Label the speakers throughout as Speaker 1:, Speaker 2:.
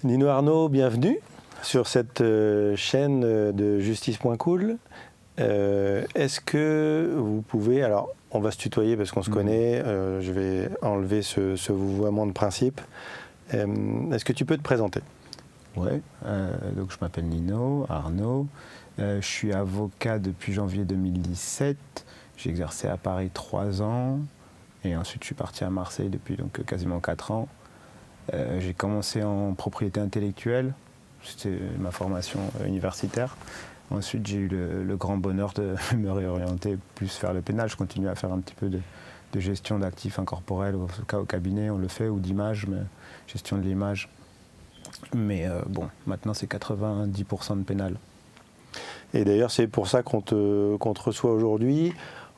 Speaker 1: Nino Arnaud, bienvenue sur cette chaîne de justice.cool. Est-ce que vous pouvez, alors on va se tutoyer parce qu'on se connaît, je vais enlever ce vouvoiement de principe. Est-ce que tu peux te présenter?
Speaker 2: Ouais, donc je m'appelle Nino Arnaud, je suis avocat depuis janvier 2017, j'ai exercé à Paris 3 ans et ensuite je suis parti à Marseille depuis donc quasiment 4 ans. J'ai commencé en propriété intellectuelle, c'était ma formation universitaire. Ensuite j'ai eu le grand bonheur de me réorienter plus vers le pénal. Je continue à faire un petit peu de gestion d'actifs incorporels, au cabinet on le fait, ou d'image, mais gestion de l'image. Mais bon, maintenant c'est 90% de pénal.
Speaker 1: Et d'ailleurs c'est pour ça qu'on te reçoit aujourd'hui.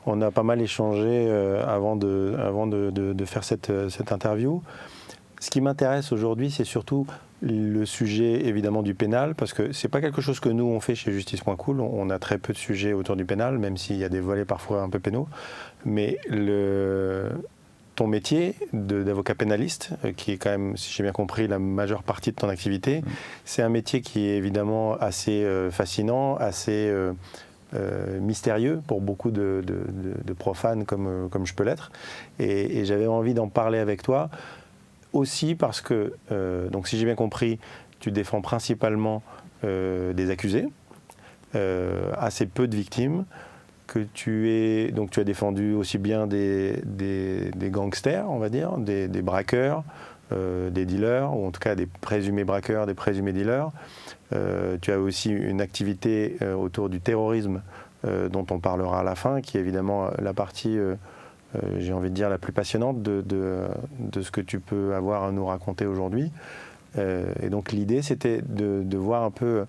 Speaker 1: On a pas mal échangé avant de faire cette interview. Ce qui m'intéresse aujourd'hui, c'est surtout le sujet évidemment du pénal, parce que c'est pas quelque chose que nous on fait chez Justice.cool. On a très peu de sujets autour du pénal, même s'il y a des volets parfois un peu pénaux. Mais ton métier d'avocat pénaliste, qui est quand même, si j'ai bien compris, la majeure partie de ton activité, c'est un métier qui est évidemment assez fascinant, assez mystérieux pour beaucoup de profanes comme je peux l'être. Et j'avais envie d'en parler avec toi. Aussi parce que, donc si j'ai bien compris, tu défends principalement des accusés, assez peu de victimes, que tu as défendu aussi bien des gangsters, on va dire, des braqueurs, des dealers, ou en tout cas des présumés braqueurs, des présumés dealers. Tu as aussi une activité autour du terrorisme dont on parlera à la fin, qui est évidemment la partie j'ai envie de dire, la plus passionnante de ce que tu peux avoir à nous raconter aujourd'hui. Et donc l'idée, c'était de voir un peu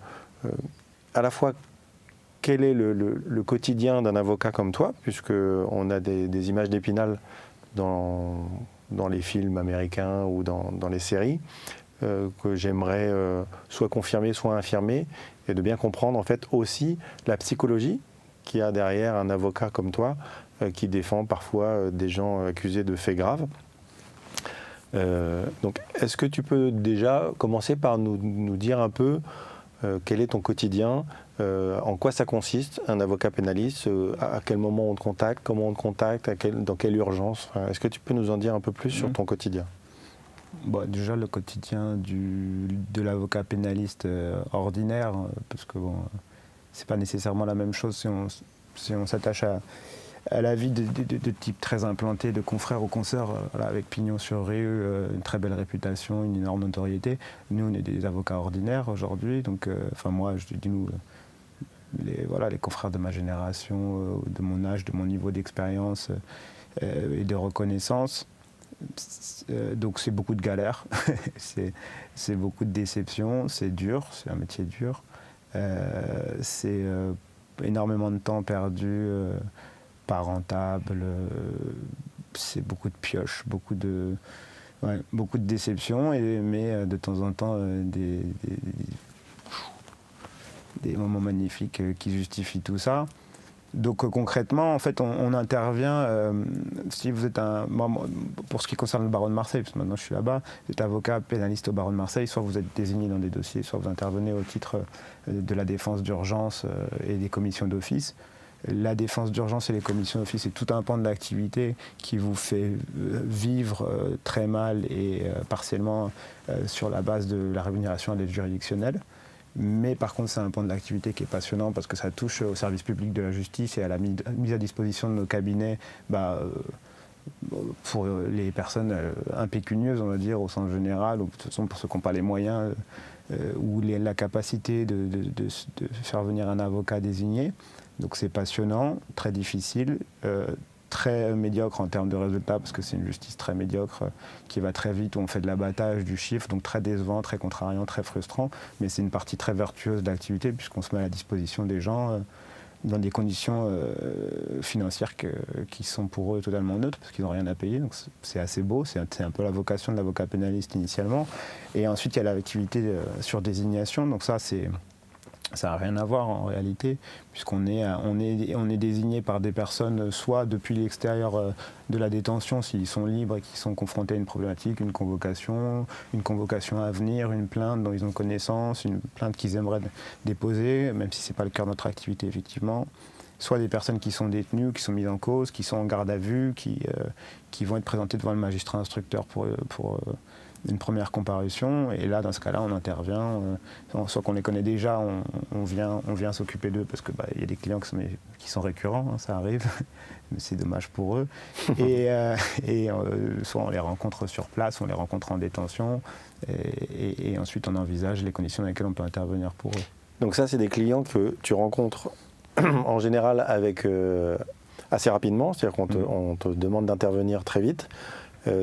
Speaker 1: à la fois quel est le quotidien d'un avocat comme toi, puisqu'on a des images d'Épinal dans les films américains ou dans les séries, que j'aimerais soit confirmer, soit infirmer, et de bien comprendre en fait aussi la psychologie qu'il y a derrière un avocat comme toi, qui défend parfois des gens accusés de faits graves. Donc, est-ce que tu peux déjà commencer par nous dire un peu quel est ton quotidien, en quoi ça consiste, un avocat pénaliste, à quel moment on te contacte, comment on te contacte, dans quelle urgence? Est-ce que tu peux nous en dire un peu plus sur ton quotidien?
Speaker 2: Bon, déjà le quotidien de l'avocat pénaliste ordinaire, parce que bon, c'est pas nécessairement la même chose si on s'attache à la vie de type très implanté, de confrères ou consoeurs, voilà, avec pignon sur rue, une très belle réputation, une énorme notoriété. Nous, on est des avocats ordinaires aujourd'hui, donc, enfin moi, je dis nous, les confrères de ma génération, de mon âge, de mon niveau d'expérience et de reconnaissance. Donc c'est beaucoup de galères, c'est beaucoup de déceptions, c'est dur, c'est un métier dur. C'est énormément de temps perdu, pas rentable, c'est beaucoup de pioches, beaucoup de déceptions, mais de temps en temps des moments magnifiques qui justifient tout ça. Donc concrètement, en fait, on intervient, si vous êtes pour ce qui concerne le barreau de Marseille, parce que maintenant je suis là-bas, vous êtes avocat pénaliste au barreau de Marseille, soit vous êtes désigné dans des dossiers, soit vous intervenez au titre de la défense d'urgence et des commissions d'office. La défense d'urgence et les commissions d'office, c'est tout un pan de l'activité qui vous fait vivre très mal et partiellement sur la base de la rémunération à l'aide juridictionnelle. Mais par contre, c'est un pan de l'activité qui est passionnant parce que ça touche au service public de la justice et à la mise à disposition de nos cabinets pour les personnes impécunieuses, on va dire, au sens général, ou de toute façon pour ceux qui n'ont pas les moyens ou la capacité de faire venir un avocat désigné. Donc c'est passionnant, très difficile, très médiocre en termes de résultats, parce que c'est une justice très médiocre qui va très vite, où on fait de l'abattage, du chiffre, donc très décevant, très contrariant, très frustrant, mais c'est une partie très vertueuse de l'activité, puisqu'on se met à la disposition des gens dans des conditions financières qui sont pour eux totalement neutres, parce qu'ils n'ont rien à payer, donc c'est assez beau, c'est un peu la vocation de l'avocat pénaliste initialement. Et ensuite il y a l'activité sur désignation, donc ça c'est Ça n'a rien à voir en réalité, puisqu'on est désigné par des personnes, soit depuis l'extérieur de la détention, s'ils sont libres et qu'ils sont confrontés à une problématique, une convocation à venir, une plainte dont ils ont connaissance, une plainte qu'ils aimeraient déposer, même si ce n'est pas le cœur de notre activité effectivement. Soit des personnes qui sont détenues, qui sont mises en cause, qui sont en garde à vue, qui vont être présentées devant le magistrat instructeur pour une première comparution, et là dans ce cas-là on intervient, soit qu'on les connaît déjà, on vient s'occuper d'eux parce que y a des clients qui sont récurrents, hein, ça arrive, mais c'est dommage pour eux, et soit on les rencontre sur place, on les rencontre en détention, et ensuite on envisage les conditions dans lesquelles on peut intervenir pour eux.
Speaker 1: Donc ça c'est des clients que tu rencontres en général avec assez rapidement, c'est-à-dire qu'on te demande d'intervenir très vite.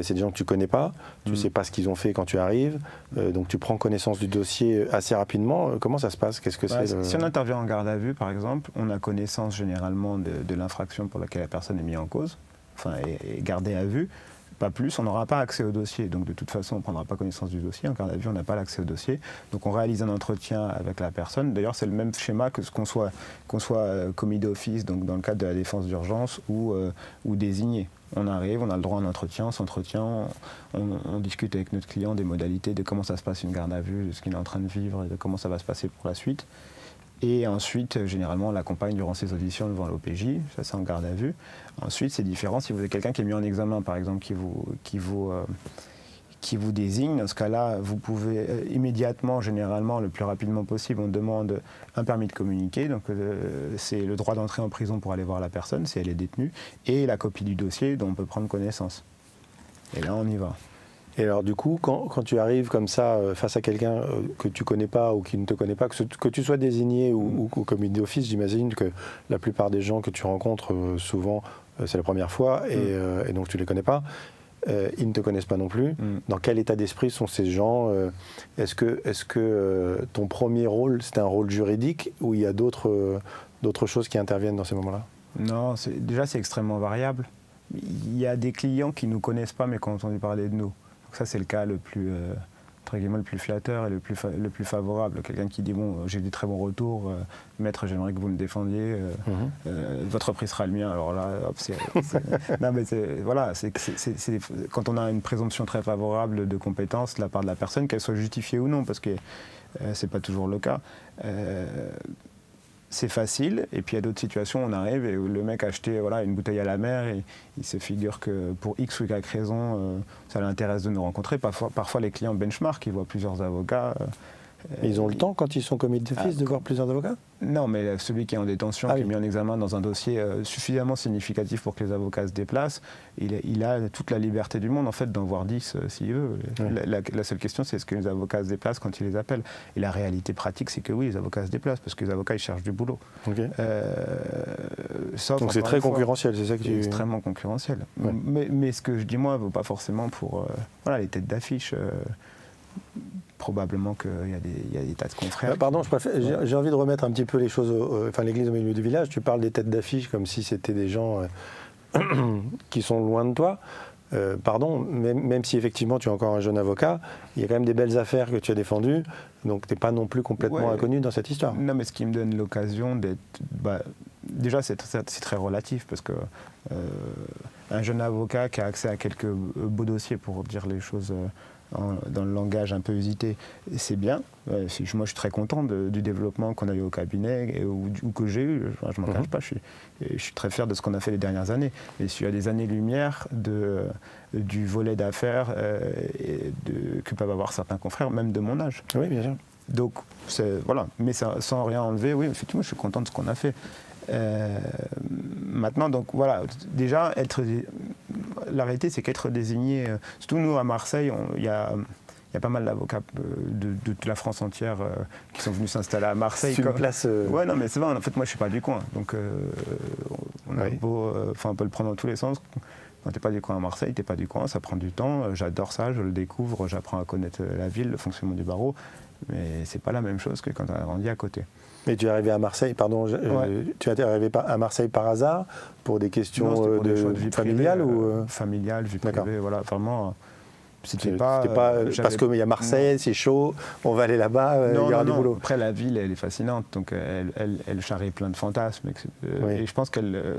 Speaker 1: C'est des gens que tu ne connais pas, tu ne sais pas ce qu'ils ont fait quand tu arrives, donc tu prends connaissance du dossier assez rapidement. Comment ça se passe? Qu'est-ce que c'est
Speaker 2: Si on intervient en garde à vue, par exemple, on a connaissance généralement de l'infraction pour laquelle la personne est mise en cause, enfin est gardée à vue. Pas plus, on n'aura pas accès au dossier. Donc de toute façon, on ne prendra pas connaissance du dossier. En garde à vue, on n'a pas l'accès au dossier. Donc on réalise un entretien avec la personne. D'ailleurs, c'est le même schéma que qu'on soit commis d'office, donc dans le cadre de la défense d'urgence, ou désigné. On arrive, on a le droit à un entretien, on s'entretient, on discute avec notre client des modalités, de comment ça se passe une garde à vue, de ce qu'il est en train de vivre et de comment ça va se passer pour la suite. Et ensuite, généralement, on l'accompagne durant ses auditions devant l'OPJ, ça c'est en garde à vue. Ensuite, c'est différent si vous avez quelqu'un qui est mis en examen, par exemple, qui vous désigne. Dans ce cas-là, vous pouvez immédiatement, généralement, le plus rapidement possible, on demande un permis de communiquer. Donc, c'est le droit d'entrer en prison pour aller voir la personne, si elle est détenue, et la copie du dossier dont on peut prendre connaissance. Et là, on y va.
Speaker 1: Et alors du coup, quand tu arrives comme ça face à quelqu'un que tu ne connais pas ou qui ne te connaît pas, que tu sois désigné ou commis d'office, j'imagine que la plupart des gens que tu rencontres souvent, c'est la première fois et donc tu ne les connais pas. Ils ne te connaissent pas non plus. Dans quel état d'esprit sont ces gens? Est-ce que ton premier rôle, c'est un rôle juridique ou il y a d'autres choses qui interviennent dans ces moments-là?
Speaker 2: Non, déjà c'est extrêmement variable. Il y a des clients qui ne nous connaissent pas mais qui ont entendu parler de nous. Donc ça c'est le cas le plus flatteur et le plus favorable. Quelqu'un qui dit bon, j'ai des très bons retours, maître, j'aimerais que vous me défendiez, votre prix sera le mien. Alors là, hop, non mais voilà, c'est quand on a une présomption très favorable de compétence de la part de la personne, qu'elle soit justifiée ou non, parce que c'est pas toujours le cas. C'est facile, et puis il y a d'autres situations où on arrive et où le mec a acheté une bouteille à la mer et il se figure que pour X ou Y raison, ça l'intéresse de nous rencontrer. Parfois les clients benchmark, ils voient plusieurs avocats.
Speaker 1: Ils ont le temps, quand ils sont commis d'office, de voir plusieurs avocats?
Speaker 2: Non, mais celui qui est en détention, qui est mis en examen dans un dossier suffisamment significatif pour que les avocats se déplacent, il a toute la liberté du monde en fait d'en voir 10 s'il veut. La seule question, c'est est-ce que les avocats se déplacent quand il les appelle. Et la réalité pratique, c'est que oui, les avocats se déplacent parce que les avocats, ils cherchent du boulot.
Speaker 1: Okay. Donc c'est très concurrentiel, c'est ça que tu...
Speaker 2: C'est extrêmement concurrentiel. Ouais. Mais ce que je dis moi, ne vaut pas forcément pour les têtes d'affiche. Probablement qu'il y a des tas de confrères.
Speaker 1: Pardon, j'ai envie de remettre un petit peu les choses, l'église au milieu du village. Tu parles des têtes d'affiche comme si c'était des gens qui sont loin de toi. Pardon, même si effectivement tu es encore un jeune avocat, il y a quand même des belles affaires que tu as défendues, donc tu n'es pas non plus complètement inconnu dans cette histoire.
Speaker 2: Non, mais ce qui me donne l'occasion d'être... déjà, c'est très relatif, parce que un jeune avocat qui a accès à quelques beaux dossiers, pour dire les choses... dans le langage un peu usité, c'est bien. Moi, je suis très content du développement qu'on a eu au cabinet ou que j'ai eu. Je ne m'en cache pas. Je suis très fier de ce qu'on a fait les dernières années. Et il y a des années-lumière du volet d'affaires que peuvent avoir certains confrères, même de mon âge.
Speaker 1: Oui, bien sûr.
Speaker 2: Donc, voilà. Mais sans rien enlever, oui, effectivement, je suis content de ce qu'on a fait. Maintenant, donc voilà, déjà, la réalité, c'est qu'être désigné, surtout nous à Marseille, il y a pas mal d'avocats de la France entière qui sont venus s'installer à Marseille.
Speaker 1: C'est une place...
Speaker 2: Ouais, non, mais c'est vrai, en fait, moi, je ne suis pas du coin. Donc, on peut le prendre dans tous les sens. Quand tu n'es pas du coin à Marseille, tu n'es pas du coin, ça prend du temps. J'adore ça, je le découvre, j'apprends à connaître la ville, le fonctionnement du barreau. Mais ce n'est pas la même chose que quand tu as grandi à côté.
Speaker 1: Mais tu es arrivé à Marseille, tu es arrivé à Marseille par hasard pour des questions
Speaker 2: de vie
Speaker 1: familiales
Speaker 2: privée, familiale, vie privée, voilà, vraiment. C'était pas
Speaker 1: parce qu'il y a Marseille, c'est chaud, on va aller là-bas, il y aura du boulot.
Speaker 2: Après, la ville, elle est fascinante, donc elle charrie plein de fantasmes. Et je pense qu'elle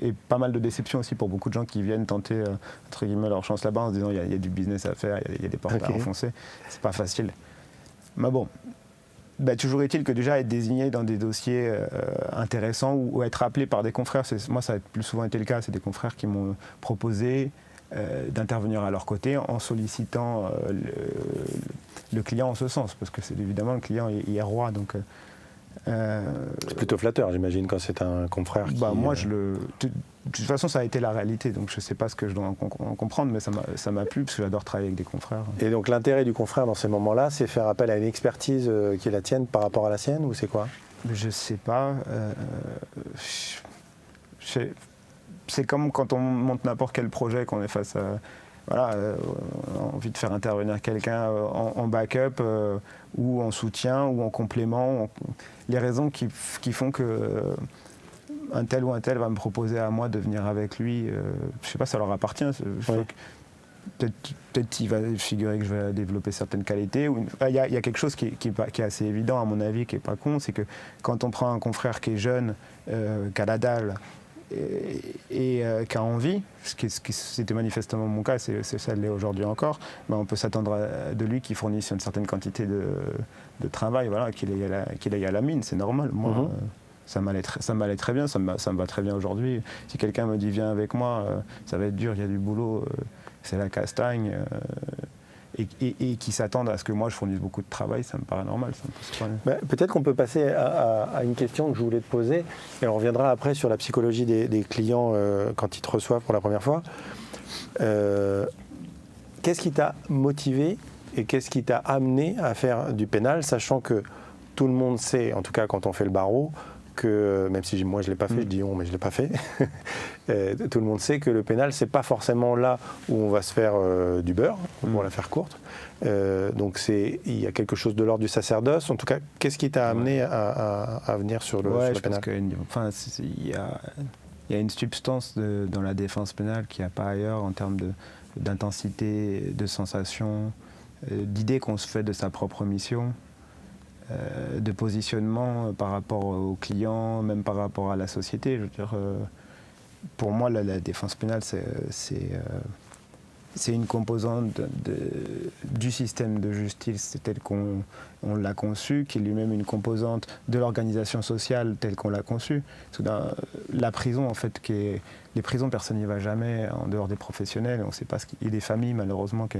Speaker 2: est pas mal de déceptions aussi pour beaucoup de gens qui viennent tenter, entre guillemets, leur chance là-bas en se disant il y a du business à faire, il y a des portes à enfoncer. C'est pas facile. Mais bon, toujours est-il que déjà être désigné dans des dossiers intéressants ou être appelé par des confrères, moi ça a plus souvent été le cas, c'est des confrères qui m'ont proposé d'intervenir à leur côté en sollicitant le client en ce sens, parce que c'est évidemment le client il est roi, donc
Speaker 1: c'est plutôt flatteur, j'imagine, quand c'est un confrère qui...
Speaker 2: Moi, de toute façon, ça a été la réalité, donc je ne sais pas ce que je dois en comprendre, mais ça m'a plu, parce que j'adore travailler avec des confrères. Et
Speaker 1: donc l'intérêt du confrère dans ces moments-là, c'est faire appel à une expertise qui est la tienne par rapport à la sienne, ou c'est quoi?
Speaker 2: Je ne sais pas. C'est comme quand on monte n'importe quel projet, qu'on est face à... envie de faire intervenir quelqu'un en backup ou en soutien ou en complément. Les raisons qui font que un tel ou un tel va me proposer à moi de venir avec lui, je ne sais pas, ça leur appartient. Peut-être qu'il va figurer que je vais développer certaines qualités. Il y a quelque chose qui est assez évident, à mon avis, qui n'est pas con, c'est que quand on prend un confrère qui est jeune, qui a la dalle, et qui a envie, ce qui c'était manifestement mon cas, ça l'est aujourd'hui encore, mais on peut s'attendre de lui qu'il fournisse une certaine quantité de travail, qu'il aille à la mine, c'est normal. Moi, ça m'allait très bien, ça me va très bien aujourd'hui. Si quelqu'un me dit viens avec moi, ça va être dur, il y a du boulot, c'est la castagne, et qui s'attendent à ce que moi je fournisse beaucoup de travail, ça me paraît normal.
Speaker 1: Peut-être qu'on peut passer à une question que je voulais te poser, et on reviendra après sur la psychologie des clients quand ils te reçoivent pour la première fois. Qu'est-ce qui t'a motivé et qu'est-ce qui t'a amené à faire du pénal, sachant que tout le monde sait, en tout cas quand on fait le barreau, que, même si moi je ne l'ai pas fait, je dis on, mais je ne l'ai pas fait, tout le monde sait que le pénal, ce n'est pas forcément là où on va se faire du beurre, pour la faire courte. Donc il y a quelque chose de l'ordre du sacerdoce. En tout cas, qu'est-ce qui t'a amené à venir sur le pénal?
Speaker 2: Il y a une substance dans la défense pénale qu'il n'y a pas ailleurs en termes d'intensité, de sensation, d'idée qu'on se fait de sa propre mission. De positionnement par rapport aux clients, même par rapport à la société. Je veux dire, pour moi, la défense pénale, c'est une composante du système de justice tel qu'on l'a conçu, qui est lui-même une composante de l'organisation sociale telle qu'on l'a conçue. La prison, en fait, les prisons, personne n'y va jamais en dehors des professionnels. On sait pas il y a des familles, malheureusement, qui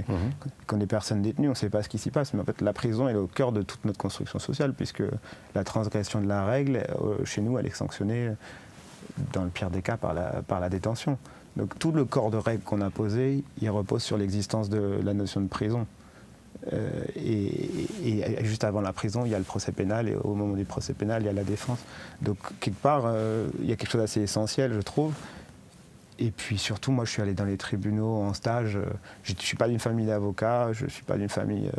Speaker 2: ont des personnes détenues, on ne sait pas ce qui s'y passe. Mais en fait, la prison est au cœur de toute notre construction sociale, puisque la transgression de la règle, chez nous, elle est sanctionnée, dans le pire des cas, par la détention. Donc tout le corps de règles qu'on a posé, il repose sur l'existence de la notion de prison. Et juste avant la prison, il y a le procès pénal, et au moment du procès pénal, il y a la défense. Donc quelque part, il y a quelque chose d'assez essentiel, je trouve. Et puis surtout, moi je suis allé dans les tribunaux en stage. Je ne suis pas d'une famille d'avocats, je ne suis pas d'une famille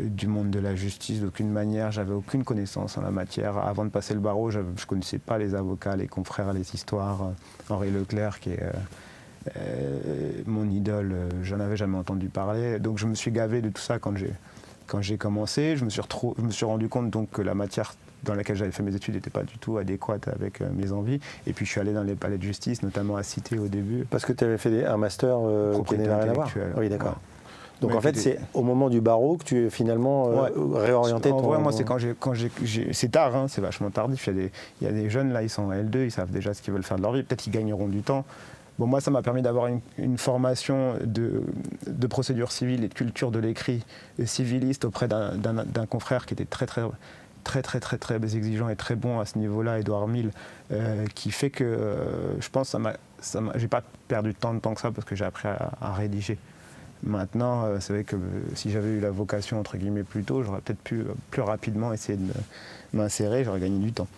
Speaker 2: du monde de la justice d'aucune manière. J'avais aucune connaissance en la matière. Avant de passer le barreau, je ne connaissais pas les avocats, les confrères, les histoires. Henri Leclerc, qui est mon idole, j'en avais jamais entendu parler. Donc je me suis gavé de tout ça quand j'ai commencé. Je me suis rendu compte donc que la matière dans laquelle j'avais fait mes études n'était pas du tout adéquate avec mes envies. Et puis je suis allé dans les palais de justice, notamment à Cité au début.
Speaker 1: Parce que tu avais fait un master qui n'avait rien à voir. Oui, d'accord. Ouais. Donc en fait, c'est au moment du barreau que tu es finalement réorienté.
Speaker 2: En vrai, moi, c'est c'est tard, hein, c'est vachement tardif. Il y a des jeunes, là, ils sont en L2, ils savent déjà ce qu'ils veulent faire de leur vie. Peut-être qu'ils gagneront du temps. Bon, moi, ça m'a permis d'avoir une formation de procédure civile et de culture de l'écrit civiliste auprès d'un confrère qui était très exigeant et très bon à ce niveau-là, Édouard Mille, qui fait que je pense que j'ai pas perdu de temps que ça parce que j'ai appris à rédiger. Maintenant, c'est vrai que si j'avais eu la vocation, entre guillemets, plus tôt, j'aurais peut-être pu plus rapidement essayer de m'insérer, j'aurais gagné du temps.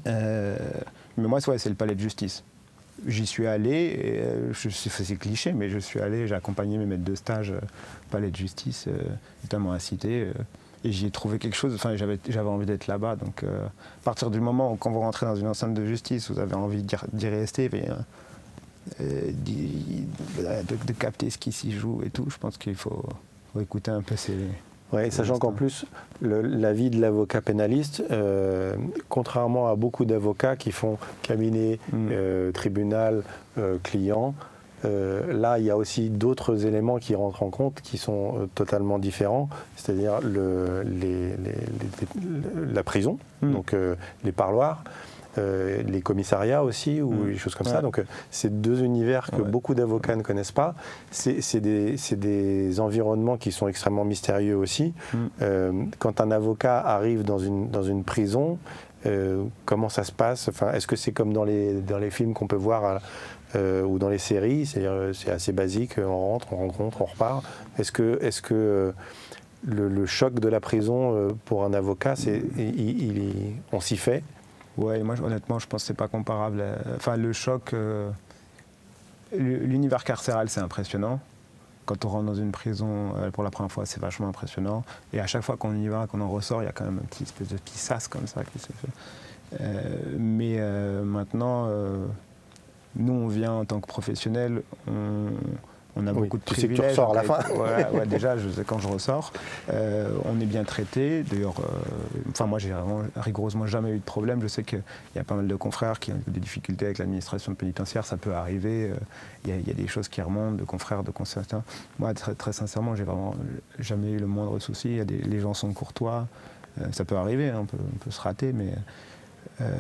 Speaker 2: Mais moi, c'est le palais de justice. J'y suis allé, c'est cliché, mais je suis allé, j'ai accompagné mes maîtres de stage au palais de justice, notamment à Cité, et j'y ai trouvé quelque chose, enfin j'avais envie d'être là-bas. Donc à partir du moment où quand vous rentrez dans une enceinte de justice, vous avez envie d'y rester, de capter ce qui s'y joue et tout. Je pense qu'il faut écouter un peu ces...
Speaker 1: Ouais, sachant qu'en plus, l'avis de l'avocat pénaliste, contrairement à beaucoup d'avocats qui font cabinet, tribunal, client, là, il y a aussi d'autres éléments qui rentrent en compte qui sont totalement différents, c'est-à-dire la prison, donc les parloirs, les commissariats aussi, ou des choses comme ça. Donc, c'est deux univers que beaucoup d'avocats ne connaissent pas. C'est des environnements qui sont extrêmement mystérieux aussi. Quand un avocat arrive dans une prison, comment ça se passe? Enfin, est-ce que c'est comme dans les films qu'on peut voir ou dans les séries? C'est assez basique, on rentre, on rencontre, on repart. Est-ce que le choc de la prison pour un avocat, on s'y fait?
Speaker 2: Ouais, moi honnêtement, je pense que c'est pas comparable. Enfin, le choc, l'univers carcéral, c'est impressionnant. Quand on rentre dans une prison pour la première fois, c'est vachement impressionnant. Et à chaque fois qu'on y va, qu'on en ressort, il y a quand même un petit espèce de petit sas comme ça qui se fait. Mais maintenant, nous, on vient en tant que professionnels, on a beaucoup de privilèges.
Speaker 1: Tu ressors à la fin.
Speaker 2: Ouais, déjà, je sais quand je ressors, on est bien traité. D'ailleurs, moi, j'ai rigoureusement jamais eu de problème. Je sais qu'il y a pas mal de confrères qui ont des difficultés avec l'administration pénitentiaire. Ça peut arriver. Il y a des choses qui remontent de confrères, de concertants. Moi, très, très sincèrement, j'ai vraiment jamais eu le moindre souci. Les gens sont courtois. Ça peut arriver, hein, on peut se rater, mais...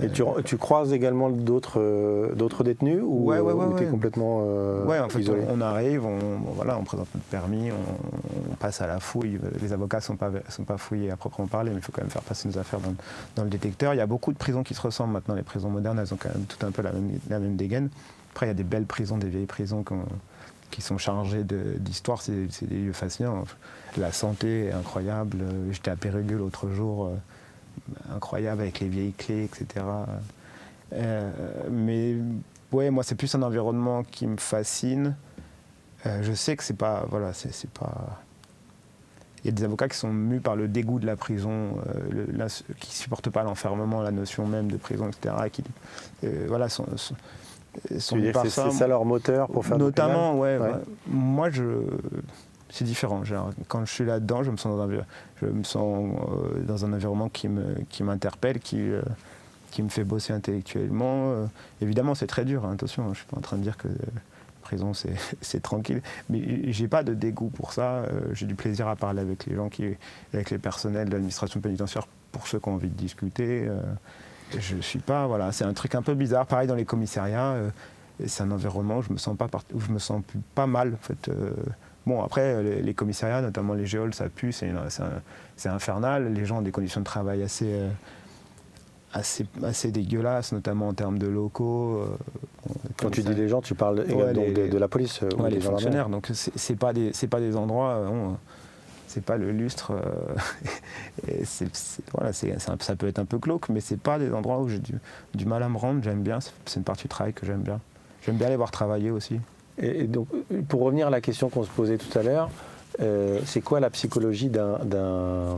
Speaker 1: Et tu croises également d'autres détenus ou tu es complètement
Speaker 2: en fait,
Speaker 1: isolé?
Speaker 2: On arrive, on présente notre permis, on passe à la fouille. Les avocats ne sont pas fouillés à proprement parler, mais il faut quand même faire passer nos affaires dans le détecteur. Il y a beaucoup de prisons qui se ressemblent maintenant. Les prisons modernes, elles ont quand même tout un peu la même dégaine. Après, il y a des belles prisons, des vieilles prisons qui sont chargées d'histoire. C'est des lieux fascinants. La santé est incroyable. J'étais à Périgueux l'autre jour. Incroyable avec les vieilles clés, etc. Mais ouais, moi c'est plus un environnement qui me fascine. Je sais que c'est pas, c'est pas. Il y a des avocats qui sont mus par le dégoût de la prison, qui supportent pas l'enfermement, la notion même de prison, etc. Et qui, sont
Speaker 1: tu veux dire que c'est ça leur moteur pour faire
Speaker 2: notamment, ouais. Moi c'est différent. Quand je suis là-dedans, je me sens dans un environnement qui m'interpelle, qui me fait bosser intellectuellement. Évidemment, c'est très dur, hein, attention, je ne suis pas en train de dire que la prison, c'est tranquille. Mais j'ai pas de dégoût pour ça. J'ai du plaisir à parler avec les gens, avec les personnels de l'administration pénitentiaire, pour ceux qui ont envie de discuter. Je suis pas... Voilà, c'est un truc un peu bizarre. Pareil dans les commissariats, c'est un environnement où je me sens pas mal, en fait. Bon, après, les commissariats, notamment les geôles, ça pue, c'est infernal. Les gens ont des conditions de travail assez dégueulasses, notamment en termes de locaux.
Speaker 1: Quand tu dis les gens, tu parles de la police ou
Speaker 2: les fonctionnaires. Donc, c'est pas des endroits... c'est pas le lustre. Ça peut être un peu glauque, mais c'est pas des endroits où j'ai du mal à me rendre. J'aime bien, c'est une partie du travail que j'aime bien. J'aime bien les voir travailler aussi.
Speaker 1: Et donc, pour revenir à la question qu'on se posait tout à l'heure, c'est quoi la psychologie d'un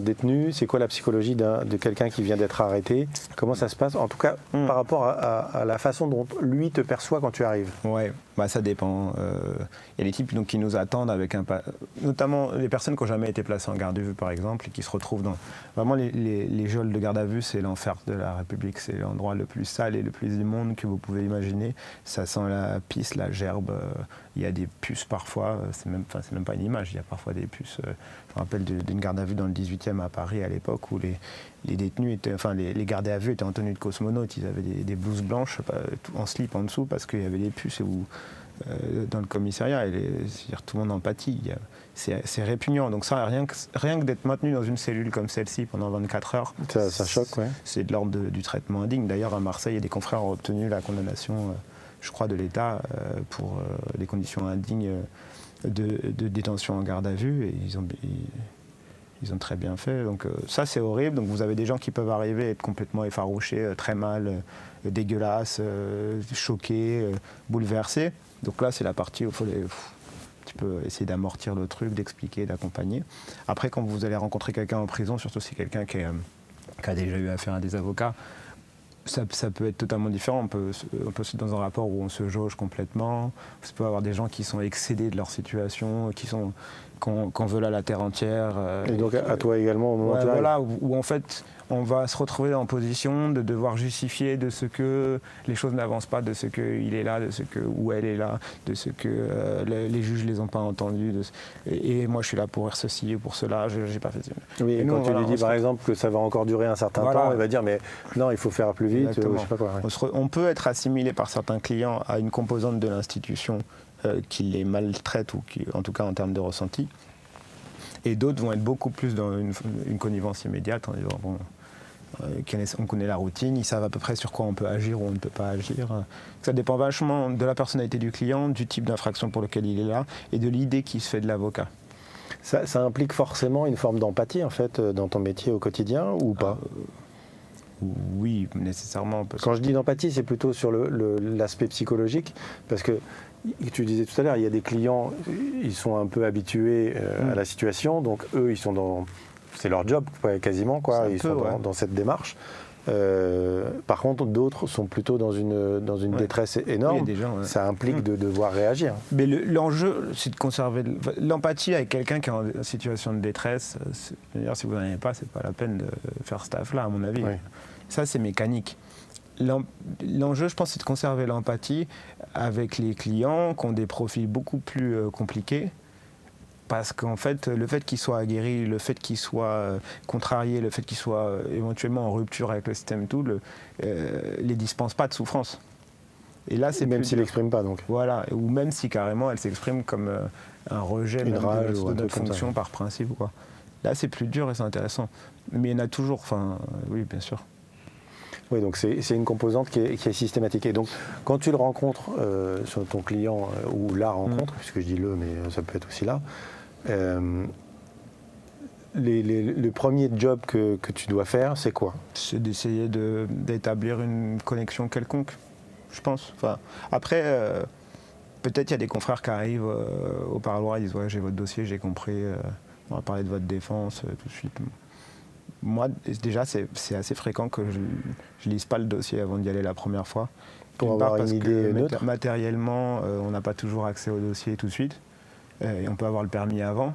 Speaker 1: détenu? C'est quoi la psychologie de quelqu'un qui vient d'être arrêté? Comment ça se passe? En tout cas, par rapport à la façon dont lui te perçoit quand tu arrives.
Speaker 2: Ouais, ça dépend. Il y a des types qui nous attendent avec notamment les personnes qui n'ont jamais été placées en garde à vue, par exemple, et qui se retrouvent dans... Vraiment, les geôles de garde à vue, c'est l'enfer de la République. C'est l'endroit le plus sale et le plus immonde que vous pouvez imaginer. Ça sent la pisse, la gerbe. Il y a des puces parfois. C'est même pas une image. Il y a parfois des puces. Je me rappelle d'une garde à vue dans le 18e à Paris à l'époque où les détenus les gardés à vue étaient en tenue de cosmonautes. Ils avaient des blouses blanches en slip en dessous parce qu'il y avait des puces dans le commissariat. C'est-à-dire tout le monde en pâtit. C'est répugnant. Donc ça, rien que d'être maintenu dans une cellule comme celle-ci pendant 24 heures,
Speaker 1: ça choque, ouais.
Speaker 2: C'est de l'ordre du traitement indigne. D'ailleurs, à Marseille, il y a des confrères qui ont obtenu la condamnation, je crois, de l'État pour des conditions indignes de détention en garde à vue. Et ils ont très bien fait. Donc ça, c'est horrible. Donc vous avez des gens qui peuvent arriver et être complètement effarouchés, très mal, dégueulasses, choqués, bouleversés. Donc là, c'est la partie où tu peux essayer d'amortir le truc, d'expliquer, d'accompagner. Après, quand vous allez rencontrer quelqu'un en prison, surtout si c'est quelqu'un qui a déjà eu affaire à des avocats, Ça peut être totalement différent. On peut être dans un rapport où on se jauge complètement. Ça peut avoir des gens qui sont excédés de leur situation, qu'on veut la terre entière.
Speaker 1: Et donc à toi également au moment où tu arrives.
Speaker 2: Voilà, où en fait on va se retrouver en position de devoir justifier de ce que les choses n'avancent pas, de ce qu'il est là, de ce que où elle est là, de ce que les juges les ont pas entendus. Et moi je suis là pour ceci ou pour cela, j'ai pas fait ça.
Speaker 1: Oui, et quand tu lui dis par exemple que ça va encore durer un certain temps, il va dire mais non, il faut faire plus vite. Je sais pas quoi, ouais.
Speaker 2: On peut être assimilé par certains clients à une composante de l'institution qui les maltraite ou qui, en tout cas en termes de ressenti. Et d'autres vont être beaucoup plus dans une connivence immédiate en disant bon, on connaît la routine, ils savent à peu près sur quoi on peut agir ou on ne peut pas agir. Ça dépend vachement de la personnalité du client, du type d'infraction pour lequel il est là et de l'idée qui se fait de l'avocat.
Speaker 1: Ça implique forcément une forme d'empathie en fait dans ton métier au quotidien ou pas?
Speaker 2: Oui, nécessairement.
Speaker 1: Quand je dis d'empathie, c'est plutôt sur l'aspect psychologique, parce que tu disais tout à l'heure, il y a des clients, ils sont un peu habitués à la situation, donc eux, ils sont c'est leur job quasiment, quoi. Ils sont dans cette démarche. Par contre, d'autres sont plutôt dans une détresse énorme.
Speaker 2: Oui,
Speaker 1: ça implique de devoir réagir.
Speaker 2: Mais l'enjeu, c'est de conserver l'empathie avec quelqu'un qui est en situation de détresse. D'ailleurs, si vous n'en avez pas, c'est pas la peine de faire ce taf-là, à mon avis. Oui. Ça, c'est mécanique. L'enjeu, je pense, c'est de conserver l'empathie avec les clients qui ont des profils beaucoup plus compliqués. Parce qu'en fait, le fait qu'ils soient aguerris, le fait qu'ils soient contrariés, le fait qu'ils soient éventuellement en rupture avec le système et tout, les dispense pas de souffrance. Et là, c'est
Speaker 1: même s'ils l'expriment pas, donc.
Speaker 2: Voilà, ou même si carrément elle s'exprime comme un rejet
Speaker 1: de
Speaker 2: notre fonction par principe ou quoi. Là, c'est plus dur et c'est intéressant. Mais il y en a toujours, oui, bien sûr.
Speaker 1: Oui, donc c'est une composante qui est systématique. Et donc, quand tu le rencontres, sur ton client, ou la rencontre, puisque je dis le, mais ça peut être aussi là, le premier job que tu dois faire, c'est quoi?
Speaker 2: C'est d'essayer d'établir une connexion quelconque, je pense. Après, peut-être il y a des confrères qui arrivent au parloir, ils disent « Ouais, j'ai votre dossier, j'ai compris, on va parler de votre défense tout de suite ». Moi, déjà, c'est assez fréquent que je lise pas le dossier avant d'y aller la première fois.
Speaker 1: Pour avoir une idée neutre.
Speaker 2: Matériellement, on n'a pas toujours accès au dossier tout de suite. Et on peut avoir le permis avant.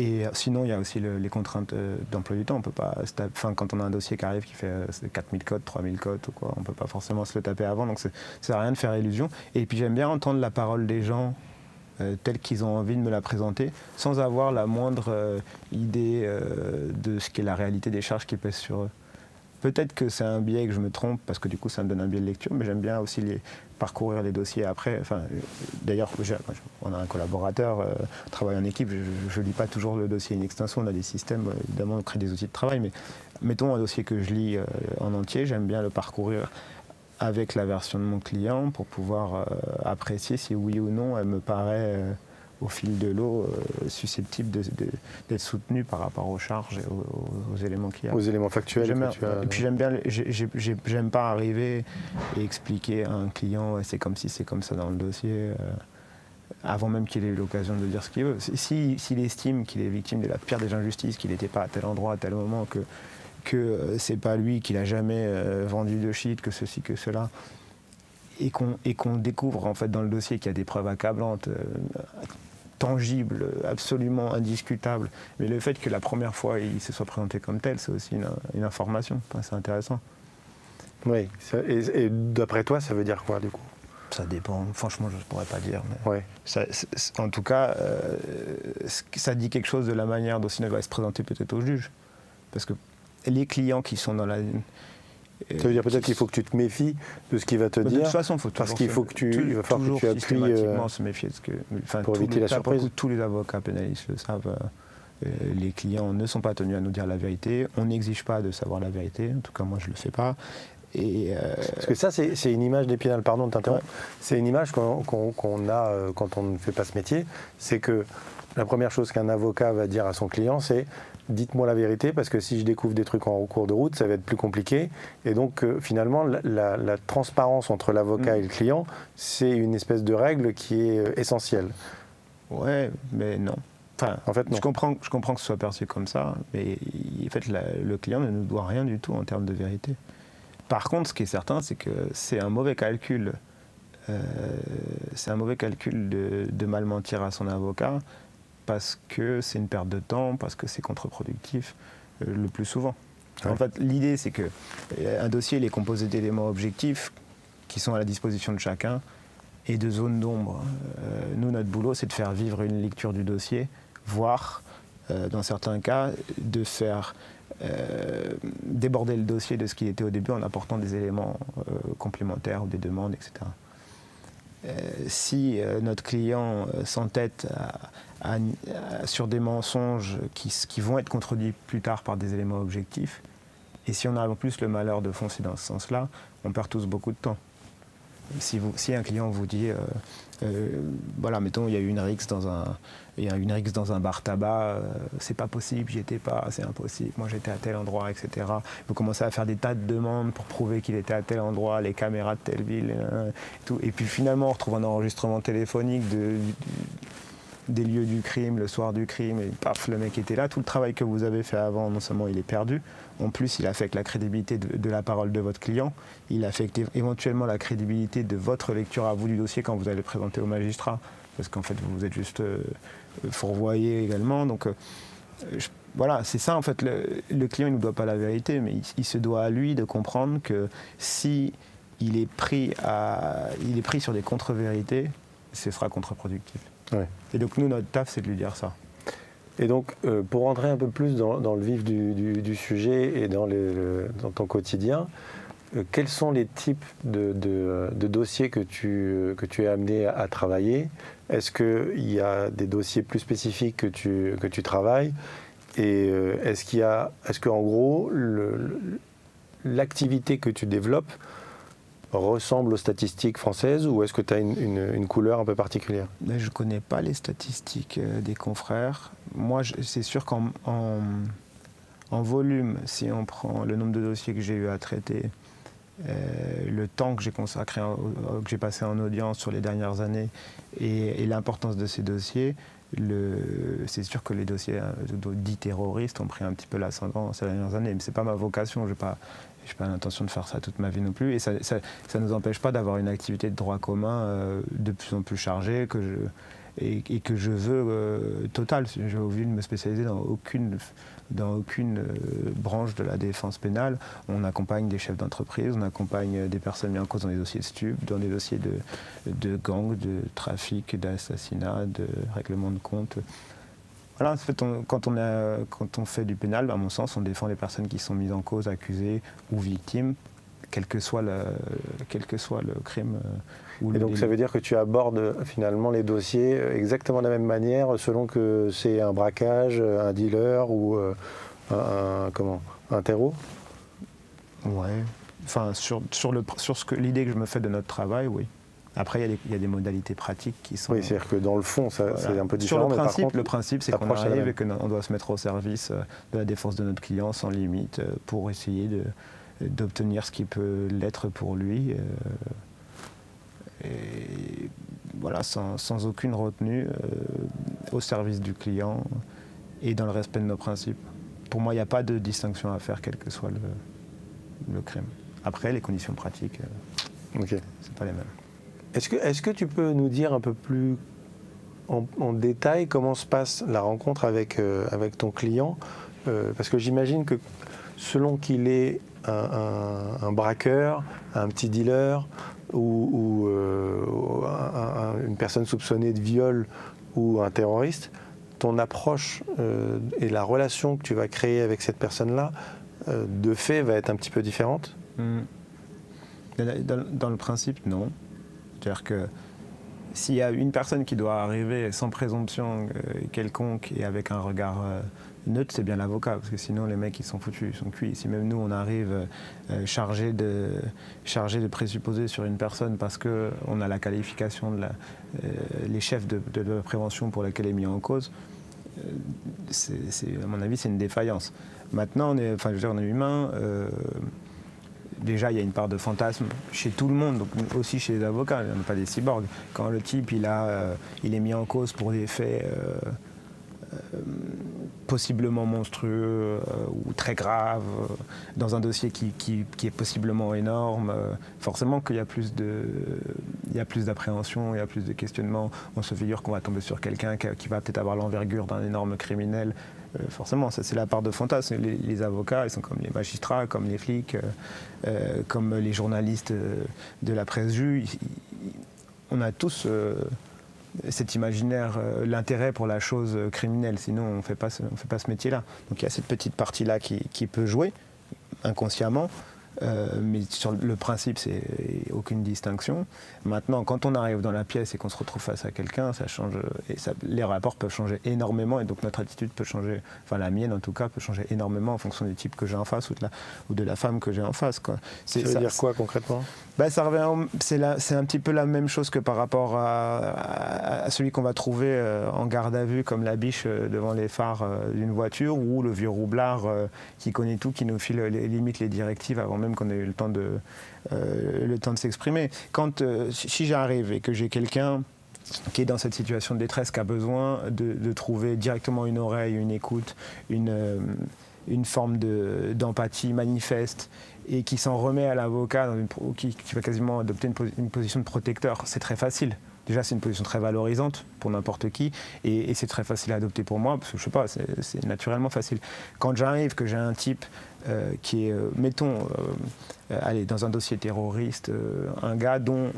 Speaker 2: Et sinon, il y a aussi les contraintes d'emploi du temps. On peut pas, quand on a un dossier qui arrive qui fait 4000 codes, 3000 codes ou quoi, on ne peut pas forcément se le taper avant. Donc, ça ne sert à rien de faire illusion. Et puis, j'aime bien entendre la parole des gens telle qu'ils ont envie de me la présenter, sans avoir la moindre idée de ce qu'est la réalité des charges qui pèsent sur eux. Peut-être que c'est un biais que je me trompe, parce que du coup ça me donne un biais de lecture, mais j'aime bien aussi parcourir les dossiers après. D'ailleurs, on a un collaborateur, on travaille en équipe, je ne lis pas toujours le dossier in extenso, on a des systèmes, évidemment on crée des outils de travail, mais mettons un dossier que je lis en entier, j'aime bien le parcourir avec la version de mon client pour pouvoir apprécier si oui ou non elle me paraît au fil de l'eau susceptible d'être soutenue par rapport aux charges et aux éléments qu'il y a.
Speaker 1: Aux éléments factuels.
Speaker 2: Et puis j'aime pas arriver et expliquer à un client c'est comme si c'est comme ça dans le dossier avant même qu'il ait eu l'occasion de dire ce qu'il veut. S'il estime qu'il est victime de la pire des injustices, qu'il n'était pas à tel endroit à tel moment, que c'est pas lui, qu'il a jamais vendu de shit, que ceci, que cela, et qu'on découvre en fait dans le dossier qu'il y a des preuves accablantes, tangibles, absolument indiscutables, mais le fait que la première fois il se soit présenté comme tel, c'est aussi une information, c'est intéressant.
Speaker 1: Oui, et d'après toi, ça veut dire quoi du coup?
Speaker 2: Ça dépend, franchement je ne pourrais pas dire. Mais
Speaker 1: ouais.
Speaker 2: En tout cas, ça dit quelque chose de la manière dont il va se présenter peut-être au juge. Parce que les clients qui sont dans la...
Speaker 1: Ça veut dire peut-être qu'il faut que tu te méfies de ce qu'il va te dire.
Speaker 2: De toute façon, il faut
Speaker 1: parce qu'il faut que il va falloir que tu appuies
Speaker 2: systématiquement se méfier.
Speaker 1: Pour éviter la surprise.
Speaker 2: Tous les avocats pénalistes le savent. Les clients ne sont pas tenus à nous dire la vérité. On n'exige pas de savoir la vérité. En tout cas, moi, je ne le fais pas.
Speaker 1: Parce que ça, c'est une image d'Épinal, pardon de t'interrompre. Ouais. C'est une image qu'on a quand on ne fait pas ce métier. C'est que la première chose qu'un avocat va dire à son client, c'est dites-moi la vérité, parce que si je découvre des trucs en cours de route, ça va être plus compliqué. Et donc, finalement, la transparence entre l'avocat et le client, c'est une espèce de règle qui est essentielle.
Speaker 2: Ouais, mais non. Enfin,
Speaker 1: en fait, non.
Speaker 2: Je comprends que ce soit perçu comme ça, mais en fait, le client ne nous doit rien du tout en termes de vérité. Par contre, ce qui est certain, c'est que c'est un mauvais calcul. C'est un mauvais calcul de mal mentir à son avocat parce que c'est une perte de temps, parce que c'est contre-productif le plus souvent. Ouais. En fait, l'idée, c'est qu'un dossier il est composé d'éléments objectifs qui sont à la disposition de chacun et de zones d'ombre. Nous, notre boulot, c'est de faire vivre une lecture du dossier, voire, dans certains cas, de faire déborder le dossier de ce qu'il était au début en apportant des éléments complémentaires ou des demandes, etc. Si notre client s'entête sur des mensonges qui vont être contredits plus tard par des éléments objectifs, et si on a en plus le malheur de foncer dans ce sens-là, on perd tous beaucoup de temps. Si un client vous dit, voilà, mettons, il y a eu une rixe dans un bar tabac, c'est pas possible, j'y étais pas, c'est impossible, moi j'étais à tel endroit, etc. Vous commencez à faire des tas de demandes pour prouver qu'il était à tel endroit, les caméras de telle ville, tout. Et puis finalement on retrouve un enregistrement téléphonique des lieux du crime, le soir du crime, et paf, le mec était là. Tout le travail que vous avez fait avant, non seulement il est perdu, en plus il affecte la crédibilité de la parole de votre client, il affecte éventuellement la crédibilité de votre lecture à vous du dossier quand vous allez le présenter au magistrat, parce qu'en fait vous êtes juste fourvoyé également. Donc voilà, c'est ça en fait, le client il ne doit pas la vérité, mais il se doit à lui de comprendre que si il est pris sur des contre-vérités, ce sera contre-productif. Ouais. Et donc nous, notre taf, c'est de lui dire ça.
Speaker 1: Et donc, pour rentrer un peu plus dans le vif du sujet et dans ton quotidien, quels sont les types de dossiers que tu es amené à travailler? Est-ce qu'il y a des dossiers plus spécifiques que tu travailles? Et est-ce qu'en gros, l'activité que tu développes ressemble aux statistiques françaises ou est-ce que tu as une couleur un peu particulière?
Speaker 2: Je ne connais pas les statistiques des confrères. Moi, c'est sûr qu'en volume, si on prend le nombre de dossiers que j'ai eu à traiter, le temps que j'ai consacré, que j'ai passé en audience sur les dernières années et l'importance de ces dossiers, c'est sûr que les dossiers dits terroristes ont pris un petit peu l'ascendant ces dernières années. Mais ce n'est pas ma vocation, je n'ai pas l'intention de faire ça toute ma vie non plus. Et ça ne nous empêche pas d'avoir une activité de droit commun de plus en plus chargée et que je veux totale. J'ai envie de me spécialiser dans aucune branche de la défense pénale. On accompagne des chefs d'entreprise, on accompagne des personnes mises en cause dans des dossiers de stupes, dans des dossiers de gangs, de trafic, d'assassinat, de règlement de compte. Voilà, en fait, quand on fait du pénal, à mon sens, on défend les personnes qui sont mises en cause, accusées ou victimes, quel que soit le crime.
Speaker 1: Et donc ça veut dire que tu abordes finalement les dossiers exactement de la même manière selon que c'est un braquage, un dealer ou un terreau?
Speaker 2: Ouais, enfin sur l'idée que je me fais de notre travail, oui. Après, il y a des modalités pratiques qui sont...
Speaker 1: Oui, c'est-à-dire que dans le fond, ça, voilà. C'est un peu différent.
Speaker 2: Sur le principe, c'est qu'on arrive et qu'on doit se mettre au service de la défense de notre client sans limite pour essayer d'obtenir ce qui peut l'être pour lui. Et voilà, sans aucune retenue, au service du client et dans le respect de nos principes. Pour moi, il n'y a pas de distinction à faire, quel que soit le crime. Après, les conditions pratiques, c'est pas les mêmes.
Speaker 1: Est-ce que tu peux nous dire un peu plus en détail comment se passe la rencontre avec ton client? Parce que j'imagine que selon qu'il est un braqueur, un petit dealer ou une personne soupçonnée de viol ou un terroriste, ton approche et la relation que tu vas créer avec cette personne-là, de fait, va être un petit peu différente?
Speaker 2: Dans le principe, non. C'est-à-dire que s'il y a une personne qui doit arriver sans présomption quelconque et avec un regard neutre, c'est bien l'avocat, parce que sinon les mecs ils sont foutus, ils sont cuits. Si même nous on arrive chargé de présupposés sur une personne parce qu'on a la qualification les chefs de la prévention pour laquelle elle est mise en cause, à mon avis c'est une défaillance. Maintenant on est humain. Déjà, il y a une part de fantasme chez tout le monde, donc aussi chez les avocats, on n'est pas des cyborgs. Quand le type il est mis en cause pour des faits possiblement monstrueux ou très grave, dans un dossier qui est possiblement énorme, forcément qu'il y a plus d'appréhension, il y a plus de questionnement. On se figure qu'on va tomber sur quelqu'un qui va peut-être avoir l'envergure d'un énorme criminel. Forcément, ça c'est la part de fantasme. Les avocats, ils sont comme les magistrats, comme les flics, comme les journalistes de la presse jus. On a tous cet imaginaire, l'intérêt pour la chose criminelle, sinon on ne fait pas ce métier-là. Donc il y a cette petite partie-là qui peut jouer inconsciemment, mais sur le principe, c'est aucune distinction. Maintenant, quand on arrive dans la pièce et qu'on se retrouve face à quelqu'un, ça change, et les rapports peuvent changer énormément, et donc notre attitude peut changer, enfin la mienne en tout cas, peut changer énormément en fonction du type que j'ai en face ou de la femme que j'ai en face, quoi.
Speaker 1: Ça veut dire quoi concrètement ?
Speaker 2: Ça revient, c'est un petit peu la même chose que par rapport à celui qu'on va trouver en garde à vue comme la biche devant les phares d'une voiture, ou le vieux roublard qui connaît tout, qui nous file limite les directives avant même qu'on ait eu le temps de s'exprimer. Si j'arrive et que j'ai quelqu'un qui est dans cette situation de détresse, qui a besoin de trouver directement une oreille, une écoute, une forme d'empathie manifeste, et qui s'en remet à l'avocat, qui va quasiment adopter une position de protecteur, c'est très facile. Déjà, c'est une position très valorisante pour n'importe qui, et c'est très facile à adopter pour moi, parce que je sais pas, c'est naturellement facile. Quand j'arrive, que j'ai un type qui est, mettons, dans un dossier terroriste, un gars dont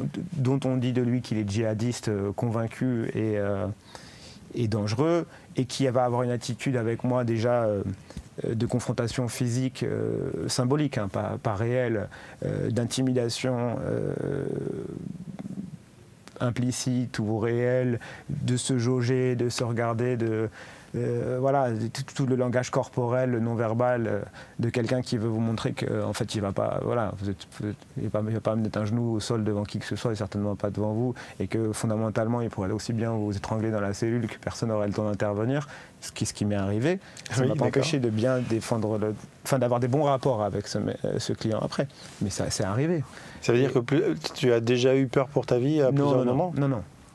Speaker 2: on dit de lui qu'il est djihadiste convaincu et dangereux, et qui va avoir une attitude avec moi déjà de confrontation physique symbolique, hein, pas réelle, d'intimidation implicite ou réelle, de se jauger, de se regarder, voilà, tout le langage corporel, le non-verbal de quelqu'un qui veut vous montrer qu'en fait il ne va pas, voilà, il va pas mettre un genou au sol devant qui que ce soit, et certainement pas devant vous, et que fondamentalement il pourrait aussi bien vous étrangler dans la cellule que personne n'aurait le temps d'intervenir, ce qui m'est arrivé. Ça ne m'a pas empêché de bien défendre, d'avoir des bons rapports avec ce client après, mais ça c'est arrivé.
Speaker 1: Ça veut dire que tu as déjà eu peur pour ta vie à plusieurs moments ?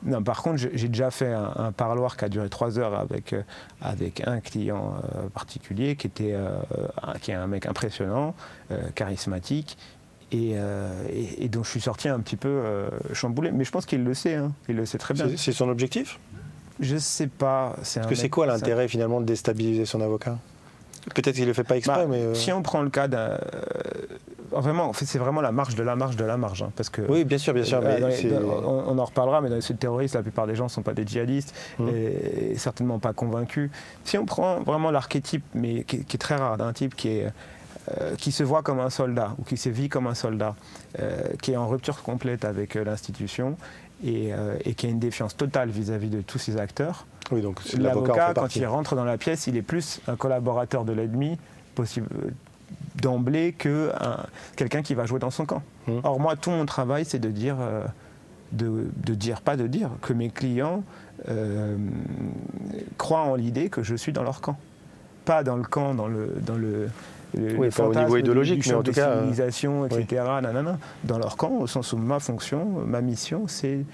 Speaker 2: Non, par contre, j'ai déjà fait un parloir qui a duré 3 heures avec un client particulier qui est un mec impressionnant, charismatique, et dont je suis sorti un petit peu chamboulé. Mais je pense qu'il le sait, hein, il le sait très bien.
Speaker 1: C'est son objectif ?
Speaker 2: Je sais pas.
Speaker 1: C'est quoi l'intérêt finalement de déstabiliser son avocat ? Peut-être qu'il ne le fait pas exprès, mais...
Speaker 2: Si on prend le cas d'un... Vraiment, c'est vraiment la marge de la marge de la marge. Hein, parce que,
Speaker 1: oui, bien sûr. Mais
Speaker 2: on en reparlera, mais dans les suites terroristes, la plupart des gens ne sont pas des djihadistes et certainement pas convaincus. Si on prend vraiment l'archétype, mais qui est très rare, d'un type qui se voit comme un soldat ou qui se vit comme un soldat, qui est en rupture complète avec l'institution et qui a une défiance totale vis-à-vis de tous ses acteurs.
Speaker 1: Oui, donc
Speaker 2: l'avocat, quand il rentre dans la pièce, il est plus un collaborateur de l'ennemi possible d'emblée que quelqu'un qui va jouer dans son camp. Or moi, tout mon travail, c'est de dire, que mes clients croient en l'idée que je suis dans leur camp. Pas dans le camp, dans le
Speaker 1: oui, pas au niveau idéologique, mais en tout cas...
Speaker 2: civilisation, etc. Dans leur camp, au sens où ma fonction, ma mission, c'est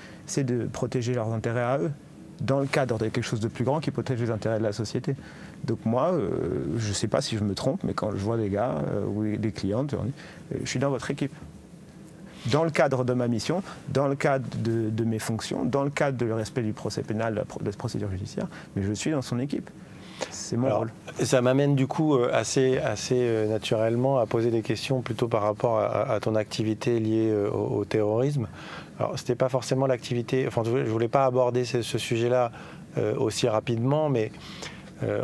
Speaker 2: de protéger leurs intérêts à eux, dans le cadre de quelque chose de plus grand qui protège les intérêts de la société. Donc moi, je ne sais pas si je me trompe, mais quand je vois des gars ou des clients, je suis dans votre équipe. Dans le cadre de ma mission, dans le cadre de mes fonctions, dans le cadre de le respect du procès pénal, de la procédure judiciaire, mais je suis dans son équipe. C'est mon rôle.
Speaker 1: Ça m'amène du coup assez naturellement à poser des questions plutôt par rapport à ton activité liée au terrorisme. Alors, c'était pas forcément l'activité... Enfin, je voulais pas aborder ce sujet-là aussi rapidement, mais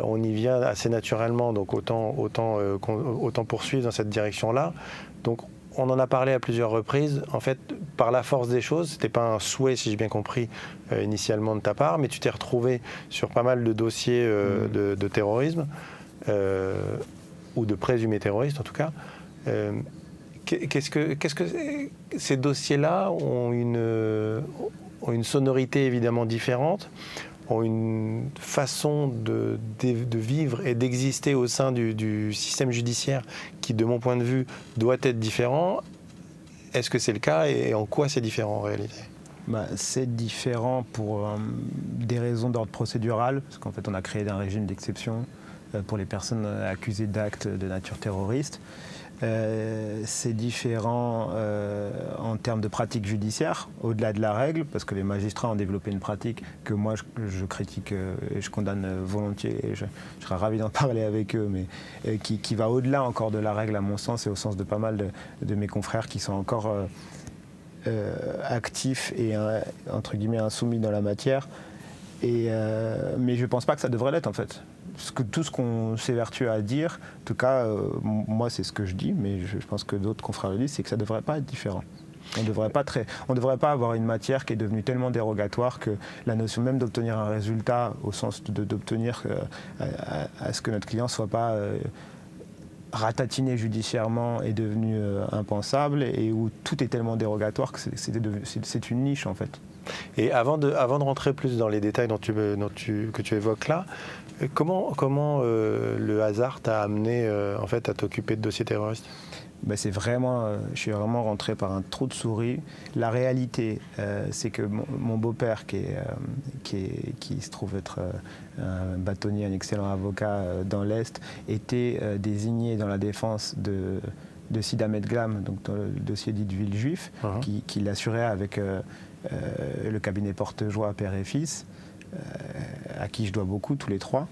Speaker 1: on y vient assez naturellement, donc autant poursuivre dans cette direction-là. Donc, on en a parlé à plusieurs reprises. En fait, par la force des choses, c'était pas un souhait, si j'ai bien compris, initialement de ta part, mais tu t'es retrouvé sur pas mal de dossiers de terrorisme, ou de présumés terroristes en tout cas. Qu'est-ce que ces dossiers-là ont une sonorité évidemment différente, ont une façon de vivre et d'exister au sein du système judiciaire qui, de mon point de vue, doit être différent. Est-ce que c'est le cas et en quoi c'est différent en réalité ?
Speaker 2: C'est différent pour des raisons d'ordre procédural, parce qu'en fait on a créé un régime d'exception pour les personnes accusées d'actes de nature terroriste. C'est différent en termes de pratique judiciaire, au-delà de la règle, parce que les magistrats ont développé une pratique que moi je critique et je condamne volontiers, et je serais ravi d'en parler avec eux, mais qui va au-delà encore de la règle à mon sens, et au sens de pas mal de mes confrères qui sont encore actifs et entre guillemets insoumis dans la matière. Mais je ne pense pas que ça devrait l'être en fait. Tout ce qu'on s'évertue à dire, en tout cas, moi c'est ce que je dis, mais je pense que d'autres confrères le disent, c'est que ça ne devrait pas être différent. On ne devrait pas avoir une matière qui est devenue tellement dérogatoire que la notion même d'obtenir un résultat, au sens d'obtenir à ce que notre client ne soit pas ratatiné judiciairement, est devenu impensable, et où tout est tellement dérogatoire que c'est une niche en fait.
Speaker 1: Et avant de rentrer plus dans les détails que tu évoques là, comment le hasard t'a amené en fait, à t'occuper de dossiers terroristes ?
Speaker 2: Ben je suis vraiment rentré par un trou de souris. La réalité, c'est que mon beau-père, qui se trouve être un bâtonnier, un excellent avocat dans l'Est, était désigné dans la défense de Sid Ahmed Glam, donc dans le dossier dit de Villejuif, qui l'assurait avec le cabinet Portejoie, père et fils, à qui je dois beaucoup, tous les trois.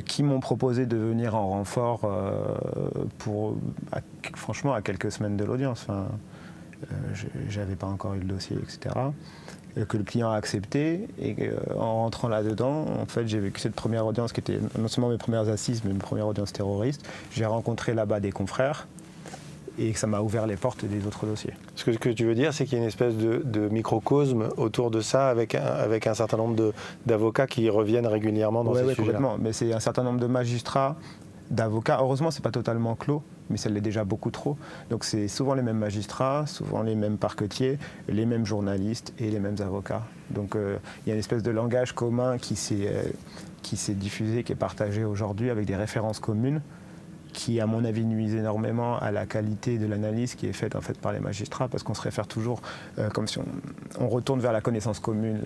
Speaker 2: Qui m'ont proposé de venir en renfort franchement à quelques semaines de l'audience. Enfin, j'avais pas encore eu le dossier, etc. Que le client a accepté, et en rentrant là-dedans, en fait, j'ai vécu cette première audience qui était non seulement mes premières assises, mais mes premières audiences terroristes. J'ai rencontré là-bas des confrères, et ça m'a ouvert les portes des autres dossiers.
Speaker 1: Ce que tu veux dire, c'est qu'il y a une espèce de microcosme autour de ça, avec un certain nombre d'avocats qui reviennent régulièrement dans ces sujets-là.
Speaker 2: Complètement. Mais c'est un certain nombre de magistrats, d'avocats. Heureusement, c'est pas totalement clos, mais ça l'est déjà beaucoup trop. Donc c'est souvent les mêmes magistrats, souvent les mêmes parquetiers, les mêmes journalistes et les mêmes avocats. Donc il y a une espèce de langage commun qui s'est diffusé, qui est partagé aujourd'hui avec des références communes, qui, à mon avis, nuisent énormément à la qualité de l'analyse qui est faite en fait par les magistrats, parce qu'on se réfère toujours, comme si on retourne vers la connaissance commune,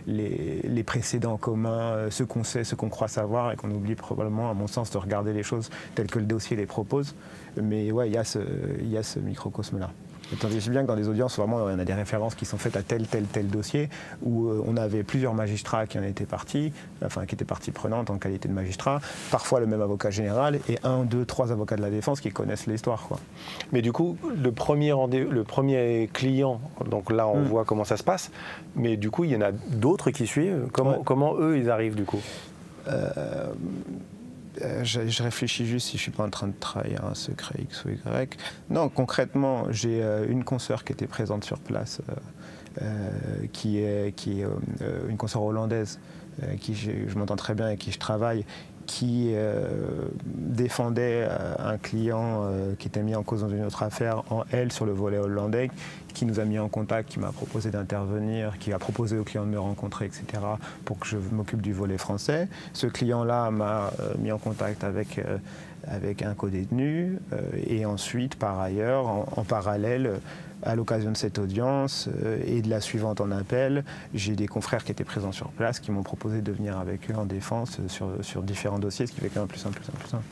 Speaker 2: les précédents communs, ce qu'on sait, ce qu'on croit savoir, et qu'on oublie probablement, à mon sens, de regarder les choses telles que le dossier les propose. Mais ouais, il y a ce microcosme-là. Tandis bien que dans des audiences, vraiment, on a des références qui sont faites à tel dossier, où on avait plusieurs magistrats qui en étaient partis, enfin qui étaient partie prenante en qualité de magistrat, parfois le même avocat général, et 1, 2, 3 avocats de la défense qui connaissent l'histoire, quoi.
Speaker 1: Mais du coup, le premier client, donc là on voit comment ça se passe, mais du coup il y en a d'autres qui suivent. Comment eux ils arrivent du coup ?
Speaker 2: Je réfléchis juste si je ne suis pas en train de trahir un secret X ou Y. Non, concrètement, j'ai une consoeur qui était présente sur place, qui est une consoeur hollandaise, qui je m'entends très bien et avec qui je travaille, qui défendait un client qui était mis en cause dans une autre affaire, elle sur le volet hollandais, qui nous a mis en contact, qui m'a proposé d'intervenir, qui a proposé au client de me rencontrer, etc., pour que je m'occupe du volet français. Ce client-là m'a mis en contact avec un codétenu, et ensuite, par ailleurs, en parallèle, à l'occasion de cette audience et de la suivante en appel, j'ai des confrères qui étaient présents sur place qui m'ont proposé de venir avec eux en défense sur différents dossiers, ce qui fait quand même plus simple.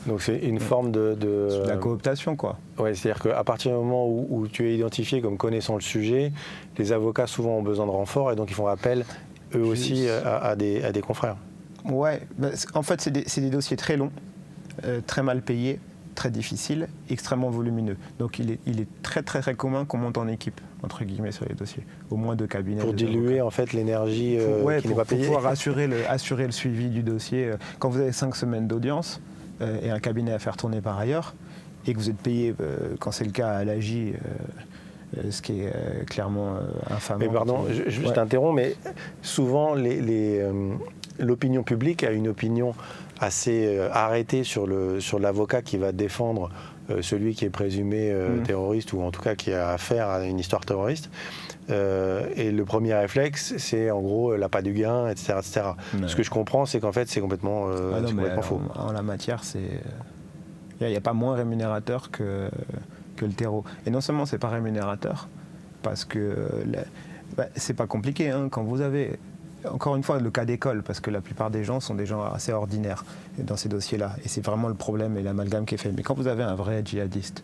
Speaker 1: Donc c'est une forme de
Speaker 2: la cooptation, quoi.
Speaker 1: Oui, c'est-à-dire qu'à partir du moment où tu es identifié comme connaissant le sujet, les avocats souvent ont besoin de renfort, et donc ils font appel eux aussi à des confrères.
Speaker 2: Ouais, en fait c'est des dossiers très longs, très mal payés, très difficile, extrêmement volumineux. Donc il est très très très commun qu'on monte en équipe, entre guillemets, sur les dossiers. Au moins 2 cabinets.
Speaker 1: Pour diluer en fait l'énergie qui n'est pas payée.
Speaker 2: Pour pouvoir assurer le suivi du dossier. Quand vous avez 5 semaines d'audience et un cabinet à faire tourner par ailleurs, et que vous êtes payé, quand c'est le cas à l'AJ, ce qui est clairement infamant.
Speaker 1: Mais pardon, je t'interromps, mais souvent l'opinion publique a une opinion assez arrêté sur l'avocat qui va défendre celui qui est présumé terroriste, ou en tout cas qui a affaire à une histoire terroriste. Et le premier réflexe, c'est en gros l'appât du gain, etc. etc. Ce que je comprends, c'est qu'en fait, c'est complètement faux.
Speaker 2: En la matière, il n'y a pas moins rémunérateur que le terreau. Et non seulement c'est pas rémunérateur, parce que c'est pas compliqué, hein, quand vous avez encore une fois, le cas d'école, parce que la plupart des gens sont des gens assez ordinaires dans ces dossiers-là. Et c'est vraiment le problème et l'amalgame qui est fait. Mais quand vous avez un vrai djihadiste,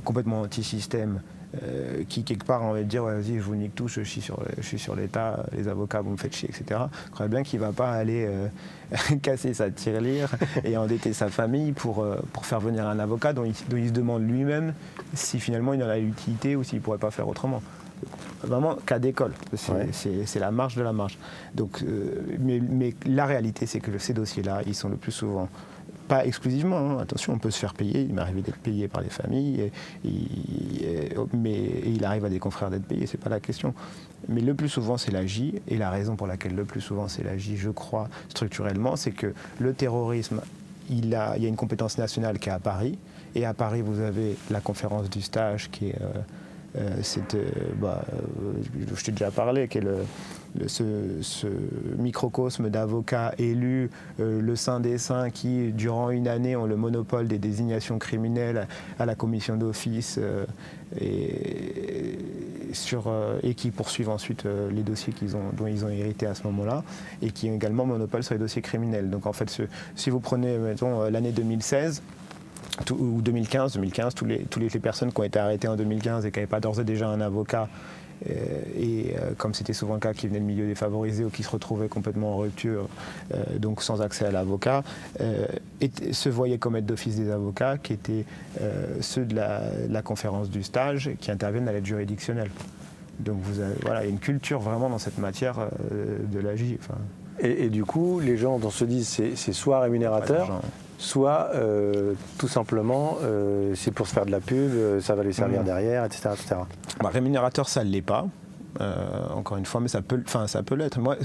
Speaker 2: complètement anti-système, qui quelque part on va dire ouais, vas-y je vous nique tout, je suis sur l'État, les avocats vous me faites chier, etc. Je crois bien qu'il ne va pas aller casser sa tirelire et endetter sa famille pour faire venir un avocat dont il se demande lui-même si finalement il en a l'utilité ou s'il ne pourrait pas faire autrement. Vraiment cas d'école, c'est la marge de la marge. Donc, mais la réalité c'est que ces dossiers-là, ils sont le plus souvent, pas exclusivement, hein, attention, on peut se faire payer, il m'est arrivé d'être payé par les familles, mais il arrive à des confrères d'être payés, c'est pas la question. Mais le plus souvent c'est l'AJ, et la raison pour laquelle le plus souvent c'est l'AJ, je crois, structurellement, c'est que le terrorisme, il y a une compétence nationale qui est à Paris, et à Paris vous avez la conférence du stage qui est... je t'ai déjà parlé, qui est ce microcosme d'avocats élus, le saint des saints qui, durant une année, ont le monopole des désignations criminelles à la commission d'office et qui poursuivent ensuite les dossiers dont ils ont hérité à ce moment-là, et qui ont également monopole sur les dossiers criminels. Donc en fait, si vous prenez, mettons, l'année 2016, ou 2015, toutes les personnes qui ont été arrêtées en 2015 et qui n'avaient pas d'ores et déjà un avocat, comme c'était souvent le cas, qui venaient de milieux défavorisés ou qui se retrouvaient complètement en rupture, donc sans accès à l'avocat, se voyaient commettre d'office des avocats qui étaient ceux de la conférence du stage qui interviennent à l'aide juridictionnelle. Donc il y a une culture vraiment dans cette matière de l'AJ.
Speaker 1: Et du coup, les gens dont se disent c'est soit rémunérateur, soit tout simplement c'est pour se faire de la pub, ça va les servir derrière, etc. etc.
Speaker 2: Rémunérateur, ça ne l'est pas, encore une fois, mais ça peut l'être. Moi,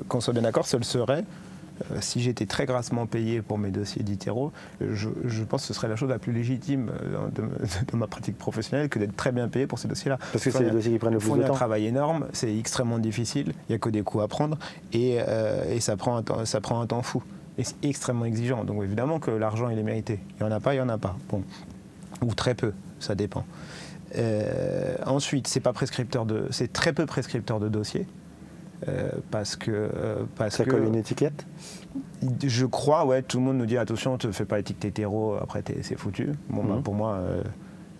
Speaker 2: qu'on soit bien d'accord, ça le serait. Si j'étais très grassement payé pour mes dossiers d'ITERO, je pense que ce serait la chose la plus légitime de ma pratique professionnelle que d'être très bien payé pour ces dossiers-là.
Speaker 1: Parce que c'est les dossiers qui prennent le plus de temps.
Speaker 2: Il faut un travail énorme, c'est extrêmement difficile, il n'y a que des coups à prendre et ça prend un temps fou. Et c'est extrêmement exigeant. Donc évidemment que l'argent, il est mérité. Il n'y en a pas, il n'y en a pas. Bon. Ou très peu, ça dépend. Ensuite, c'est très peu prescripteur de dossiers. Parce que
Speaker 1: ça colle une étiquette.
Speaker 2: Je crois, ouais, tout le monde nous dit attention, ne te fais pas étiqueter hétéro, après c'est foutu. Bon, pour moi,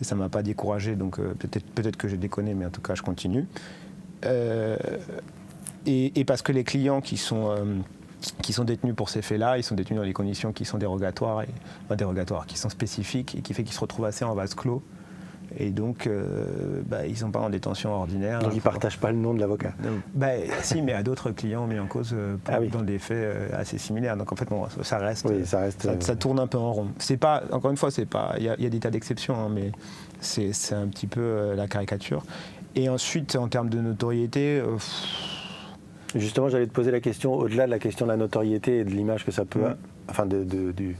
Speaker 2: ça ne m'a pas découragé, donc peut-être que j'ai déconné, mais en tout cas, je continue. Et parce que les clients qui sont détenus pour ces faits-là, ils sont détenus dans des conditions qui sont dérogatoires, qui sont spécifiques, et qui fait qu'ils se retrouvent assez en vase clos. Et donc, ils ne sont pas en détention ordinaire.
Speaker 1: Donc ils ne partagent pas le nom de l'avocat.
Speaker 2: Si, mais à d'autres clients mis en cause dans des faits assez similaires. Donc en fait, ça reste.
Speaker 1: Oui,
Speaker 2: ça tourne un peu en rond. C'est pas, encore une fois, il y a des tas d'exceptions, hein, mais c'est un petit peu la caricature. Et ensuite, en termes de notoriété.
Speaker 1: Justement, j'allais te poser la question, au-delà de la question de la notoriété et de l'image que ça peut. Enfin, des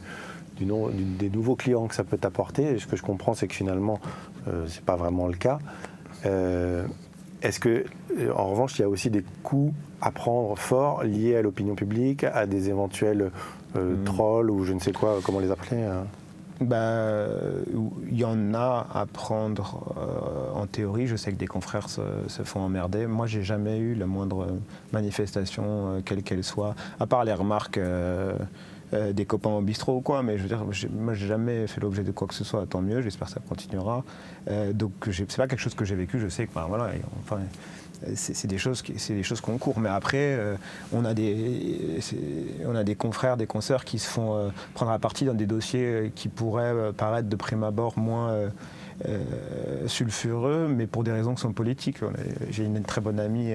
Speaker 1: nouveaux clients que ça peut t'apporter. Ce que je comprends, c'est que finalement, c'est pas vraiment le cas. Est-ce que, en revanche, il y a aussi des coûts à prendre forts liés à l'opinion publique, à des éventuels trolls ou je ne sais quoi, comment les appeler
Speaker 2: il y en a à prendre en théorie. Je sais que des confrères se font emmerder. Moi, j'ai jamais eu la moindre manifestation, quelle qu'elle soit, à part les remarques des copains au bistrot ou quoi, mais je veux dire, moi j'ai jamais fait l'objet de quoi que ce soit, tant mieux, j'espère que ça continuera. Donc c'est pas quelque chose que j'ai vécu, je sais que c'est des choses qu'on court, mais après on a des confrères, des consoeurs qui se font prendre à partie dans des dossiers qui pourraient paraître de prime abord moins sulfureux, mais pour des raisons qui sont politiques. J'ai une très bonne amie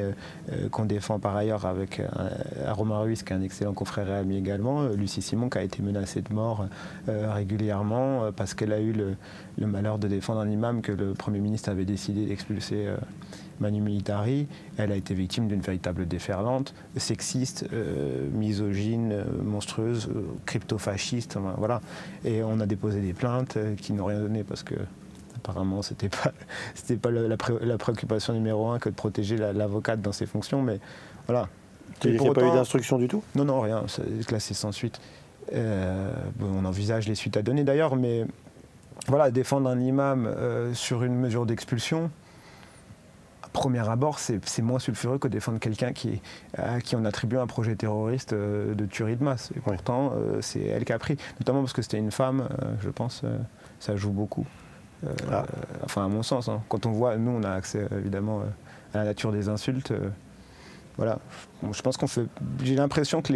Speaker 2: qu'on défend par ailleurs avec Romain Ruiz, qui est un excellent confrère et ami également, Lucie Simon, qui a été menacée de mort régulièrement parce qu'elle a eu le malheur de défendre un imam que le Premier ministre avait décidé d'expulser Manu Militari. Elle a été victime d'une véritable déferlante, sexiste, misogyne, monstrueuse, crypto-fasciste, voilà. Et on a déposé des plaintes qui n'ont rien donné parce que apparemment, c'était pas la préoccupation numéro 1 que de protéger l'avocate dans ses fonctions, mais voilà.
Speaker 1: Il n'y a pas eu d'instruction du tout ?
Speaker 2: Non, rien, c'est classé sans suite. On envisage les suites à donner d'ailleurs, mais voilà, défendre un imam sur une mesure d'expulsion, premier abord, c'est moins sulfureux que défendre quelqu'un à qui on attribue un projet terroriste de tuerie de masse. Et pourtant, c'est elle qui a pris, notamment parce que c'était une femme, je pense, ça joue beaucoup. Enfin, à mon sens, hein. Quand on voit, nous, on a accès évidemment à la nature des insultes. Voilà. Bon, je pense j'ai l'impression que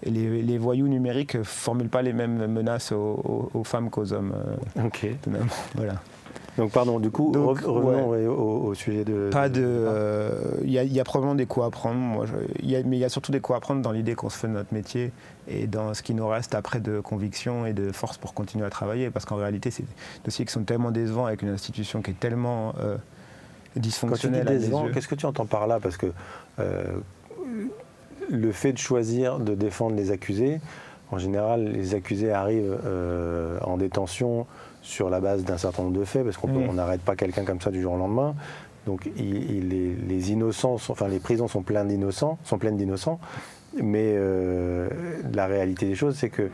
Speaker 2: les voyous numériques ne formulent pas les mêmes menaces aux femmes qu'aux hommes.
Speaker 1: Ok.
Speaker 2: Voilà.
Speaker 1: Donc pardon, du coup, revenons au sujet de...
Speaker 2: Il y a probablement des coups à prendre, mais il y a surtout des coups à prendre dans l'idée qu'on se fait de notre métier et dans ce qui nous reste après de conviction et de force pour continuer à travailler. Parce qu'en réalité, c'est des dossiers qui sont tellement décevants avec une institution qui est tellement dysfonctionnelle.
Speaker 1: Quand tu dis décevant, qu'est-ce que tu entends par là? Parce que le fait de choisir de défendre les accusés, en général, les accusés arrivent en détention sur la base d'un certain nombre de faits, parce qu'on n'arrête pas quelqu'un comme ça du jour au lendemain. Donc les innocents, les prisons sont pleines d'innocents, mais la réalité des choses, c'est que,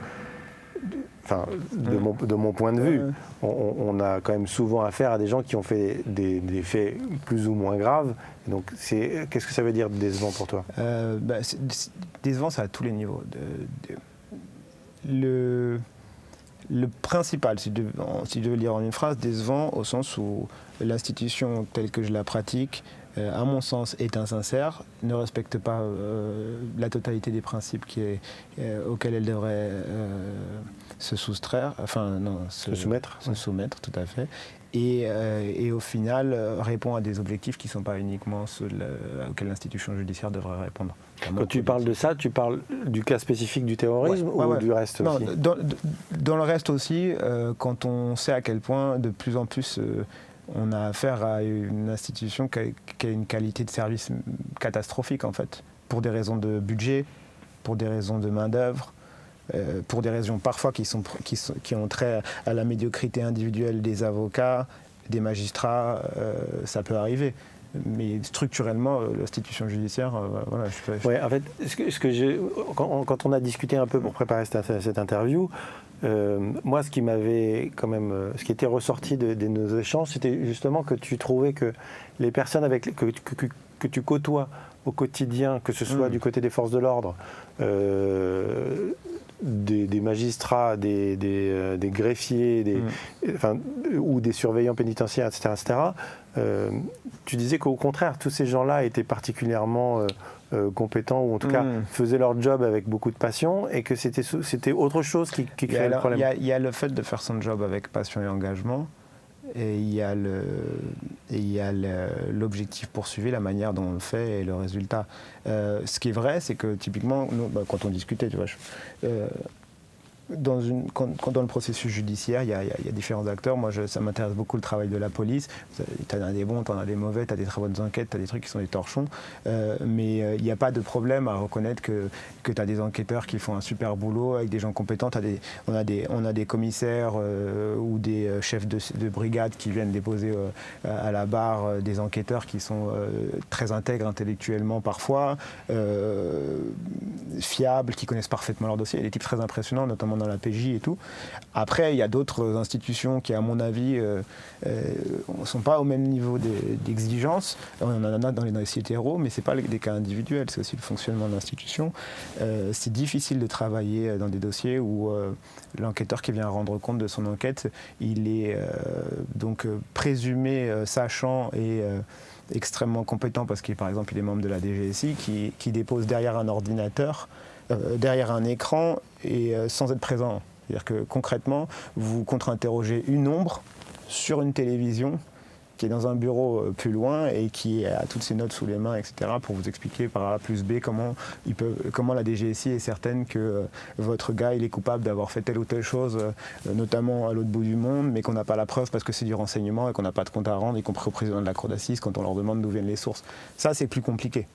Speaker 1: de mon point de vue, on a quand même souvent affaire à des gens qui ont fait des faits plus ou moins graves. Donc qu'est-ce que ça veut dire décevant pour toi?
Speaker 2: Décevant, c'est à tous les niveaux. Le principal, si je devais lire en une phrase, décevant au sens où l'institution telle que je la pratique, à mon sens, est insincère, ne respecte pas la totalité des principes auxquels elle devrait se soustraire, se soumettre, tout à fait, et au final répond à des objectifs qui ne sont pas uniquement ceux auxquels l'institution judiciaire devrait répondre.
Speaker 1: Quand tu parles de ça, tu parles du cas spécifique du terrorisme ou du reste aussi?
Speaker 2: Dans le reste aussi, quand on sait à quel point de plus en plus on a affaire à une institution qui a une qualité de service catastrophique en fait, pour des raisons de budget, pour des raisons de main-d'œuvre, pour des raisons parfois qui ont trait à la médiocrité individuelle des avocats, des magistrats, ça peut arriver. Mais structurellement, l'institution judiciaire, voilà.
Speaker 1: Ouais, en fait, quand on a discuté un peu pour préparer cette interview, moi, ce qui était ressorti de nos échanges, c'était justement que tu trouvais que les personnes que tu côtoies au quotidien, que ce soit du côté des forces de l'ordre, des magistrats, des greffiers, ou des surveillants pénitentiaires, etc., tu disais qu'au contraire, tous ces gens-là étaient particulièrement compétents, ou en tout cas faisaient leur job avec beaucoup de passion, et que c'était autre chose qui créait le problème.
Speaker 2: Il y a le fait de faire son job avec passion et engagement, et il y a l'objectif poursuivi, la manière dont on le fait et le résultat. Ce qui est vrai, c'est que typiquement, nous, quand on discutait, tu vois, dans le processus judiciaire, il y a différents acteurs. Moi, ça m'intéresse beaucoup le travail de la police. Tu en as des bons, tu en as des mauvais, tu as des travaux d'enquête, tu as des trucs qui sont des torchons. Mais il n'y a pas de problème à reconnaître que tu as des enquêteurs qui font un super boulot avec des gens compétents. On a des commissaires ou des chefs de brigade qui viennent déposer à la barre des enquêteurs qui sont très intègres intellectuellement parfois, fiables, qui connaissent parfaitement leur dossier. Il y a des types très impressionnants, notamment dans la PJ et tout. Après, il y a d'autres institutions qui, à mon avis, ne sont pas au même niveau d'exigence. On en a dans les dossiers hétéros, mais ce n'est pas des cas individuels, c'est aussi le fonctionnement de l'institution. C'est difficile de travailler dans des dossiers où l'enquêteur qui vient rendre compte de son enquête, il est donc présumé sachant et extrêmement compétent parce qu'il, par exemple, il est membre de la DGSI, qui dépose derrière un ordinateur, derrière un écran et sans être présent. C'est-à-dire que concrètement, vous contre-interrogez une ombre sur une télévision qui est dans un bureau plus loin et qui a toutes ses notes sous les mains, etc., pour vous expliquer par A plus B comment la DGSI est certaine que votre gars il est coupable d'avoir fait telle ou telle chose, notamment à l'autre bout du monde, mais qu'on n'a pas la preuve parce que c'est du renseignement et qu'on n'a pas de compte à rendre, y compris au président de la cour d'assises quand on leur demande d'où viennent les sources. Ça, c'est plus compliqué.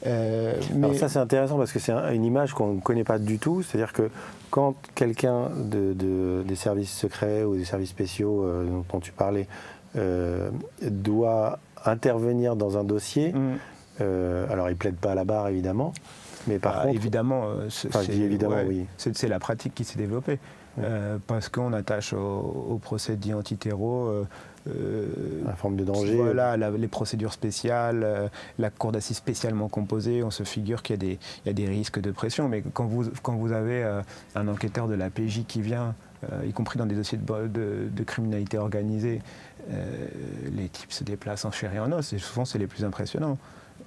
Speaker 1: Alors ça, c'est intéressant parce que c'est une image qu'on ne connaît pas du tout. C'est-à-dire que quand quelqu'un des services secrets ou des services spéciaux dont tu parlais doit intervenir dans un dossier, alors il ne plaide pas à la barre évidemment, mais par contre...
Speaker 2: Évidemment,
Speaker 1: oui.
Speaker 2: C'est la pratique qui s'est développée. Parce qu'on attache au procès dit anti-terreau
Speaker 1: la forme de danger.
Speaker 2: Voilà, les procédures spéciales, la cour d'assises spécialement composée, on se figure qu'il y a des risques de pression. Mais quand vous avez un enquêteur de la PJ qui vient, y compris dans des dossiers de criminalité organisée, les types se déplacent en chair et en os, et souvent c'est les plus impressionnants.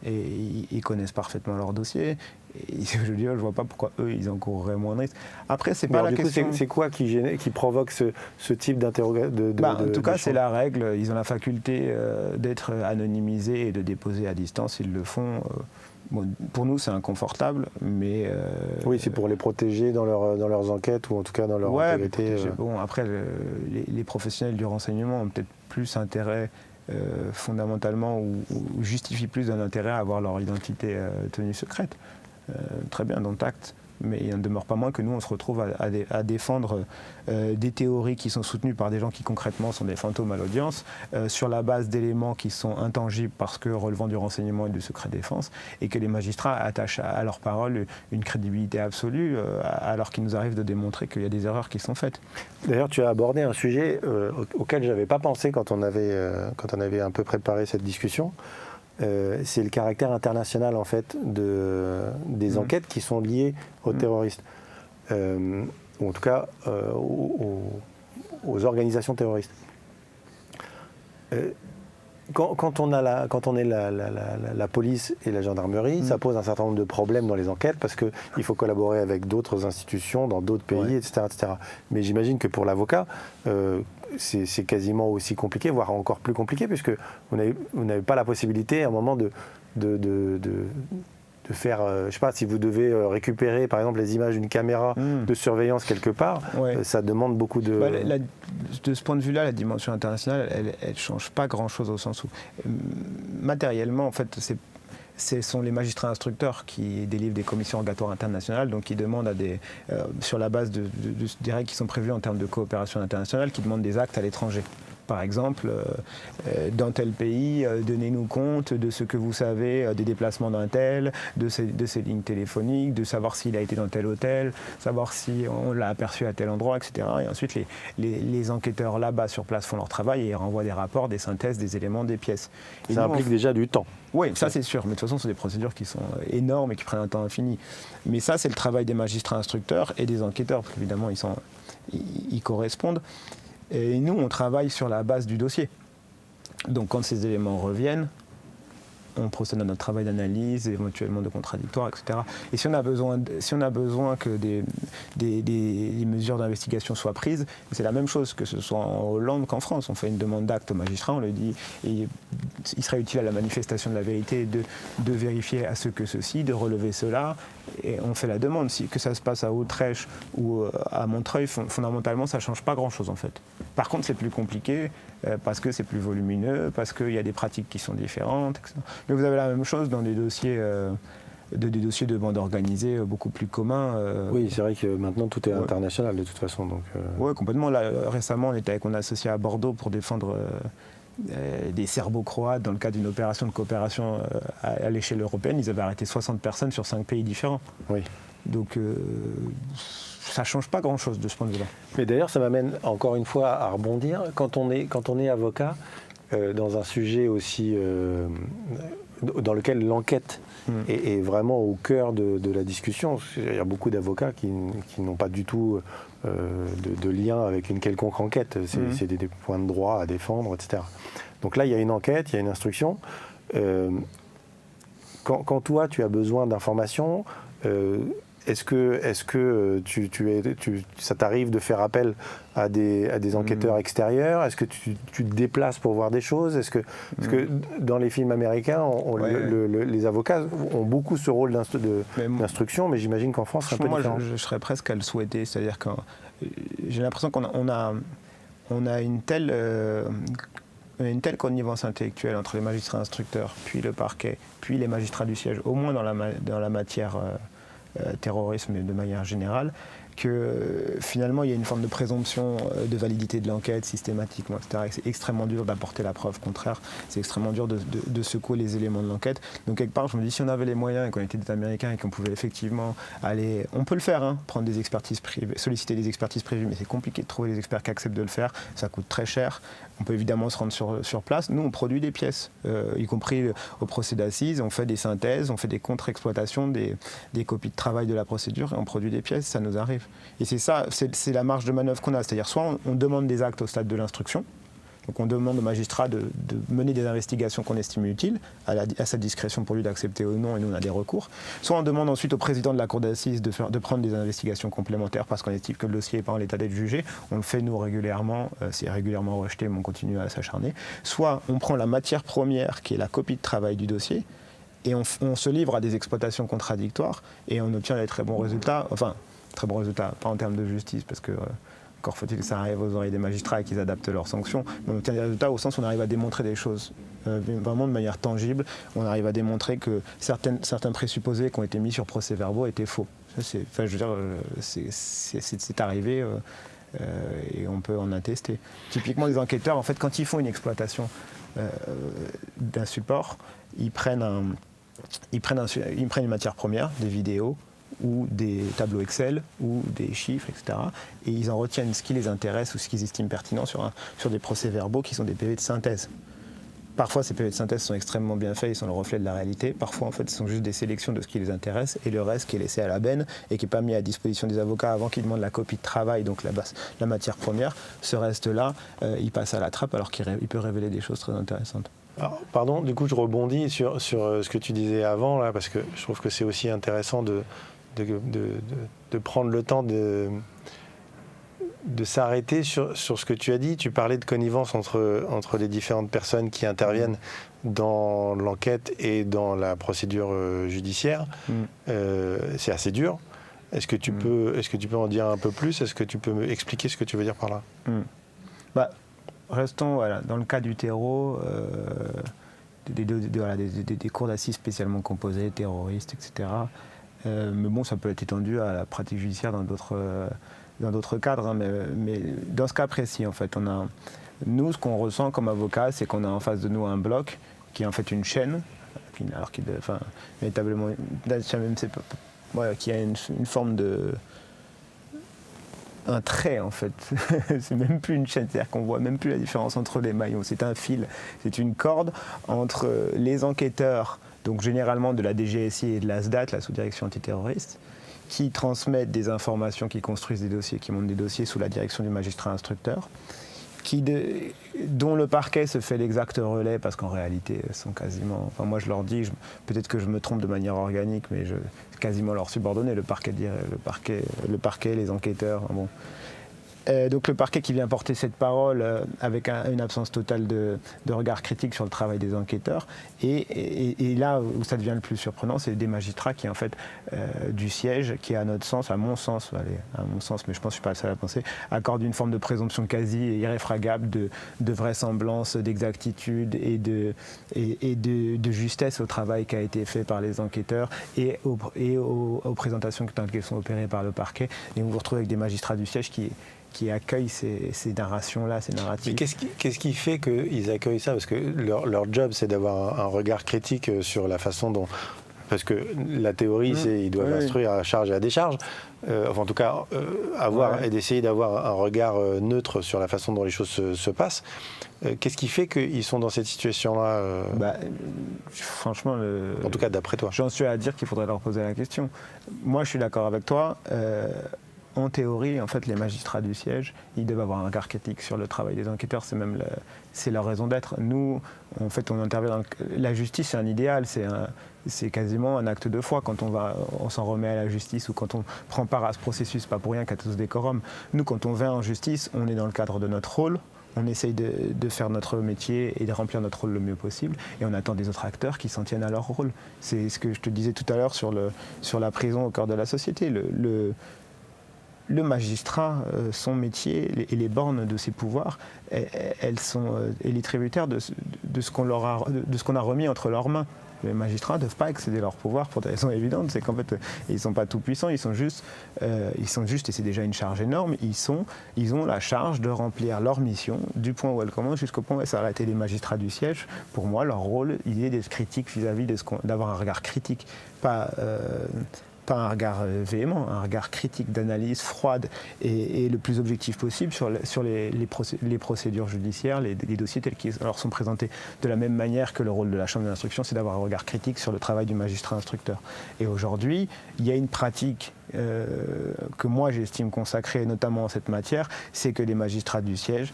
Speaker 2: Et ils connaissent parfement leur dossier. Et je veux dire, je vois pas pourquoi eux, ils encourraient moins de risques. Après, c'est pas la question.
Speaker 1: C'est quoi qui provoque ce type d'interrogation
Speaker 2: En tout cas, c'est la règle. Ils ont la faculté d'être anonymisés et de déposer à distance. Ils le font. Bon, pour nous, c'est inconfortable, mais...
Speaker 1: oui, c'est pour les protéger dans leurs enquêtes, ou en tout cas dans leur intégrité.
Speaker 2: Bon, après, les professionnels du renseignement ont peut-être plus intérêt, fondamentalement, ou justifient plus d'un intérêt à avoir leur identité tenue secrète. Très bien, dont acte. Mais il n'en demeure pas moins que nous, on se retrouve à défendre des théories qui sont soutenues par des gens qui concrètement sont des fantômes à l'audience, sur la base d'éléments qui sont intangibles parce que relevant du renseignement et du secret défense, et que les magistrats attachent à leurs paroles une crédibilité absolue, alors qu'il nous arrive de démontrer qu'il y a des erreurs qui sont faites.
Speaker 1: D'ailleurs, tu as abordé un sujet auquel je n'avais pas pensé quand on avait un peu préparé cette discussion. C'est le caractère international en fait des enquêtes qui sont liées aux terroristes, ou en tout cas aux organisations terroristes. Quand on est la police et la gendarmerie, ça pose un certain nombre de problèmes dans les enquêtes parce qu'il faut collaborer avec d'autres institutions dans d'autres pays, etc., etc. Mais j'imagine que pour l'avocat, c'est quasiment aussi compliqué, voire encore plus compliqué, puisque vous n'avez pas la possibilité à un moment de faire, je ne sais pas, si vous devez récupérer par exemple les images d'une caméra de surveillance quelque part, ça demande beaucoup de...
Speaker 2: De ce point de vue-là, la dimension internationale, elle ne change pas grand-chose au sens où, matériellement, en fait, ce sont les magistrats instructeurs qui délivrent des commissions rogatoires internationales, donc qui demandent sur la base des règles qui sont prévues en termes de coopération internationale, qui demandent des actes à l'étranger. Par exemple, dans tel pays, donnez-nous compte de ce que vous savez des déplacements d'un tel, de ses lignes téléphoniques, de savoir s'il a été dans tel hôtel, savoir si on l'a aperçu à tel endroit, etc. Et ensuite, les enquêteurs là-bas sur place font leur travail et renvoient des rapports, des synthèses, des éléments, des pièces. Et
Speaker 1: ça implique déjà du temps.
Speaker 2: Oui, ça c'est sûr, mais de toute façon, c'est des procédures qui sont énormes et qui prennent un temps infini. Mais ça, c'est le travail des magistrats instructeurs et des enquêteurs, parce qu'évidemment, ils correspondent. Et nous, on travaille sur la base du dossier. Donc, quand ces éléments reviennent, on procède à notre travail d'analyse, éventuellement de contradictoire, etc. Et si on a besoin que des mesures d'investigation soient prises, c'est la même chose que ce soit en Hollande qu'en France. On fait une demande d'acte au magistrat, on le dit, et il serait utile à la manifestation de la vérité de vérifier à ce que ceci, de relever cela, et on fait la demande. Que ça se passe à Utrecht ou à Montreuil, fondamentalement, ça ne change pas grand-chose en fait. Par contre, c'est plus compliqué parce que c'est plus volumineux, parce qu'il y a des pratiques qui sont différentes, etc. Mais vous avez la même chose dans des dossiers de bande organisée beaucoup plus communs.
Speaker 1: Oui, c'est vrai que maintenant tout est international de toute façon.
Speaker 2: Oui, complètement. Là, récemment, on a associé à Bordeaux pour défendre des Serbo-Croates dans le cadre d'une opération de coopération à l'échelle européenne. Ils avaient arrêté 60 personnes sur 5 pays différents.
Speaker 1: Oui.
Speaker 2: Donc, ça ne change pas grand-chose de ce point de vue-là.
Speaker 1: Mais d'ailleurs, ça m'amène encore une fois à rebondir. Quand on est avocat, dans un sujet aussi dans lequel l'enquête est vraiment au cœur de la discussion. Il y a beaucoup d'avocats qui n'ont pas du tout de lien avec une quelconque enquête. C'est des points de droit à défendre, etc. Donc là, il y a une enquête, il y a une instruction. Quand toi, tu as besoin d'informations, est-ce que ça t'arrive de faire appel à des enquêteurs extérieurs? Est-ce que tu te déplaces pour voir des choses? Parce que dans les films américains, les avocats ont beaucoup ce rôle d'instruction, mais j'imagine qu'en France, c'est un peu différent.
Speaker 2: Moi, je serais presque à le souhaiter. C'est-à-dire que j'ai l'impression qu'on a une telle connivence intellectuelle entre les magistrats instructeurs, puis le parquet, puis les magistrats du siège, au moins dans la matière terrorisme de manière générale, que finalement il y a une forme de présomption de validité de l'enquête systématiquement, etc. Et c'est extrêmement dur d'apporter la preuve contraire, c'est extrêmement dur de secouer les éléments de l'enquête. Donc quelque part, je me dis, si on avait les moyens et qu'on était des Américains et qu'on pouvait effectivement aller, on peut le faire, hein, prendre des expertises privées, solliciter des expertises privées, mais c'est compliqué de trouver des experts qui acceptent de le faire, ça coûte très cher. On peut évidemment se rendre sur place. Nous, on produit des pièces, y compris au procès d'assises, on fait des synthèses, on fait des contre-exploitations, des copies de travail de la procédure, et on produit des pièces, ça nous arrive. Et c'est ça, c'est la marge de manœuvre qu'on a. C'est-à-dire soit on demande des actes au stade de l'instruction, donc on demande au magistrat de mener des investigations qu'on estime utiles, à sa discrétion pour lui d'accepter ou non, et nous on a des recours. Soit on demande ensuite au président de la cour d'assises de prendre des investigations complémentaires parce qu'on estime que le dossier n'est pas en l'état d'être jugé. On le fait nous régulièrement, c'est régulièrement rejeté, mais on continue à s'acharner. Soit on prend la matière première qui est la copie de travail du dossier, et on se livre à des exploitations contradictoires et on obtient des très bons résultats, enfin très bons résultats, pas en termes de justice parce que encore faut-il que ça arrive aux oreilles des magistrats et qu'ils adaptent leurs sanctions, mais on obtient des résultats au sens où on arrive à démontrer des choses vraiment de manière tangible, on arrive à démontrer que certains présupposés qui ont été mis sur procès-verbaux étaient faux. Ça, enfin, je veux dire, c'est arrivé et on peut en attester. Typiquement les enquêteurs, en fait, quand ils font une exploitation d'un support, ils prennent une matière première, des vidéos ou des tableaux Excel ou des chiffres, etc. Et ils en retiennent ce qui les intéresse ou ce qu'ils estiment pertinent sur des procès-verbaux qui sont des PV de synthèse. Parfois, ces PV de synthèse sont extrêmement bien faits, ils sont le reflet de la réalité. Parfois, en fait, ce sont juste des sélections de ce qui les intéresse et le reste qui est laissé à la benne et qui n'est pas mis à disposition des avocats avant qu'ils demandent la copie de travail, donc la matière première. Ce reste-là, il passe à la trappe alors qu'il peut révéler des choses très intéressantes.
Speaker 1: Alors, pardon, du coup, je rebondis sur ce que tu disais avant, là, parce que je trouve que c'est aussi intéressant de prendre le temps de s'arrêter sur ce que tu as dit. Tu parlais de connivence entre les différentes personnes qui interviennent dans l'enquête et dans la procédure judiciaire. C'est assez dur. Est-ce que tu peux en dire un peu plus? Est-ce que tu peux me expliquer ce que tu veux dire par là?
Speaker 2: Restons dans le cas du terreau, des cours d'assises spécialement composées, terroristes, etc. Mais bon, ça peut être étendu à la pratique judiciaire dans d'autres cadres. Hein, mais dans ce cas précis, en fait, nous, ce qu'on ressent comme avocat, c'est qu'on a en face de nous un bloc qui est en fait une chaîne, véritablement, qui a une forme de... un trait en fait, c'est même plus une chaîne, c'est-à-dire qu'on voit même plus la différence entre les maillons, c'est un fil, c'est une corde entre les enquêteurs, donc généralement de la DGSI et de la SDAT, la sous-direction antiterroriste, qui transmettent des informations, qui construisent des dossiers, qui montent des dossiers sous la direction du magistrat instructeur, dont le parquet se fait l'exact relais, parce qu'en réalité, sont quasiment... Enfin, moi, je leur dis, peut-être que je me trompe de manière organique, mais quasiment leur subordonné, le parquet, les enquêteurs. Bon. Donc le parquet qui vient porter cette parole avec une absence totale de regard critique sur le travail des enquêteurs. Et là où ça devient le plus surprenant, c'est des magistrats qui, en fait, du siège, qui à mon sens, mais je pense que je ne suis pas le seul à penser, accordent une forme de présomption quasi irréfragable de vraisemblance, d'exactitude et de justesse au travail qui a été fait par les enquêteurs et aux présentations qui sont opérées par le parquet. Et on vous retrouve avec des magistrats du siège qui accueillent ces narrations-là, ces narratifs.
Speaker 1: Mais qu'est-ce qui fait qu'ils accueillent ça? Parce que leur job, c'est d'avoir un regard critique sur la façon dont... Parce que la théorie, c'est qu'ils doivent instruire à charge et à décharge. Enfin, en tout cas, et d'essayer d'avoir un regard neutre sur la façon dont les choses se passent. Qu'est-ce qui fait qu'ils sont dans cette situation-là
Speaker 2: Franchement...
Speaker 1: En tout cas, d'après toi.
Speaker 2: J'en suis à dire qu'il faudrait leur poser la question. Moi, je suis d'accord avec toi. En théorie, en fait, les magistrats du siège, ils doivent avoir un regard critique sur le travail des enquêteurs. C'est leur raison d'être. Nous, en fait, on intervient la justice, c'est un idéal, c'est quasiment un acte de foi quand on s'en remet à la justice ou quand on prend part à ce processus. Pas pour rien qu'à tous décorum. Nous, quand on vient en justice, on est dans le cadre de notre rôle. On essaye de faire notre métier et de remplir notre rôle le mieux possible. Et on attend des autres acteurs qui s'en tiennent à leur rôle. C'est ce que je te disais tout à l'heure sur la prison au cœur de la société. Le magistrat, son métier et les bornes de ses pouvoirs, elle est tributaire de ce qu'on a remis entre leurs mains. Les magistrats ne doivent pas excéder leur pouvoir pour des raisons évidentes. C'est qu'en fait, ils ne sont pas tout puissants, ils sont juste, et c'est déjà une charge énorme, ils ont la charge de remplir leur mission du point où elle commence jusqu'au point où elle s'arrête. Et les magistrats du siège, pour moi, leur rôle, il est d'être critique vis-à-vis d'avoir un regard critique, pas un regard véhément, un regard critique d'analyse froide et le plus objectif possible sur les procédures judiciaires, les dossiers tels qu'ils leur sont présentés. De la même manière que le rôle de la chambre d'instruction, c'est d'avoir un regard critique sur le travail du magistrat instructeur. Et aujourd'hui, il y a une pratique que moi j'estime consacrée notamment en cette matière, c'est que les magistrats du siège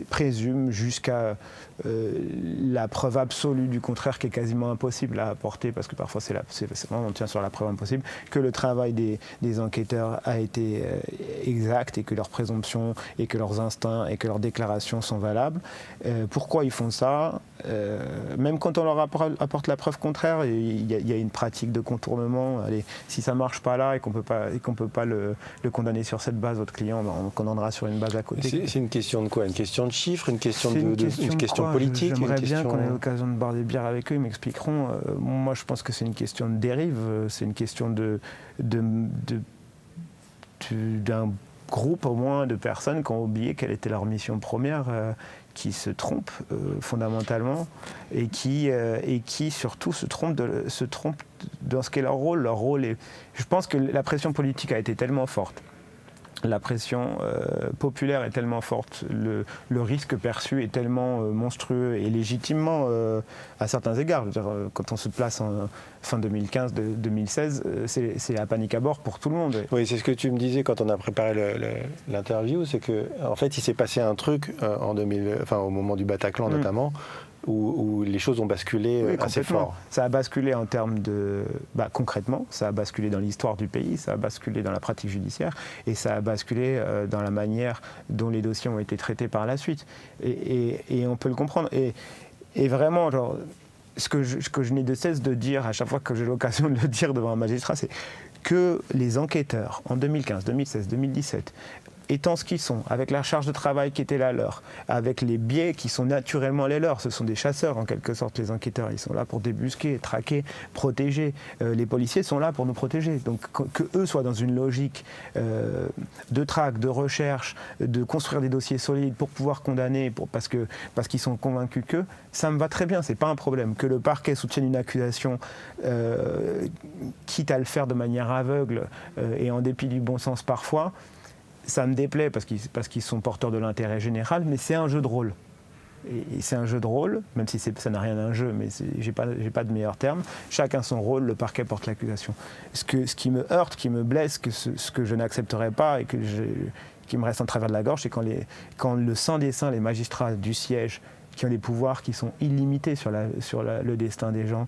Speaker 2: présument jusqu'à la preuve absolue du contraire, qui est quasiment impossible à apporter, parce que parfois on tient sur la preuve impossible, que le travail des enquêteurs a été exact et que leurs présomptions et que leurs instincts et que leurs déclarations sont valables. Pourquoi ils font ça? Même quand on leur apporte la preuve contraire, il y a une pratique de contournement. Allez, si ça marche pas là et qu'on peut pas le condamner sur cette base, votre client, on le condamnera sur une base à côté.
Speaker 1: C'est une question de quoi? Une question de chiffres? Une question politique?
Speaker 2: J'aimerais bien qu'on ait l'occasion de boire des bières avec eux, ils m'expliqueront. Moi, je pense que c'est une question de dérive, c'est une question d'un groupe au moins de personnes qui ont oublié quelle était leur mission première, qui se trompent fondamentalement et qui surtout se trompent dans ce qu'est leur rôle. Leur rôle est... Je pense que la pression politique a été tellement forte, la pression populaire est tellement forte, le risque perçu est tellement monstrueux et légitimement à certains égards. Je veux dire, quand on se place en fin 2015-2016, c'est la panique à bord pour tout le monde.
Speaker 1: Oui, c'est ce que tu me disais quand on a préparé l'interview, c'est qu'en fait il s'est passé un truc au moment du Bataclan notamment, où les choses ont basculé assez fort.
Speaker 2: Ça a basculé en termes de... concrètement, ça a basculé dans l'histoire du pays, ça a basculé dans la pratique judiciaire et ça a basculé dans la manière dont les dossiers ont été traités par la suite. Et on peut le comprendre. Et vraiment, genre, ce que je n'ai de cesse de dire à chaque fois que j'ai l'occasion de le dire devant un magistrat, c'est que les enquêteurs, en 2015, 2016, 2017, étant ce qu'ils sont, avec la charge de travail qui était la leur, avec les biais qui sont naturellement les leurs, ce sont des chasseurs en quelque sorte, les enquêteurs, ils sont là pour débusquer, traquer, protéger. Les policiers sont là pour nous protéger. Donc que eux soient dans une logique de traque, de recherche, de construire des dossiers solides pour pouvoir condamner, parce qu'ils sont convaincus qu'eux, ça me va très bien, c'est pas un problème. Que le parquet soutienne une accusation, quitte à le faire de manière aveugle et en dépit du bon sens parfois, ça me déplaît parce qu'ils sont porteurs de l'intérêt général, mais c'est un jeu de rôle. Et c'est un jeu de rôle, même si ça n'a rien d'un jeu, mais j'ai pas de meilleur terme. Chacun son rôle, le parquet porte l'accusation. Ce qui me heurte, qui me blesse, ce que je n'accepterai pas et qui me reste en travers de la gorge, c'est quand le saint des saints, les magistrats du siège, qui ont des pouvoirs qui sont illimités sur le destin des gens,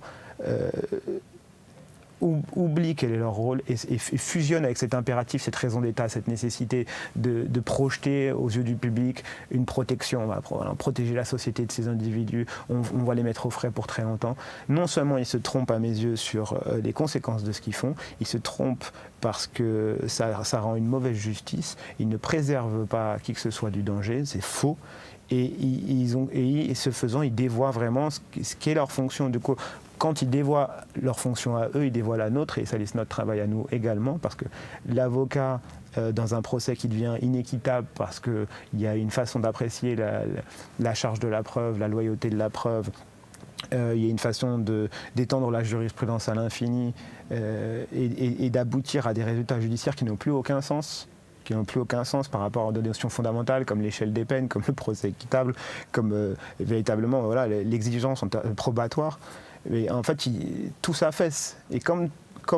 Speaker 2: oublient quel est leur rôle et fusionnent avec cet impératif, cette raison d'État, cette nécessité de projeter aux yeux du public une protection. On va protéger la société de ces individus, on va les mettre au frais pour très longtemps. Non seulement ils se trompent à mes yeux sur les conséquences de ce qu'ils font, ils se trompent parce que ça rend une mauvaise justice, ils ne préservent pas qui que ce soit du danger, c'est faux. Et ce faisant, ils dévoient vraiment ce qu'est leur fonction. Du coup, quand ils dévoient leur fonction à eux, ils dévoient la nôtre et ça laisse notre travail à nous également, parce que l'avocat, dans un procès qui devient inéquitable parce qu'il y a une façon d'apprécier la charge de la preuve, la loyauté de la preuve, il y a une façon d'étendre la jurisprudence à l'infini et d'aboutir à des résultats judiciaires qui n'ont plus aucun sens. Par rapport à des notions fondamentales comme l'échelle des peines, comme le procès équitable, comme véritablement l'exigence probatoire. Mais en fait, tout s'affaisse. Et comme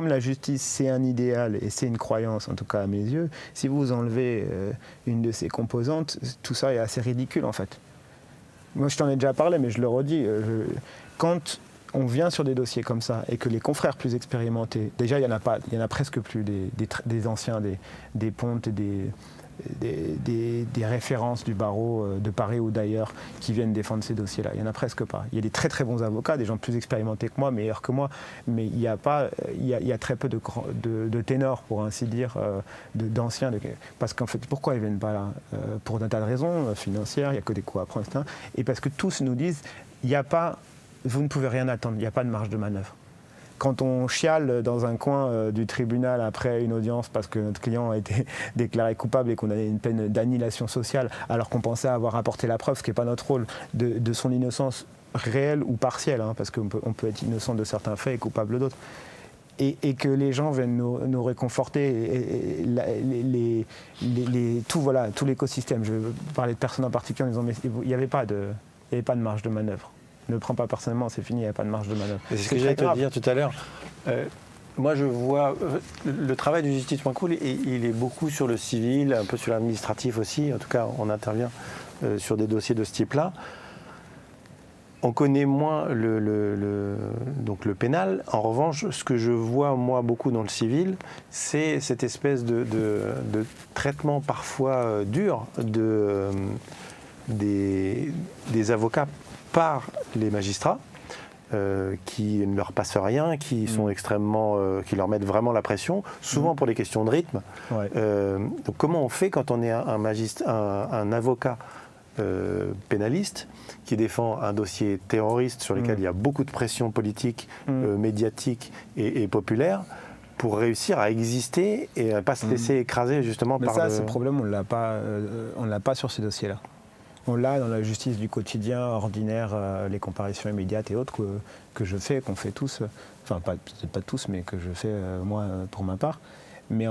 Speaker 2: la justice, c'est un idéal et c'est une croyance, en tout cas à mes yeux, si vous enlevez une de ses composantes, tout ça est assez ridicule en fait. Moi, je t'en ai déjà parlé, mais je le redis. Quand on vient sur des dossiers comme ça et que les confrères plus expérimentés, déjà il y en a presque plus des anciens, des pontes et des références du barreau de Paris ou d'ailleurs qui viennent défendre ces dossiers-là. Il n'y en a presque pas. Il y a des très très bons avocats, des gens plus expérimentés que moi, meilleurs que moi, mais il y a très peu de ténors, pour ainsi dire, d'anciens. Parce qu'en fait, pourquoi ils ne viennent pas là? Pour un tas de raisons financières, il n'y a que des coûts à prendre, et parce que tous nous disent, il n'y a pas vous ne pouvez rien attendre, il n'y a pas de marge de manœuvre. Quand on chiale dans un coin du tribunal après une audience parce que notre client a été déclaré coupable et qu'on a une peine d'annihilation sociale, alors qu'on pensait avoir apporté la preuve, ce qui n'est pas notre rôle, de son innocence réelle ou partielle, hein, parce qu'on peut être innocent de certains faits et coupable d'autres. Et que les gens viennent nous réconforter, tout l'écosystème. Je parlais de personnes en particulier en disant mais il n'y avait pas de marge de manœuvre. Ne le prends pas personnellement, c'est fini, il n'y a pas de marge de manœuvre.
Speaker 1: C'est ce que j'allais te dire tout à l'heure. Moi, je vois le travail du Justice.cool, il est beaucoup sur le civil, un peu sur l'administratif aussi. En tout cas, on intervient sur des dossiers de ce type-là. On connaît moins donc le pénal. En revanche, ce que je vois, moi, beaucoup dans le civil, c'est cette espèce de traitement parfois dur des avocats par les magistrats, qui ne leur passent rien, qui sont extrêmement, qui leur mettent vraiment la pression, souvent pour des questions de rythme.
Speaker 2: Ouais.
Speaker 1: Donc comment on fait quand on est un avocat pénaliste qui défend un dossier terroriste sur lequel il y a beaucoup de pression politique, médiatique et populaire, pour réussir à exister et à ne pas se laisser écraser justement
Speaker 2: Mais
Speaker 1: par
Speaker 2: ça, ce problème, on ne l'a pas sur ces dossiers-là. On l'a dans la justice du quotidien, ordinaire, les comparutions immédiates et autres que je fais, qu'on fait tous, enfin peut-être pas tous, mais que je fais moi pour ma part. Mais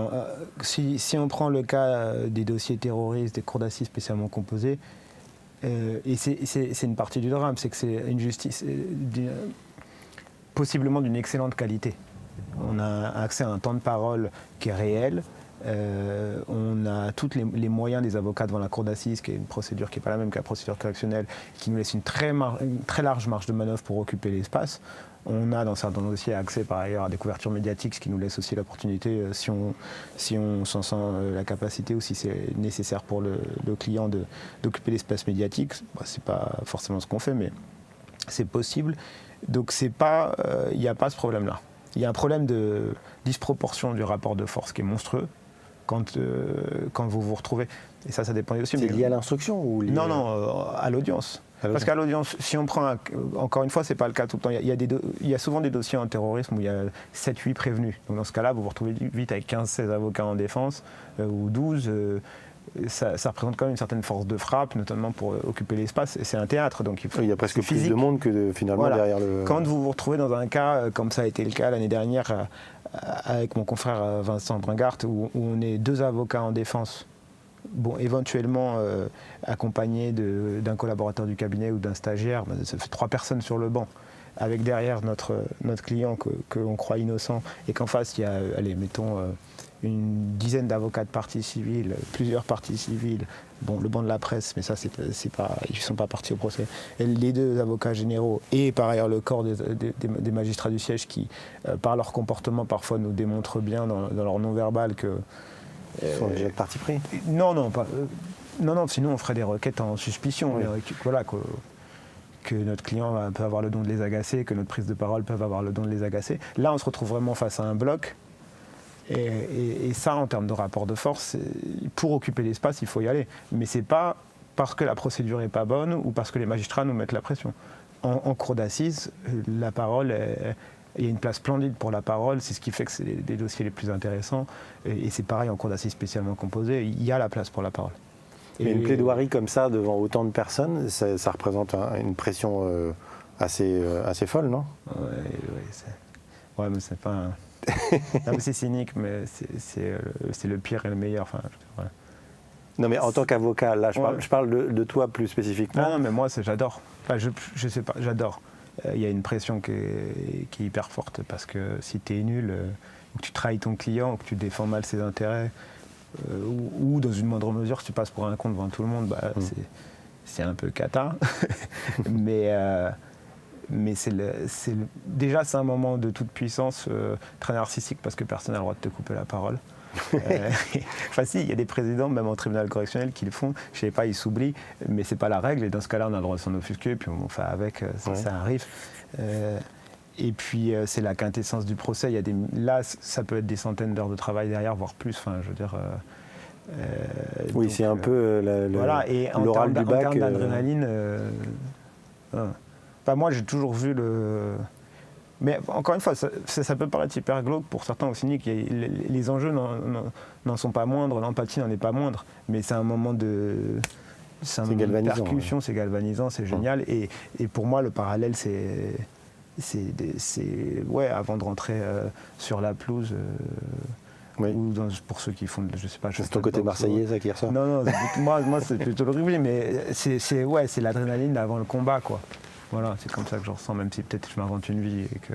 Speaker 2: si on prend le cas des dossiers terroristes, des cours d'assises spécialement composées, et c'est une partie du drame, c'est que c'est une justice possiblement d'une excellente qualité. On a accès à un temps de parole qui est réel. On a tous les moyens des avocats devant la cour d'assises, qui est une procédure qui n'est pas la même que la procédure correctionnelle, qui nous laisse une très large marge de manœuvre pour occuper l'espace. On a dans certains dossiers accès par ailleurs à des couvertures médiatiques, ce qui nous laisse aussi l'opportunité, si on s'en sent la capacité ou si c'est nécessaire pour le client d'occuper l'espace médiatique. C'est pas forcément ce qu'on fait, mais c'est possible. Donc il n'y a pas ce problème-là. Il y a un problème de disproportion du rapport de force qui est monstrueux quand vous vous retrouvez. Et ça dépend aussi.
Speaker 1: C'est lié à l'instruction ou lié...
Speaker 2: Non, à l'audience. Parce qu'à l'audience, si on prend, encore une fois, c'est pas le cas tout le temps. Il y a souvent des dossiers en terrorisme où il y a 7-8 prévenus. Donc dans ce cas-là, vous vous retrouvez vite avec 15-16 avocats en défense ou 12. Ça représente quand même une certaine force de frappe, notamment pour occuper l'espace. Et c'est un théâtre, donc
Speaker 1: il y a presque plus de monde que finalement
Speaker 2: voilà.
Speaker 1: Derrière le...
Speaker 2: Quand vous vous retrouvez dans un cas, comme ça a été le cas l'année dernière avec mon confrère Vincent Bringart, où on est 2 avocats en défense, bon, éventuellement accompagnés d'un collaborateur du cabinet ou d'un stagiaire, ça fait 3 personnes sur le banc, avec derrière notre client que l'on croit innocent, et qu'en face il y a, allez, mettons, une dizaine d'avocats de partie civile, plusieurs parties civiles, bon, le banc de la presse, mais ça, c'est pas, ils ne sont pas partis au procès, et les 2 avocats généraux, et par ailleurs le corps des magistrats du siège qui, par leur comportement, parfois nous démontrent bien dans leur non-verbal que...
Speaker 1: Ils sont déjà de parti pris.
Speaker 2: Non, pas, non, sinon on ferait des requêtes en suspicion.
Speaker 1: Oui.
Speaker 2: Voilà, que notre client peut avoir le don de les agacer, que notre prise de parole peut avoir le don de les agacer. Là, on se retrouve vraiment face à un bloc. Et ça, en termes de rapport de force, pour occuper l'espace, il faut y aller. Mais c'est pas parce que la procédure n'est pas bonne ou parce que les magistrats nous mettent la pression. En cour d'assises, la parole, il y a une place splendide pour la parole, c'est ce qui fait que c'est des dossiers les plus intéressants. Et c'est pareil en cour d'assises spécialement composée, il y a la place pour la parole.
Speaker 1: Mais une plaidoirie comme ça, devant autant de personnes, ça représente une pression assez folle, non ?
Speaker 2: Ouais, mais c'est pas... Non, mais c'est cynique, mais c'est le pire et le meilleur. Enfin, voilà.
Speaker 1: Non, mais en tant qu'avocat, là, je parle de toi plus spécifiquement.
Speaker 2: Non, mais moi, j'adore. Enfin, je sais pas, j'adore. Il y a une pression qui est hyper forte, parce que si tu es nul, ou que tu trahis ton client, ou que tu défends mal ses intérêts, ou dans une moindre mesure, si tu passes pour un con devant tout le monde, c'est un peu cata. Mais déjà, c'est un moment de toute puissance très narcissique, parce que personne n'a le droit de te couper la parole. Enfin si, il y a des présidents, même en tribunal correctionnel, qui le font, je sais pas, ils s'oublient, mais c'est pas la règle, et dans ce cas-là, on a le droit de s'en offusquer, puis on fait avec, ça arrive. Et puis c'est la quintessence du procès, là, ça peut être des centaines d'heures de travail derrière, voire plus, enfin, je veux dire...
Speaker 1: oui, donc, c'est un peu
Speaker 2: voilà, et
Speaker 1: l'oral du bac.
Speaker 2: En termes d'adrénaline... Enfin, moi, j'ai toujours vu le... Mais encore une fois, ça peut paraître hyper glauque pour certains ou cyniques. Les enjeux n'en sont pas moindres, l'empathie n'en est pas moindre. Mais c'est un moment de... C'est une percussion, c'est galvanisant, c'est génial. Et pour moi, le parallèle, c'est avant de rentrer sur la pelouse... ou pour ceux qui font, je sais pas...
Speaker 1: C'est ton côté marseillais, ça, qui ressort?
Speaker 2: Non, moi c'est plutôt le rugby, mais c'est l'adrénaline avant le combat, quoi. Voilà, c'est comme ça que je ressens, même si peut-être je m'invente une vie et que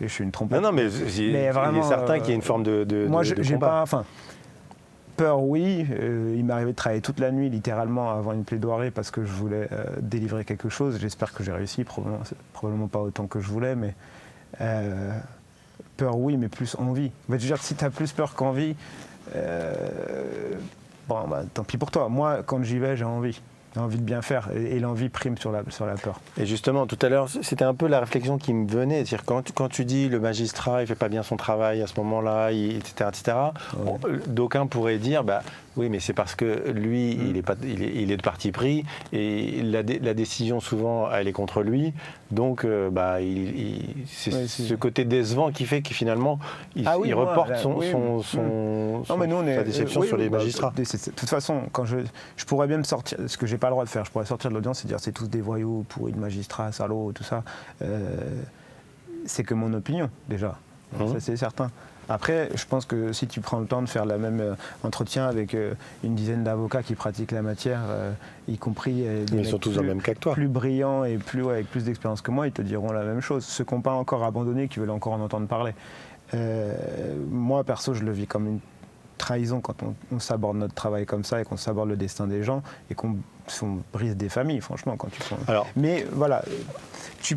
Speaker 2: je suis une trompette.
Speaker 1: Non, mais il est certain qu'il y a une forme de
Speaker 2: moi,
Speaker 1: de
Speaker 2: j'ai
Speaker 1: combat.
Speaker 2: pas... Enfin, peur, oui. Il m'est arrivé de travailler toute la nuit, littéralement, avant une plaidoirie, parce que je voulais délivrer quelque chose. J'espère que j'ai réussi, probablement pas autant que je voulais, mais... peur, oui, mais plus envie. En fait, je veux dire, si tu as plus peur qu'envie, tant pis pour toi. Moi, quand j'y vais, j'ai envie. J'ai envie de bien faire. Et l'envie prime sur la peur.
Speaker 1: Et justement, tout à l'heure, c'était un peu la réflexion qui me venait. C'est-à-dire, quand tu dis le magistrat, il ne fait pas bien son travail à ce moment-là, etc.,
Speaker 2: Ouais.
Speaker 1: bon, d'aucuns pourraient dire, oui, mais c'est parce que lui, il est de parti pris, et la décision, souvent, elle est contre lui. Donc, c'est ce côté décevant qui fait que finalement, il reporte sa déception sur les magistrats.
Speaker 2: De toute façon, quand je pourrais bien me sortir, ce que j'ai pas le droit de faire, je pourrais sortir de l'audience et dire c'est tous des voyous, pourris de magistrats, salauds, tout ça. C'est que mon opinion, déjà. Ça, c'est certain. Après, je pense que si tu prends le temps de faire le même entretien avec une dizaine d'avocats qui pratiquent la matière, y compris des mecs
Speaker 1: tous dans le même cas que toi.
Speaker 2: plus brillants et avec plus d'expérience que moi, ils te diront la même chose. Ceux qui n'ont pas encore abandonné, qui veulent encore en entendre parler. Moi, perso, je le vis comme une trahison quand on s'aborde notre travail comme ça et qu'on s'aborde le destin des gens et qu'on brise des familles, franchement, quand tu prends. Mais voilà, je suis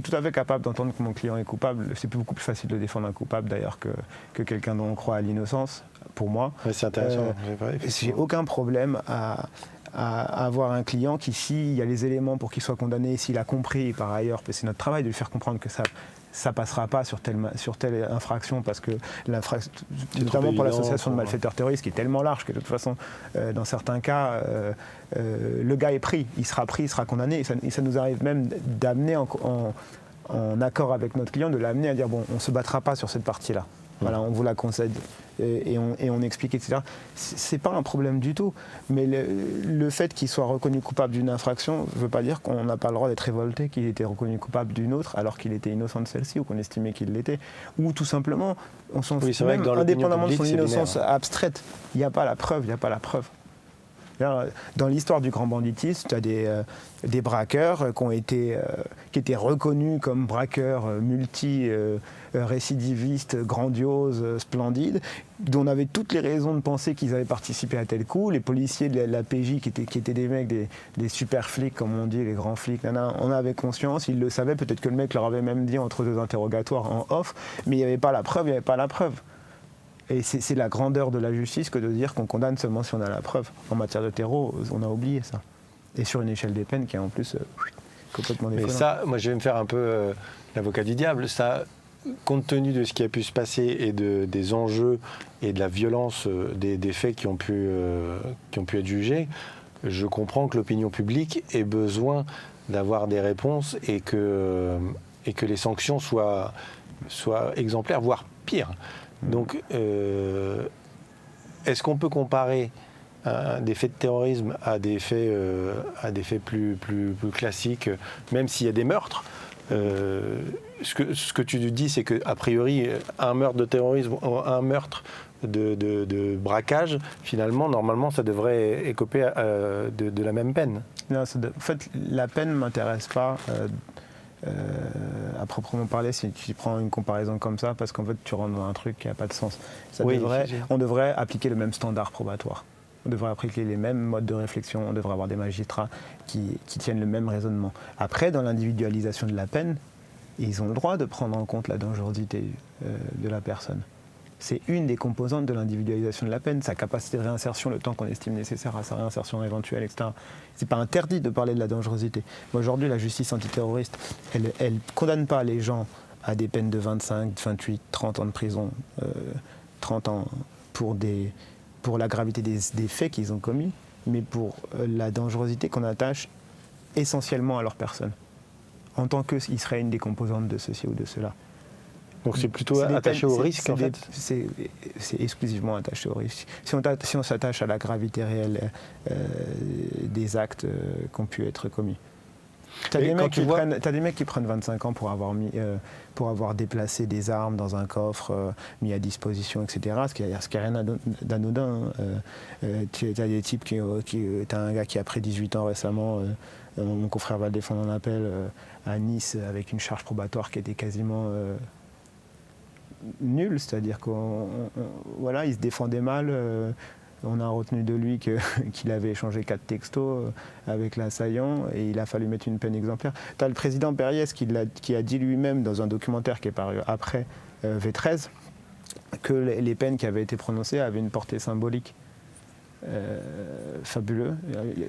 Speaker 2: tout à fait capable d'entendre que mon client est coupable. C'est beaucoup plus facile de défendre un coupable d'ailleurs que quelqu'un dont on croit à l'innocence, pour moi.
Speaker 1: Ouais, c'est intéressant.
Speaker 2: J'ai aucun problème à avoir un client qui, s'il y a les éléments pour qu'il soit condamné, s'il a compris par ailleurs, parce que c'est notre travail de lui faire comprendre que ça passera pas sur telle infraction, parce que l'infraction, notamment pour l'association de malfaiteurs terroristes, qui est tellement large que de toute façon, dans certains cas, le gars est pris, il sera condamné, et ça nous arrive même d'amener en accord avec notre client, de l'amener à dire bon, on se battra pas sur cette partie-là. Voilà, on vous la concède et on explique, etc. C'est pas un problème du tout, mais le fait qu'il soit reconnu coupable d'une infraction ne veut pas dire qu'on n'a pas le droit d'être révolté qu'il était reconnu coupable d'une autre alors qu'il était innocent de celle-ci ou qu'on estimait qu'il l'était. Ou tout simplement, on s'en fout, même indépendamment de son innocence abstraite, il n'y a pas la preuve, Dans l'histoire du grand banditisme, tu as des braqueurs qui étaient reconnus comme braqueurs multi-récidivistes, grandioses, splendides, dont on avait toutes les raisons de penser qu'ils avaient participé à tel coup. Les policiers de la PJ, qui étaient des mecs, des super flics, comme on dit, les grands flics, on avait conscience, ils le savaient, peut-être que le mec leur avait même dit entre deux interrogatoires en off, mais il n'y avait pas la preuve, Et c'est la grandeur de la justice que de dire qu'on condamne seulement si on a la preuve. En matière de terreau, on a oublié ça. Et sur une échelle des peines qui est en plus complètement déconnante.
Speaker 1: Mais ça, moi je vais me faire un peu l'avocat du diable. Ça, compte tenu de ce qui a pu se passer et des enjeux et de la violence des faits qui ont pu être jugés, je comprends que l'opinion publique ait besoin d'avoir des réponses et que les sanctions soient exemplaires, voire pires. Donc, est-ce qu'on peut comparer des faits de terrorisme à des faits plus classiques, même s'il y a des meurtres? Ce que tu dis, c'est qu'a priori, un meurtre de terrorisme ou un meurtre de braquage, finalement, normalement, ça devrait écoper de la même peine.
Speaker 2: Non, en fait, la peine ne m'intéresse pas. À proprement parler, si tu prends une comparaison comme ça, parce qu'en fait tu rentres dans un truc qui n'a pas de sens. On devrait appliquer le même standard probatoire. On devrait appliquer les mêmes modes de réflexion, on devrait avoir des magistrats qui tiennent le même raisonnement. Après, dans l'individualisation de la peine, ils ont le droit de prendre en compte la dangerosité de la personne. C'est une des composantes de l'individualisation de la peine, sa capacité de réinsertion, le temps qu'on estime nécessaire à sa réinsertion éventuelle, etc. C'est pas interdit de parler de la dangerosité. Mais aujourd'hui, la justice antiterroriste, elle condamne pas les gens à des peines de 25, 28, 30 ans de prison, 30 ans pour la gravité des faits qu'ils ont commis, mais pour la dangerosité qu'on attache essentiellement à leur personne, en tant qu'ils seraient une des composantes de ceci ou de cela.
Speaker 1: Donc c'est plutôt attaché au risque en fait.
Speaker 2: C'est exclusivement attaché au risque. Si on s'attache à la gravité réelle des actes qui ont pu être commis. T'as des mecs qui prennent 25 ans pour avoir déplacé des armes dans un coffre, mis à disposition, etc. Ce qui n'a rien d'anodin. T'as des types t'as un gars qui a pris 18 ans récemment, mon confrère va le défendre en appel, à Nice, avec une charge probatoire qui était quasiment nulle, c'est-à-dire qu'il se défendait mal. On a retenu de lui qu'il avait échangé 4 textos avec l'assaillant et il a fallu mettre une peine exemplaire. Tu as le président Berriès qui a dit lui-même dans un documentaire qui est paru après V13 que les peines qui avaient été prononcées avaient une portée symbolique. Fabuleux.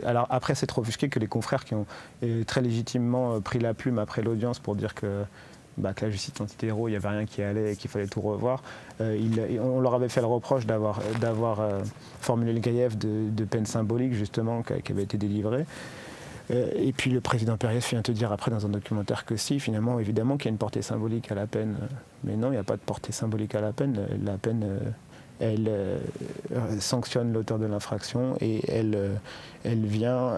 Speaker 2: Alors après, c'est offusqué que les confrères qui ont très légitimement pris la plume après l'audience pour dire que la justice antiterror, il n'y avait rien qui allait et qu'il fallait tout revoir. On leur avait fait le reproche d'avoir formulé le grief de peine symbolique, justement, qui avait été délivrée. Et puis le président Berriès vient te dire après dans un documentaire que si, finalement, évidemment qu'il y a une portée symbolique à la peine. Mais non, il n'y a pas de portée symbolique à la peine. La peine, elle sanctionne l'auteur de l'infraction et elle vient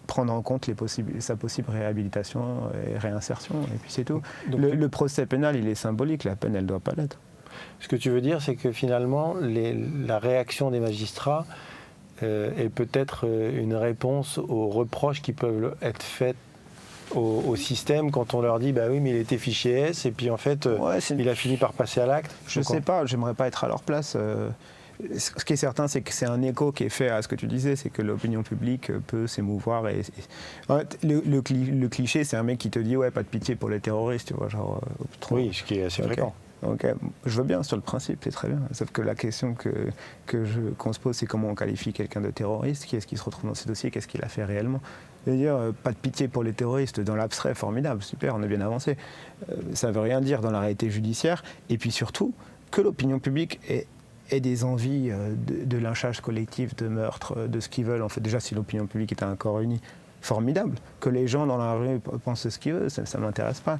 Speaker 2: prendre en compte sa possible réhabilitation et réinsertion, et puis c'est tout. Donc, le procès pénal, il est symbolique, la peine, elle ne doit pas l'être.
Speaker 1: Ce que tu veux dire, c'est que finalement, la réaction des magistrats est peut-être une réponse aux reproches qui peuvent être faits au système quand on leur dit bah oui mais il était fiché S et puis en fait il a fini par passer à l'acte.
Speaker 2: Je sais pas, j'aimerais pas être à leur place. Ce qui est certain, c'est que c'est un écho qui est fait à ce que tu disais, c'est que l'opinion publique peut s'émouvoir. Le cliché, c'est un mec qui te dit ouais, pas de pitié pour les terroristes, tu vois, genre.
Speaker 1: Oui, ce qui est assez fréquent.
Speaker 2: Ok, je veux bien sur le principe, c'est très bien. Sauf que la question qu'on se pose, c'est comment on qualifie quelqu'un de terroriste, qui est-ce qui se retrouve dans ces dossiers, qu'est-ce qu'il a fait réellement. C'est-à-dire, pas de pitié pour les terroristes, dans l'abstrait, formidable, super, on est bien avancé. Ça ne veut rien dire dans la réalité judiciaire. Et puis surtout, que l'opinion publique ait des envies de lynchage collectif, de meurtre, de ce qu'ils veulent. En fait, déjà, si l'opinion publique était un corps uni, formidable. Que les gens dans la rue pensent ce qu'ils veulent, ça ne m'intéresse pas.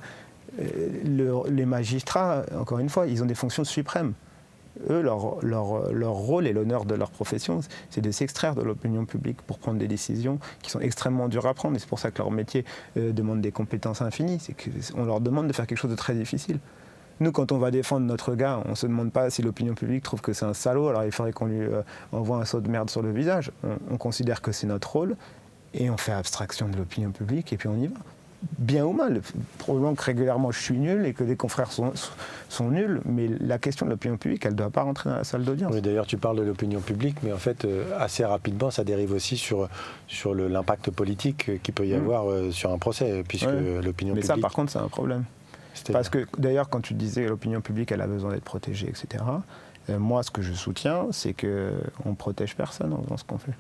Speaker 2: Les magistrats, encore une fois, ils ont des fonctions suprêmes. Eux, leur rôle et l'honneur de leur profession, c'est de s'extraire de l'opinion publique pour prendre des décisions qui sont extrêmement dures à prendre. Et c'est pour ça que leur métier demande des compétences infinies. C'est qu'on leur demande de faire quelque chose de très difficile. Nous, quand on va défendre notre gars, on ne se demande pas si l'opinion publique trouve que c'est un salaud, alors il faudrait qu'on lui envoie un seau de merde sur le visage. On considère que c'est notre rôle et on fait abstraction de l'opinion publique et puis on y va. Bien ou mal, probablement que régulièrement je suis nul et que les confrères sont nuls, mais la question de l'opinion publique, elle ne doit pas rentrer dans la salle d'audience.
Speaker 1: Oui, d'ailleurs, tu parles de l'opinion publique, mais en fait, assez rapidement, ça dérive aussi sur l'impact politique qu'il peut y avoir sur un procès, puisque l'opinion publique...
Speaker 2: Mais ça, par contre, c'est un problème. Parce que, d'ailleurs, quand tu disais que l'opinion publique, elle a besoin d'être protégée, etc., moi, ce que je soutiens, c'est qu'on ne protège personne en faisant ce qu'on fait.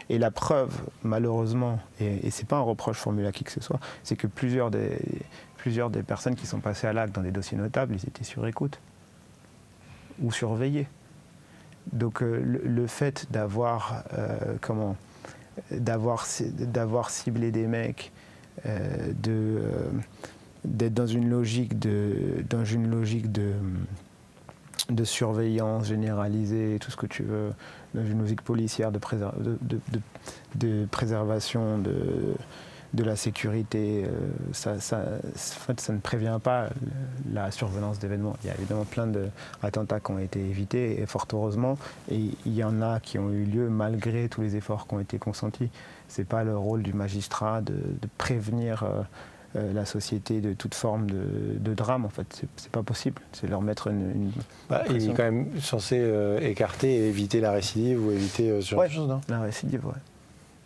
Speaker 2: Et la preuve, malheureusement, et ce n'est pas un reproche formulé à qui que ce soit, c'est que plusieurs des personnes qui sont passées à l'acte dans des dossiers notables, ils étaient sur écoute ou surveillés. Donc le fait d'avoir ciblé des mecs, d'être dans une logique de surveillance généralisée, tout ce que tu veux, dans une logique policière de préservation de la sécurité, ça ne prévient pas la survenance d'événements. Il y a évidemment plein d'attentats qui ont été évités, et fort heureusement, et il y en a qui ont eu lieu malgré tous les efforts qui ont été consentis. Ce n'est pas le rôle du magistrat de prévenir la société de toute forme de drame, en fait. C'est pas possible. C'est leur mettre une
Speaker 1: il est quand même censé écarter et éviter la récidive ou éviter ce genre de choses, non ?
Speaker 2: La récidive, ouais.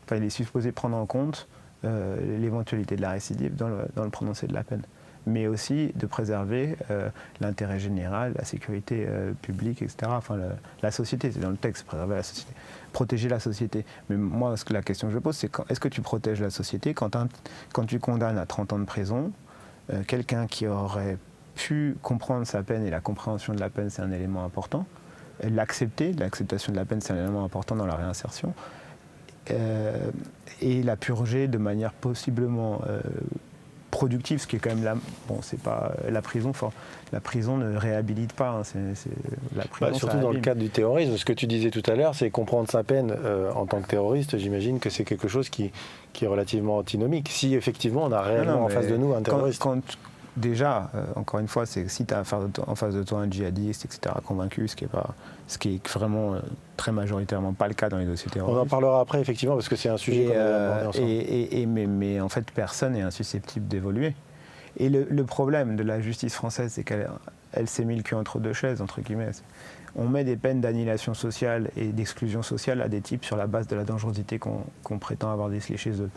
Speaker 2: Enfin, il est supposé prendre en compte l'éventualité de la récidive dans le prononcé de la peine. Mais aussi de préserver l'intérêt général, la sécurité publique, etc. Enfin, la société, c'est dans le texte, préserver la société. Protéger la société. Mais moi, la question que je pose, c'est est-ce que tu protèges la société quand tu condamnes à 30 ans de prison quelqu'un qui aurait pu comprendre sa peine, et la compréhension de la peine, c'est un élément important. L'acceptation de la peine, c'est un élément important dans la réinsertion. et la purger de manière possiblement productive, ce qui est quand même c'est pas la prison. La prison ne réhabilite pas. La prison,
Speaker 1: surtout dans le cadre du terrorisme, ce que tu disais tout à l'heure, c'est comprendre sa peine en tant que terroriste. J'imagine que c'est quelque chose qui est relativement antinomique. Si effectivement on a réellement en face de nous un terroriste.
Speaker 2: Déjà, encore une fois, c'est si tu as en face de toi un djihadiste, etc., convaincu, ce qui est vraiment très majoritairement pas le cas dans les dossiers terroristes.
Speaker 1: On en parlera après, effectivement, parce que c'est un sujet qu'on va aborder ensemble.
Speaker 2: Mais en fait, personne n'est insusceptible d'évoluer. Et le problème de la justice française, c'est qu'elle s'est mis le cul entre deux chaises, entre guillemets. On met des peines d'annihilation sociale et d'exclusion sociale à des types sur la base de la dangerosité qu'on prétend avoir décelée chez eux,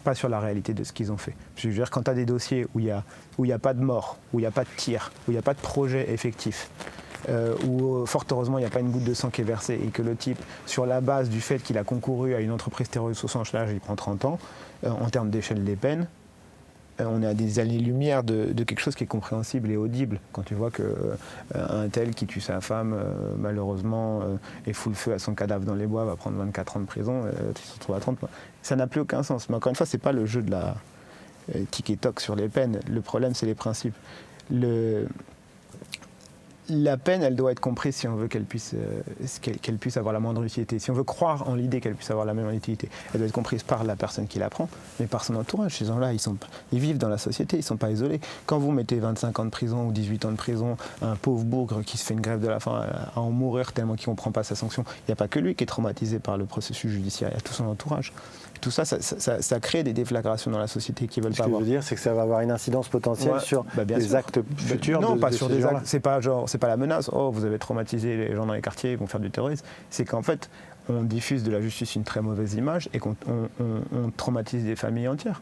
Speaker 2: pas sur la réalité de ce qu'ils ont fait. Je veux dire, quand tu as des dossiers où il n'y a pas de mort, où il n'y a pas de tir, où il n'y a pas de projet effectif, où fort heureusement il n'y a pas une goutte de sang qui est versée et que le type, sur la base du fait qu'il a concouru à une entreprise terroriste au sens large, il prend 30 ans, en termes d'échelle des peines, on est à des années-lumière de quelque chose qui est compréhensible et audible. Quand tu vois qu'un tel qui tue sa femme, malheureusement, et fout le feu à son cadavre dans les bois, va prendre 24 ans de prison, tu te retrouves à 30. Ça n'a plus aucun sens. Mais encore une fois, ce n'est pas le jeu de la tic et toc sur les peines. Le problème, c'est les principes. La peine, elle doit être comprise si on veut qu'elle puisse avoir la moindre utilité. Si on veut croire en l'idée qu'elle puisse avoir la même utilité, elle doit être comprise par la personne qui la prend, mais par son entourage. Ces gens-là, ils vivent dans la société, ils ne sont pas isolés. Quand vous mettez 25 ans de prison ou 18 ans de prison, un pauvre bougre qui se fait une grève de la faim à en mourir tellement qu'il ne comprend pas sa sanction, il n'y a pas que lui qui est traumatisé par le processus judiciaire, il y a tout son entourage. Tout ça, ça crée des déflagrations dans la société qui ne veulent pas avoir.
Speaker 1: Ce que je veux dire, c'est que ça va avoir une incidence potentielle sur des actes futurs.
Speaker 2: Non, pas sur des actes. C'est pas la menace. Oh, vous avez traumatisé les gens dans les quartiers, ils vont faire du terrorisme. C'est qu'en fait, on diffuse de la justice une très mauvaise image et qu'on traumatise des familles entières.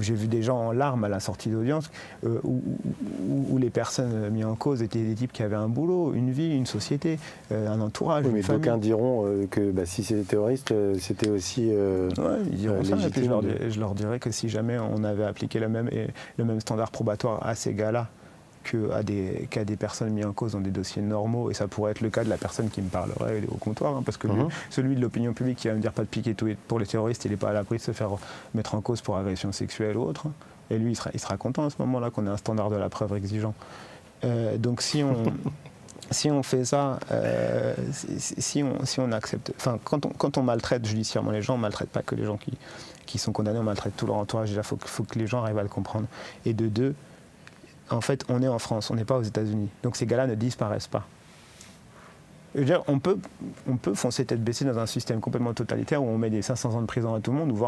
Speaker 2: J'ai vu des gens en larmes à la sortie d'audience où les personnes mises en cause étaient des types qui avaient un boulot, une vie, une société, un entourage,
Speaker 1: oui, mais
Speaker 2: une famille.
Speaker 1: D'aucuns diront que si c'est des terroristes, c'était aussi
Speaker 2: ils diront ça, et puis
Speaker 1: légitime.
Speaker 2: je leur dirais que si jamais on avait appliqué le même standard probatoire à ces gars-là qu'à des personnes mises en cause dans des dossiers normaux, et ça pourrait être le cas de la personne qui me parlerait au comptoir, parce que celui de l'opinion publique qui va me dire pas de piquet pour les terroristes, il n'est pas à l'abri de se faire mettre en cause pour agression sexuelle ou autre, et lui il sera content à ce moment-là qu'on ait un standard de la preuve exigeant. Donc si on fait ça, si on accepte, enfin quand on maltraite judiciairement les gens, on ne maltraite pas que les gens qui sont condamnés, on maltraite tout leur entourage. Déjà, faut que les gens arrivent à le comprendre. Et de deux, en fait, on est en France, on n'est pas aux États-Unis. Donc ces gars-là ne disparaissent pas. Je veux dire, on peut foncer tête baissée dans un système complètement totalitaire où on met des 500 ans de prison à tout le monde, où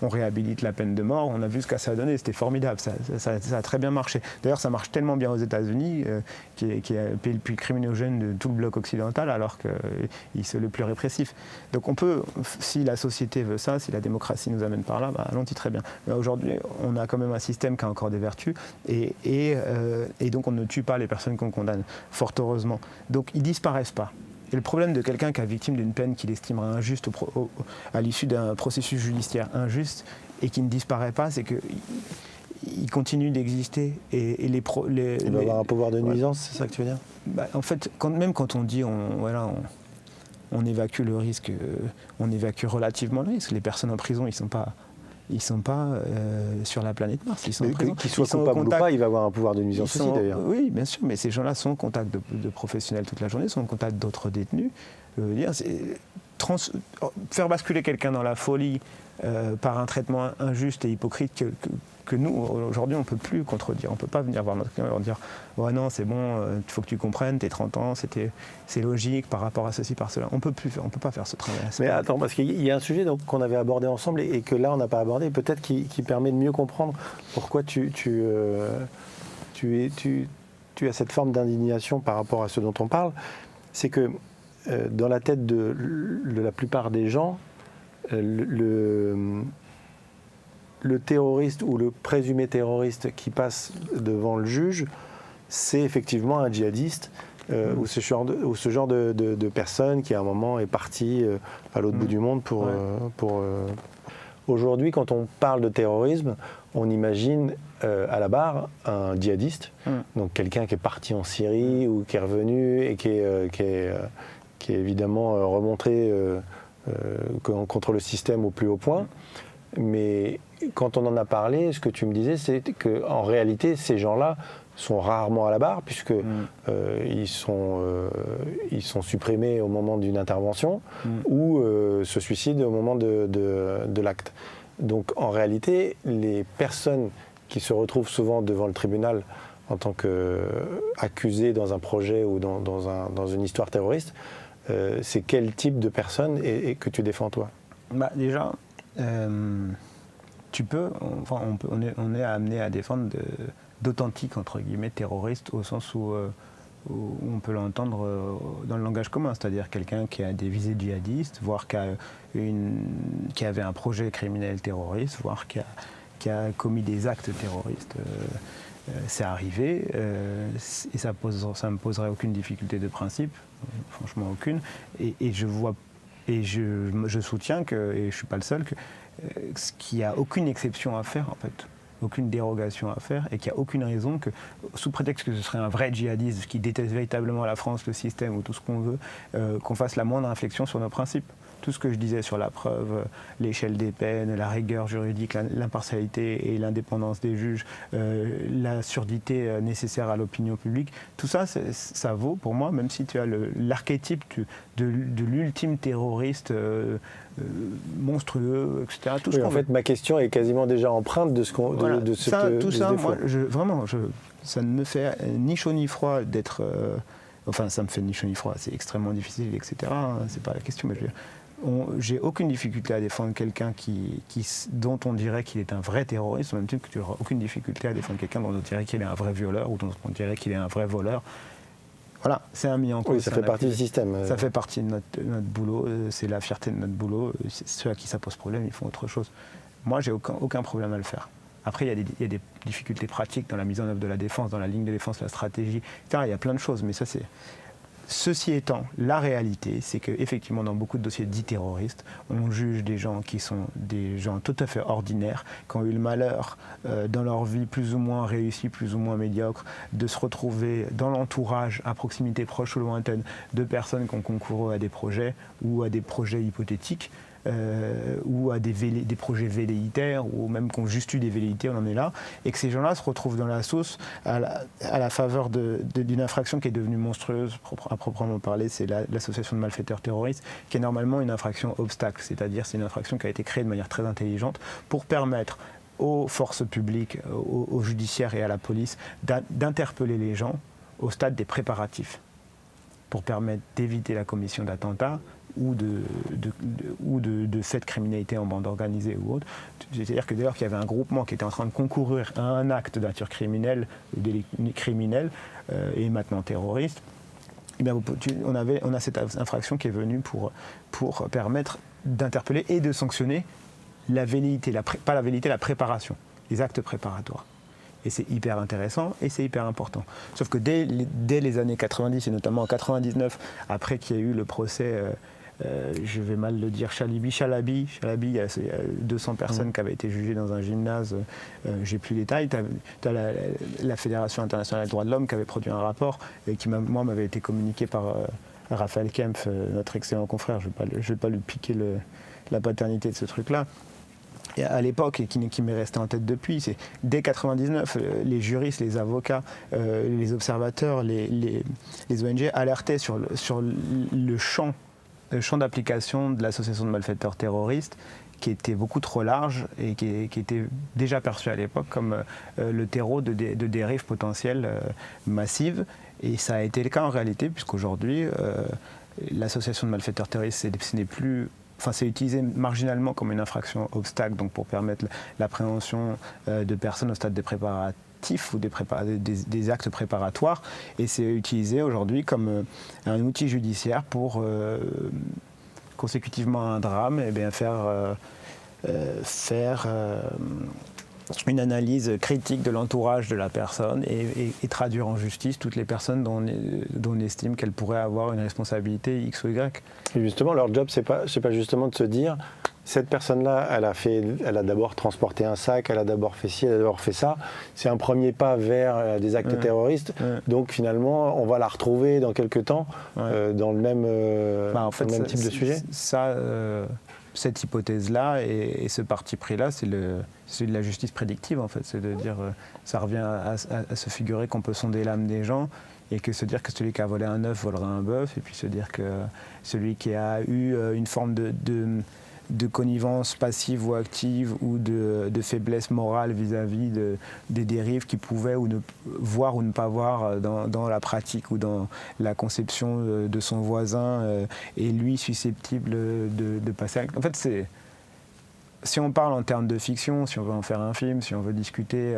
Speaker 2: on réhabilite la peine de mort. On a vu ce que ça a donné, c'était formidable, ça a très bien marché. D'ailleurs, ça marche tellement bien aux États-Unis, qui est le pays le plus criminogène de tout le bloc occidental, alors que c'est le plus répressif. Donc on peut, si la société veut ça, si la démocratie nous amène par là, allons-y très bien. Mais aujourd'hui, on a quand même un système qui a encore des vertus, et donc on ne tue pas les personnes qu'on condamne, fort heureusement. Donc ils disparaissent pas. Et le problème de quelqu'un qui est victime d'une peine qu'il estimera injuste à l'issue d'un processus judiciaire injuste et qui ne disparaît pas, c'est qu'il continue d'exister. Il
Speaker 1: va avoir un pouvoir de nuisance, c'est ça que tu veux dire ?
Speaker 2: En fait, même quand on dit on évacue le risque, on évacue relativement le risque. Les personnes en prison, ils sont pas sur la planète Mars. Ils sont en prison.
Speaker 1: Qu'ils soient coupables ou pas, il va avoir un pouvoir de nuisance aussi, d'ailleurs.
Speaker 2: Oui, bien sûr, mais ces gens-là sont en contact de professionnels toute la journée, sont en contact d'autres détenus. Faire basculer quelqu'un dans la folie par un traitement injuste et hypocrite que nous, aujourd'hui, on ne peut plus contredire. On ne peut pas venir voir notre client et leur dire « Ouais, non, c'est bon, il faut que tu comprennes, t'es 30 ans, c'est logique par rapport à ceci, par cela. » On ne peut pas faire ce travail.
Speaker 1: Mais attends, parce qu'il y a un sujet qu'on avait abordé ensemble et que là, on n'a pas abordé, peut-être qui permet de mieux comprendre pourquoi tu as cette forme d'indignation par rapport à ce dont on parle. C'est que dans la tête de la plupart des gens, le terroriste ou le présumé terroriste qui passe devant le juge, c'est effectivement un djihadiste ou ce genre de personne qui à un moment est parti à l'autre bout du monde pour... Aujourd'hui, quand on parle de terrorisme, on imagine à la barre un djihadiste, donc quelqu'un qui est parti en Syrie ou qui est revenu et qui est évidemment remonté contre le système au plus haut point. Mais quand on en a parlé, ce que tu me disais, c'est qu'en réalité, ces gens-là sont rarement à la barre, puisque ils sont supprimés au moment d'une intervention ou se suicident au moment de l'acte. Donc en réalité, les personnes qui se retrouvent souvent devant le tribunal en tant qu'accusés dans un projet ou dans une histoire terroriste, c'est quel type de personnes et que tu défends toi?
Speaker 2: Déjà, on est amené à défendre d'authentiques, entre guillemets, terroristes, au sens où on peut l'entendre dans le langage commun, c'est-à-dire quelqu'un qui a des visées djihadistes, voire qui avait un projet criminel terroriste, voire qui a commis des actes terroristes. C'est arrivé, et ça me poserait aucune difficulté de principe, franchement aucune, et je soutiens et je ne suis pas le seul, qu'il n'y a aucune exception à faire, en fait, aucune dérogation à faire, et qu'il n'y a aucune raison que, sous prétexte que ce serait un vrai djihadiste qui déteste véritablement la France, le système ou tout ce qu'on veut, qu'on fasse la moindre réflexion sur nos principes. Tout ce que je disais sur la preuve, l'échelle des peines, la rigueur juridique, l'impartialité et l'indépendance des juges, la surdité nécessaire à l'opinion publique, tout ça, ça vaut pour moi, même si tu as l'archétype de l'ultime terroriste monstrueux, etc. Tout
Speaker 1: oui, en fait, ma question est quasiment déjà empreinte de ce qu'on...
Speaker 2: Voilà,
Speaker 1: de ce que
Speaker 2: tout ça, moi, ça ne me fait ni chaud ni froid d'être... enfin, ça me fait ni chaud ni froid, c'est extrêmement difficile, etc. C'est pas la question, mais je veux dire... J'ai aucune difficulté à défendre quelqu'un dont on dirait qu'il est un vrai terroriste, au même titre que tu n'auras aucune difficulté à défendre quelqu'un dont on dirait qu'il est un vrai violeur ou dont on dirait qu'il est un vrai voleur. Voilà, c'est un mis en cause.
Speaker 1: Oui, ça fait partie du système.
Speaker 2: Ça fait partie de notre boulot, c'est la fierté de notre boulot. Ceux à qui ça pose problème, ils font autre chose. Moi, j'ai aucun problème à le faire. Après, il y a des difficultés pratiques dans la mise en œuvre de la défense, dans la ligne de défense, la stratégie, etc. Il y a plein de choses, mais ça, c'est... Ceci étant, la réalité, c'est qu'effectivement, dans beaucoup de dossiers dits terroristes, on juge des gens qui sont des gens tout à fait ordinaires, qui ont eu le malheur, dans leur vie plus ou moins réussie, plus ou moins médiocre, de se retrouver dans l'entourage, à proximité proche ou lointaine, de personnes qui ont concouru à des projets ou à des projets hypothétiques, ou à des projets velléitaires, ou même qui ont juste eu des velléités, on en est là, et que ces gens-là se retrouvent dans la sauce à la faveur d'une infraction qui est devenue monstrueuse, à proprement parler, c'est l'association de malfaiteurs terroristes, qui est normalement une infraction obstacle, c'est-à-dire c'est une infraction qui a été créée de manière très intelligente pour permettre aux forces publiques, aux judiciaires et à la police d'interpeller les gens au stade des préparatifs, pour permettre d'éviter la commission d'attentats ou de faits de criminalité en bande organisée ou autre. C'est-à-dire que dès lors qu'il y avait un groupement qui était en train de concourir à un acte de nature criminelle, criminel et maintenant terroriste, eh bien, on a cette infraction qui est venue pour permettre d'interpeller et de sanctionner la velléité, pas la velléité, la préparation, les actes préparatoires. Et c'est hyper intéressant et c'est hyper important. Sauf que dès les années 90 et notamment en 99, après qu'il y a eu le procès, je vais mal le dire, Chalabi, il y a 200 personnes qui avaient été jugées dans un gymnase, j'ai plus les détails. Tu as la Fédération internationale des droits de l'homme qui avait produit un rapport et qui, moi, m'avait été communiqué par Raphaël Kempf, notre excellent confrère. Je ne vais pas lui piquer la paternité de ce truc-là. Et à l'époque, et qui m'est resté en tête depuis, c'est dès 99, les juristes, les avocats, les observateurs, les ONG alertaient sur le champ d'application de l'association de malfaiteurs terroristes, qui était beaucoup trop large et qui était déjà perçu à l'époque comme le terreau de dérives potentielles massives. Et ça a été le cas en réalité, puisqu'aujourd'hui, l'association de malfaiteurs terroristes, ce n'est plus... Enfin, c'est utilisé marginalement comme une infraction obstacle, donc pour permettre l'appréhension de personnes au stade des préparatifs ou des actes préparatoires, et c'est utilisé aujourd'hui comme un outil judiciaire pour, consécutivement à un drame, eh bien, faire une analyse critique de l'entourage de la personne et traduire en justice toutes les personnes dont on estime qu'elles pourraient avoir une responsabilité X ou Y.
Speaker 1: Et justement, leur job, c'est pas justement de se dire cette personne-là, elle a d'abord transporté un sac, elle a d'abord fait ci, elle a d'abord fait ça. C'est un premier pas vers des actes terroristes. Donc finalement, on va la retrouver dans quelques temps dans le même,
Speaker 2: en fait,
Speaker 1: dans le même type de sujet.
Speaker 2: Cette hypothèse-là et ce parti pris-là, c'est celui de la justice prédictive, en fait. C'est de dire, ça revient à se figurer qu'on peut sonder l'âme des gens et que se dire que celui qui a volé un œuf volera un bœuf, et puis se dire que celui qui a eu une forme de connivence passive ou active ou de faiblesse morale vis-à-vis des dérives qu'il pouvait voir ou ne pas voir dans la pratique ou dans la conception de son voisin et lui susceptible de passer à... En fait, si on parle en termes de fiction, si on veut en faire un film, si on veut discuter,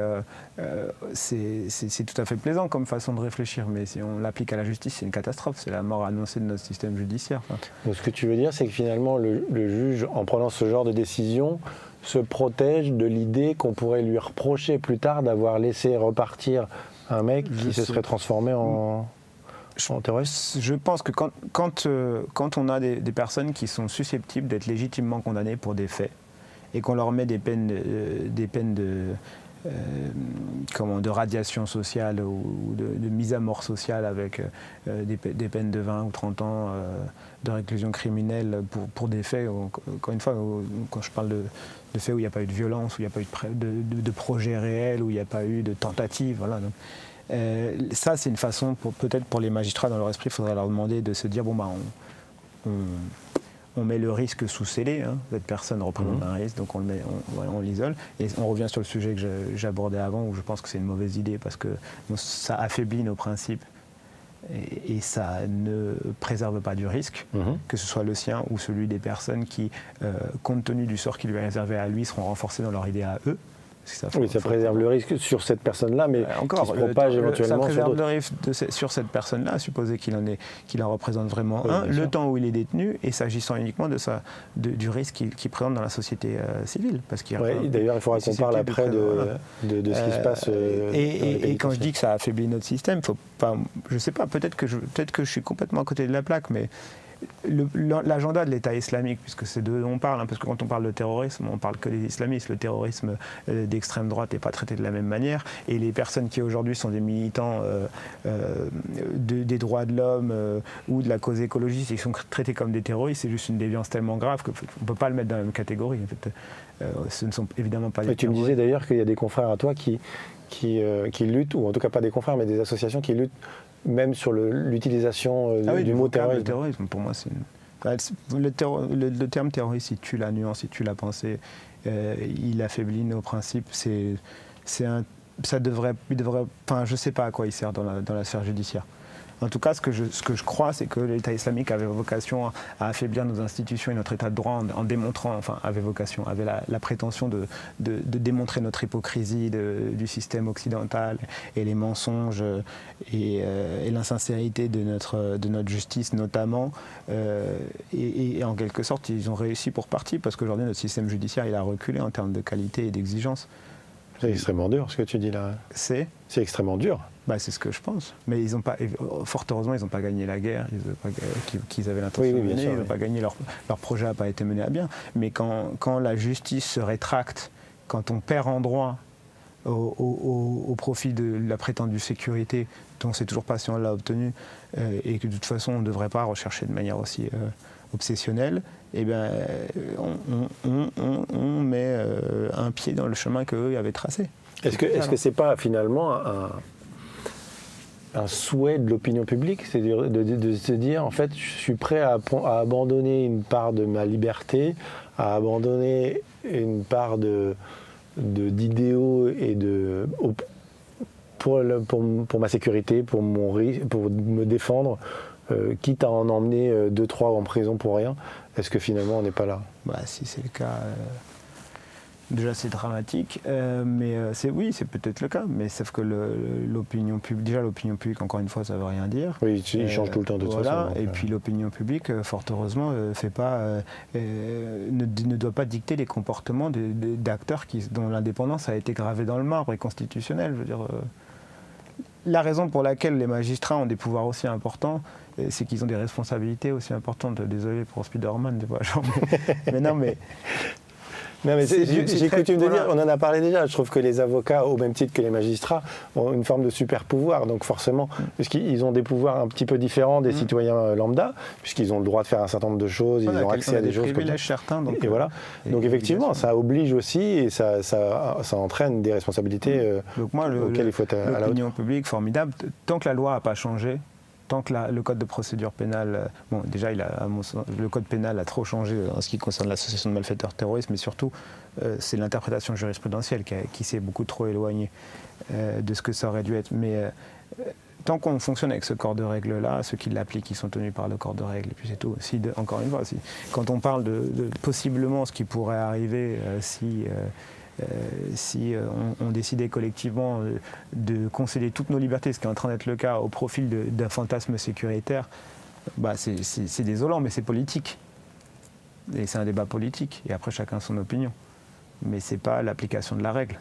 Speaker 2: c'est tout à fait plaisant comme façon de réfléchir, mais si on l'applique à la justice, c'est une catastrophe, c'est la mort annoncée de notre système judiciaire.
Speaker 1: Donc ce que tu veux dire, c'est que finalement, le juge, en prenant ce genre de décision, se protège de l'idée qu'on pourrait lui reprocher plus tard d'avoir laissé repartir un mec qui se serait transformé en terroriste.
Speaker 2: Je pense que quand on a des personnes qui sont susceptibles d'être légitimement condamnées pour des faits, et qu'on leur met des peines de radiation sociale ou de mise à mort sociale avec des peines de 20 ou 30 ans de réclusion criminelle pour des faits, encore une fois, quand je parle de faits où il n'y a pas eu de violence, où il n'y a pas eu de projet réel, où il n'y a pas eu de tentative, voilà. Donc, ça, c'est une façon, peut-être pour les magistrats, dans leur esprit, il faudrait leur demander de se dire, on met le risque sous scellé, cette personne représente un risque, donc on l'isole. Et on revient sur le sujet que j'abordais avant, où je pense que c'est une mauvaise idée, parce que ça affaiblit nos principes et ça ne préserve pas du risque, que ce soit le sien ou celui des personnes qui, compte tenu du sort qui lui est réservé à lui, seront renforcées dans leur idée à eux. Ça
Speaker 1: préserve le risque sur cette personne-là, mais qui se propage éventuellement
Speaker 2: sur d'autres. Ça préserve le risque sur cette personne-là, à supposer qu'il en représente vraiment le temps où il est détenu, et s'agissant uniquement du risque qu'il présente dans la société civile.
Speaker 1: D'ailleurs, il faudra qu'on parle après de ce qui se passe.
Speaker 2: Et quand je dis que ça affaiblit notre système, faut pas, je ne sais pas, peut-être que je suis complètement à côté de la plaque, mais l'agenda de l'État islamique, puisque c'est d'eux dont on parle, parce que quand on parle de terrorisme, on parle que des islamistes. Le terrorisme d'extrême droite n'est pas traité de la même manière, et les personnes qui aujourd'hui sont des militants des droits de l'homme ou de la cause écologiste et qui sont traités comme des terroristes, c'est juste une déviance tellement grave qu'on ne peut pas le mettre dans la même catégorie. En fait, ce ne sont évidemment pas des terroristes.
Speaker 1: Tu me disais d'ailleurs qu'il y a des confrères à toi qui luttent, ou en tout cas pas des confrères, mais des associations qui luttent même sur l'utilisation du mot terrorisme.
Speaker 2: Le terrorisme, pour moi, le terme terroriste, il tue la nuance, il tue la pensée, il affaiblit nos principes. Ça devrait, enfin, je ne sais pas à quoi il sert dans la sphère judiciaire. En tout cas, ce que je crois, c'est que l'État islamique avait vocation à affaiblir nos institutions et notre État de droit en démontrant, enfin, avait la prétention de démontrer notre hypocrisie du système occidental et les mensonges et l'insincérité de notre justice notamment. Et en quelque sorte, ils ont réussi pour partie, parce qu'aujourd'hui, notre système judiciaire, il a reculé en termes de qualité et d'exigence.
Speaker 1: C'est extrêmement dur, ce que tu dis là. C'est extrêmement dur.
Speaker 2: C'est ce que je pense. Mais fort heureusement, ils n'ont pas gagné la guerre qu'ils avaient l'intention de mener. Ils n'ont pas gagné, leur projet n'a pas été mené à bien. Mais quand la justice se rétracte, quand on perd en droit au profit de la prétendue sécurité, dont on ne sait toujours pas si on l'a obtenue, et que de toute façon on ne devrait pas rechercher de manière aussi obsessionnelle, eh bien, on met un pied dans le chemin qu'eux avaient tracé.
Speaker 1: Est-ce que c'est pas finalement un souhait de l'opinion publique, c'est de se dire, en fait, je suis prêt à abandonner une part de ma liberté, à abandonner une part d'idéaux et pour ma sécurité, pour me défendre, quitte à en emmener 2-3 en prison pour rien. Est-ce que finalement on n'est pas là ?
Speaker 2: Si c'est le cas, déjà c'est dramatique, mais oui, c'est peut-être le cas, mais sauf que l'opinion publique, encore une fois, ça ne veut rien dire.
Speaker 1: Oui, il change tout le temps de toute façon.
Speaker 2: Et puis l'opinion publique, fort heureusement, ne doit pas dicter les comportements d'acteurs dont l'indépendance a été gravée dans le marbre et constitutionnelle. Je veux dire, la raison pour laquelle les magistrats ont des pouvoirs aussi importants, c'est qu'ils ont des responsabilités aussi importantes. Désolé pour Spider-Man, tu vois, genre, mais non, mais...
Speaker 1: Non, mais j'ai coutume de dire, on en a parlé déjà, je trouve que les avocats, au même titre que les magistrats, ont une forme de super pouvoir, donc forcément, puisqu'ils ont des pouvoirs un petit peu différents des citoyens lambda, puisqu'ils ont le droit de faire un certain nombre de choses, ils ont accès à des choses comme ça.
Speaker 2: Certains, donc,
Speaker 1: et voilà. Donc effectivement, ça oblige aussi et ça entraîne des responsabilités
Speaker 2: donc moi,
Speaker 1: auxquelles il faut être à la hauteur.
Speaker 2: L'opinion publique, formidable, tant que la loi n'a pas changé, tant que le code de procédure pénale, bon déjà le code pénal a trop changé en ce qui concerne l'association de malfaiteurs terroristes, mais surtout c'est l'interprétation jurisprudentielle qui s'est beaucoup trop éloignée de ce que ça aurait dû être. Mais tant qu'on fonctionne avec ce corps de règles-là, ceux qui l'appliquent, ils sont tenus par le corps de règles, et puis c'est tout. Encore une fois, quand on parle de possiblement ce qui pourrait arriver si on décidait collectivement de concéder toutes nos libertés, ce qui est en train d'être le cas, au profil d'un fantasme sécuritaire, bah c'est désolant, mais c'est politique. Et c'est un débat politique, et après chacun son opinion. Mais c'est pas l'application de la règle.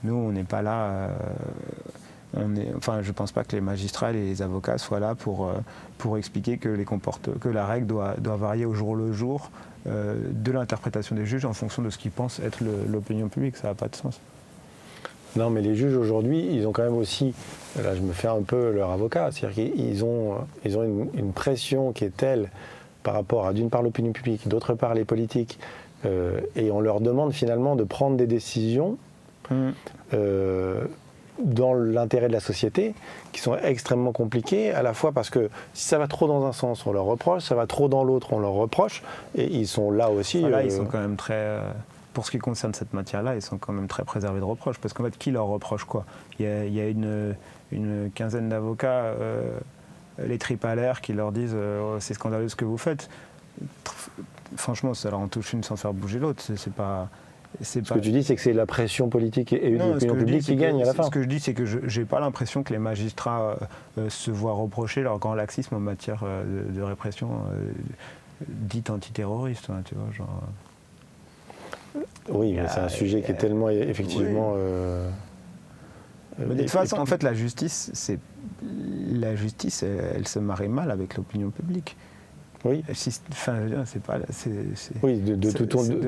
Speaker 2: Nous, on n'est pas là... je ne pense pas que les magistrats et les avocats soient là pour expliquer que la règle doit varier au jour le jour de l'interprétation des juges en fonction de ce qu'ils pensent être l'opinion publique. Ça n'a pas de sens.
Speaker 1: Non, mais les juges aujourd'hui, ils ont quand même aussi, là je me fais un peu leur avocat, c'est-à-dire qu'ils ont une pression qui est telle par rapport à d'une part l'opinion publique, d'autre part les politiques, et on leur demande finalement de prendre des décisions dans l'intérêt de la société, qui sont extrêmement compliquées, à la fois parce que si ça va trop dans un sens, on leur reproche, ça va trop dans l'autre, on leur reproche, et ils sont là aussi...
Speaker 2: Là, ils sont quand même très... pour ce qui concerne cette matière-là, ils sont quand même très préservés de reproches, parce qu'en fait, qui leur reproche quoi ? Il y a une quinzaine d'avocats, les tripes à l'air, qui leur disent c'est scandaleux ce que vous faites. Franchement, ça leur en touche une sans faire bouger l'autre, c'est pas...
Speaker 1: Ce que tu dis, c'est que c'est la pression politique et l'opinion publique qui gagne à la fin.
Speaker 2: Ce que je dis, c'est que je n'ai pas l'impression que les magistrats se voient reprocher leur grand laxisme en matière de répression dite antiterroriste. Hein, tu vois, genre...
Speaker 1: Oui, mais c'est un sujet qui est tellement effectivement...
Speaker 2: Oui. Mais de toute façon, en fait, la justice, elle se marie mal avec l'opinion publique.
Speaker 1: Oui. Oui,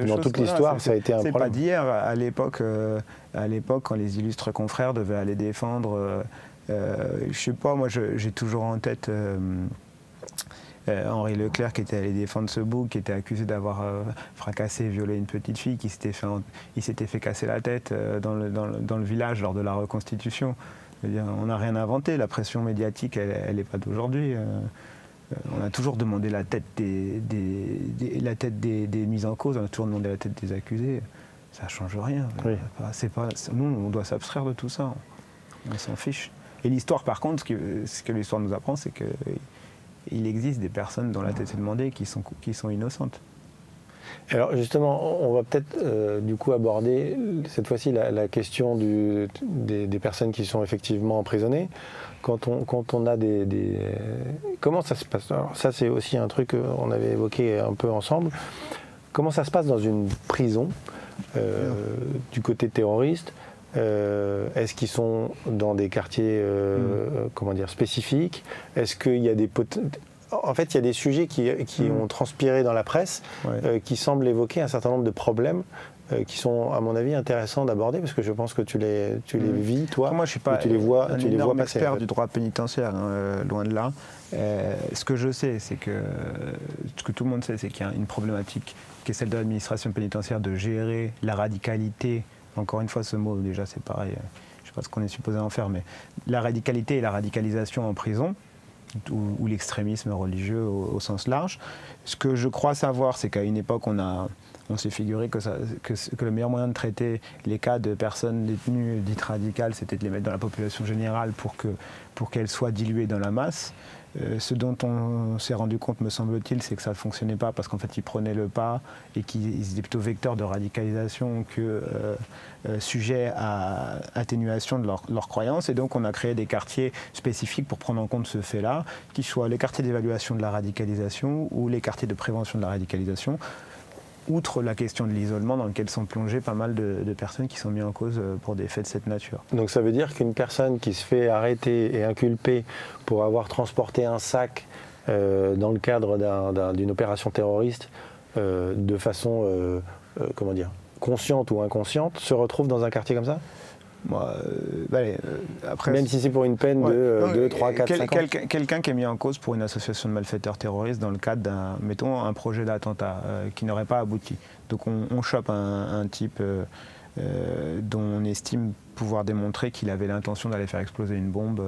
Speaker 1: dans toute l'histoire, ça a été un problème.
Speaker 2: C'est pas d'hier. À l'époque, quand les illustres confrères devaient aller défendre, je sais pas, moi, j'ai toujours en tête Henri Leclerc qui était allé défendre ce bouc, qui était accusé d'avoir fracassé et violé une petite fille, il s'était fait casser la tête dans le village lors de la reconstitution. On n'a rien inventé. La pression médiatique, elle n'est pas d'aujourd'hui. On a toujours demandé la tête des mises en cause, on a toujours demandé la tête des accusés. Ça ne change rien.
Speaker 1: Oui.
Speaker 2: Nous, on doit s'abstraire de tout ça. On s'en fiche. Et l'histoire, par contre, ce que l'histoire nous apprend, c'est qu'il existe des personnes dont la tête est demandée qui sont innocentes.
Speaker 1: Alors justement, on va peut-être du coup aborder cette fois-ci la question des personnes qui sont effectivement emprisonnées. Quand on a comment ça se passe ? Alors ça, c'est aussi un truc qu'on avait évoqué un peu ensemble. Comment ça se passe dans une prison du côté terroriste ? Est-ce qu'ils sont dans des quartiers spécifiques ? Est-ce qu'il y a des... En fait, il y a des sujets qui ont transpiré dans la presse, qui semblent évoquer un certain nombre de problèmes qui sont, à mon avis, intéressants d'aborder, parce que je pense que tu les vis, toi.
Speaker 2: Moi, je ne suis pas
Speaker 1: tu les vois passer,
Speaker 2: expert du droit pénitentiaire, loin de là. Ce que je sais, c'est que ce que tout le monde sait, c'est qu'il y a une problématique qui est celle de l'administration pénitentiaire de gérer la radicalité. Encore une fois, ce mot, déjà, c'est pareil. Je ne sais pas ce qu'on est supposé en faire, mais la radicalité et la radicalisation en prison, ou l'extrémisme religieux au sens large. Ce que je crois savoir, c'est qu'à une époque, on s'est figuré que le meilleur moyen de traiter les cas de personnes détenues dites radicales, c'était de les mettre dans la population générale pour qu'elles soient diluées dans la masse. Ce dont on s'est rendu compte, me semble-t-il, c'est que ça ne fonctionnait pas parce qu'en fait, ils prenaient le pas et qu'ils étaient plutôt vecteurs de radicalisation que sujets à atténuation de leurs croyances. Et donc, on a créé des quartiers spécifiques pour prendre en compte ce fait-là, qui soient les quartiers d'évaluation de la radicalisation ou les quartiers de prévention de la radicalisation. outre la question de l'isolement dans lequel sont plongées pas mal de personnes qui sont mises en cause pour des faits de cette nature.
Speaker 1: Donc ça veut dire qu'une personne qui se fait arrêter et inculper pour avoir transporté un sac dans le cadre d'une opération terroriste de façon consciente ou inconsciente se retrouve dans un quartier comme ça ?
Speaker 2: Moi, après,
Speaker 1: même si c'est pour une peine de 2, 3, 4, 5 ans.
Speaker 2: Quelqu'un qui est mis en cause pour une association de malfaiteurs terroristes dans le cadre d'un, mettons, un projet d'attentat qui n'aurait pas abouti. Donc on chope un type dont on estime pouvoir démontrer qu'il avait l'intention d'aller faire exploser une bombe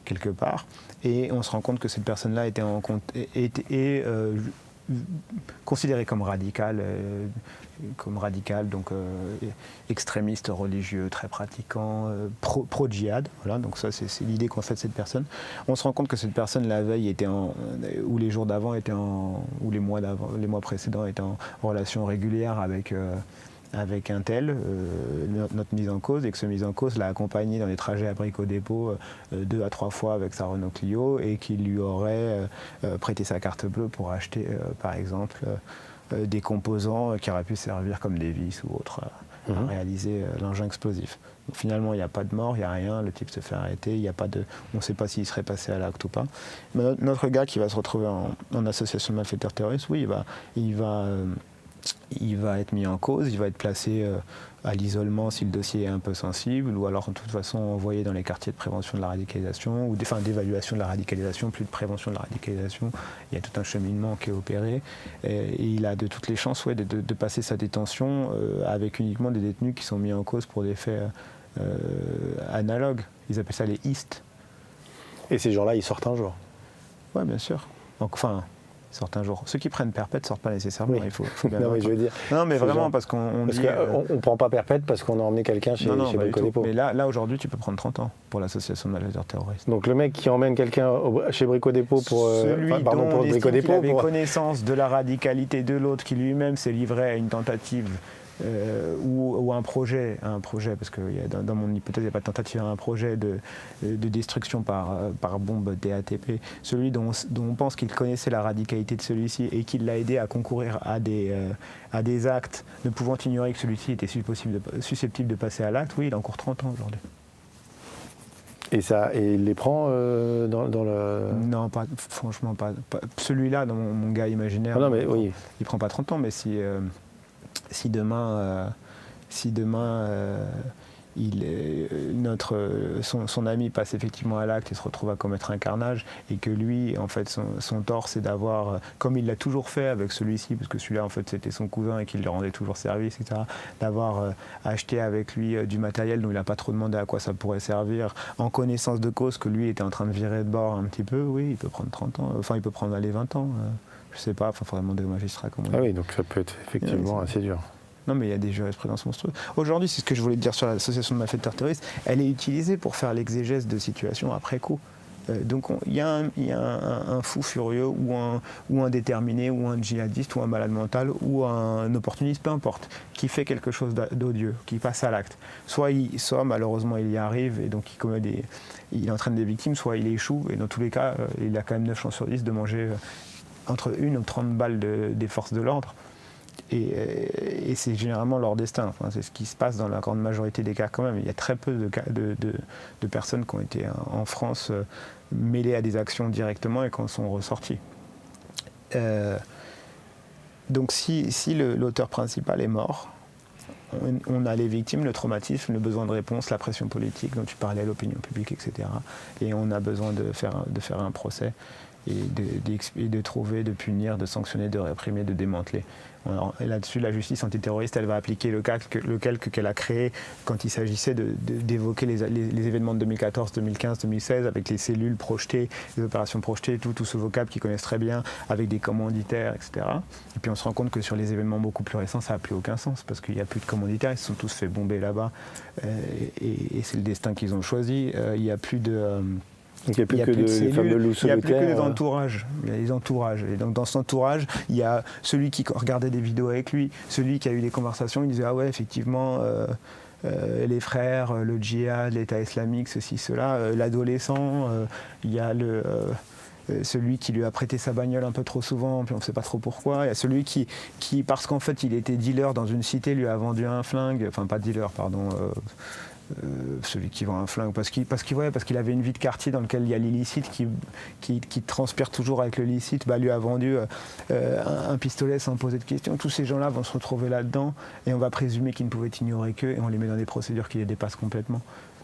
Speaker 2: quelque part. Et on se rend compte que cette personne-là était considérée comme radicale, donc extrémiste religieux, très pratiquant, pro-djihad. Voilà, donc ça c'est l'idée qu'en fait cette personne. On se rend compte que cette personne la veille était ou les jours d'avant étaient ou les mois précédents étaient en relation régulière avec un tel, notre mise en cause, et que ce mise en cause l'a accompagné dans les trajets à Brico-Dépôt 2 à 3 fois avec sa Renault Clio, et qu'il lui aurait prêté sa carte bleue pour acheter, par exemple, des composants qui auraient pu servir comme des vis ou autres à réaliser l'engin explosif. Donc, finalement, il n'y a pas de mort, il n'y a rien, le type se fait arrêter, on ne sait pas s'il serait passé à l'acte ou pas. Mais notre gars qui va se retrouver en association de malfaiteurs terroristes, oui, il va être mis en cause, il va être placé à l'isolement si le dossier est un peu sensible, ou alors de toute façon envoyé dans les quartiers de prévention de la radicalisation, ou d'évaluation de la radicalisation, plus de prévention de la radicalisation. Il y a tout un cheminement qui est opéré, et il a de toutes les chances de passer sa détention avec uniquement des détenus qui sont mis en cause pour des faits analogues. Ils appellent ça les IST.
Speaker 1: Et ces gens-là, ils sortent un jour?
Speaker 2: Oui, bien sûr. Donc, enfin, sortent un jour. Ceux qui prennent perpète ne sortent pas nécessairement, il faut bien
Speaker 1: non, mais je veux dire,
Speaker 2: non, mais vraiment, parce qu'on
Speaker 1: dit...
Speaker 2: on
Speaker 1: ne prend pas perpète parce qu'on a emmené quelqu'un chez Brico-Dépôt.
Speaker 2: Mais là aujourd'hui, tu peux prendre 30 ans pour l'association de malfaiteurs terroristes.
Speaker 1: Donc le mec qui emmène quelqu'un chez Brico-Dépôt pour...
Speaker 2: Celui dont on estime qu'il avait connaissance de la radicalité de l'autre, qui lui-même s'est livré à une tentative ou un projet, parce que dans mon hypothèse, il n'y a pas de tentative, un projet de destruction par bombe DATP, celui dont on pense qu'il connaissait la radicalité de celui-ci et qu'il l'a aidé à concourir à des actes, ne pouvant ignorer que celui-ci était susceptible de passer à l'acte, oui, il a encore 30 ans aujourd'hui.
Speaker 1: Et il les prend dans le...
Speaker 2: Non, franchement pas. Celui-là, dans mon gars imaginaire,
Speaker 1: non, mais, oui.
Speaker 2: Il prend pas 30 ans, mais si demain son ami passe effectivement à l'acte et se retrouve à commettre un carnage, et que lui, en fait, son tort, c'est d'avoir, comme il l'a toujours fait avec celui-ci, parce que celui-là, en fait, c'était son cousin et qu'il lui rendait toujours service, etc., d'avoir acheté avec lui du matériel dont il n'a pas trop demandé à quoi ça pourrait servir, en connaissance de cause que lui était en train de virer de bord un petit peu, oui, il peut prendre 30 ans, enfin, il peut prendre 20 ans. Je sais pas, il faudrait demander au magistrat comment.
Speaker 1: Ah oui, donc ça peut être effectivement assez dur.
Speaker 2: Non, mais il y a des jurisprudences monstrueuses. Aujourd'hui, c'est ce que je voulais dire sur l'association de malfaiteurs terroristes, elle est utilisée pour faire l'exégèse de situations après coup. Donc il y a un fou furieux ou un déterminé ou un djihadiste ou un malade mental ou un opportuniste, peu importe, qui fait quelque chose d'odieux, qui passe à l'acte. Soit malheureusement il y arrive et donc il entraîne des victimes, soit il échoue, et dans tous les cas il a quand même 9 chances sur 10 de manger entre 1 ou 30 balles des forces de l'ordre. Et c'est généralement leur destin. Enfin, c'est ce qui se passe dans la grande majorité des cas quand même. Il y a très peu de personnes qui ont été en France mêlées à des actions directement et qui en sont ressorties. Donc si l'auteur principal est mort, on a les victimes, le traumatisme, le besoin de réponse, la pression politique dont tu parlais, l'opinion publique, etc. Et on a besoin de faire un procès et de trouver, de punir, de sanctionner, de réprimer, de démanteler. Alors, là-dessus, la justice antiterroriste, elle va appliquer le calque qu'elle a créé quand il s'agissait d'évoquer les événements de 2014, 2015, 2016 avec les cellules projetées, les opérations projetées, tout ce vocable qu'ils connaissent très bien, avec des commanditaires, etc. Et puis on se rend compte que sur les événements beaucoup plus récents, ça n'a plus aucun sens parce qu'il n'y a plus de commanditaires, ils se sont tous fait bomber là-bas et c'est le destin qu'ils ont choisi. Il n'y a plus de...
Speaker 1: Donc il n'y a plus que des fameux loups solitaires.
Speaker 2: Il n'y a plus que des entourages. Il y a des entourages. Et donc dans cet entourage, il y a celui qui regardait des vidéos avec lui, celui qui a eu des conversations, il disait ah ouais effectivement les frères, le djihad, l'État islamique, ceci, cela, l'adolescent, il y a celui qui lui a prêté sa bagnole un peu trop souvent, puis on ne sait pas trop pourquoi. Il y a celui qui parce qu'en fait il était dealer dans une cité, lui a vendu un flingue, enfin pas dealer, pardon, celui qui vend un flingue, parce qu'il avait une vie de quartier dans laquelle il y a l'illicite qui transpire toujours avec le licite, lui a vendu un pistolet sans poser de questions. Tous ces gens-là vont se retrouver là-dedans et on va présumer qu'ils ne pouvaient ignorer qu'eux et on les met dans des procédures qui les dépassent complètement.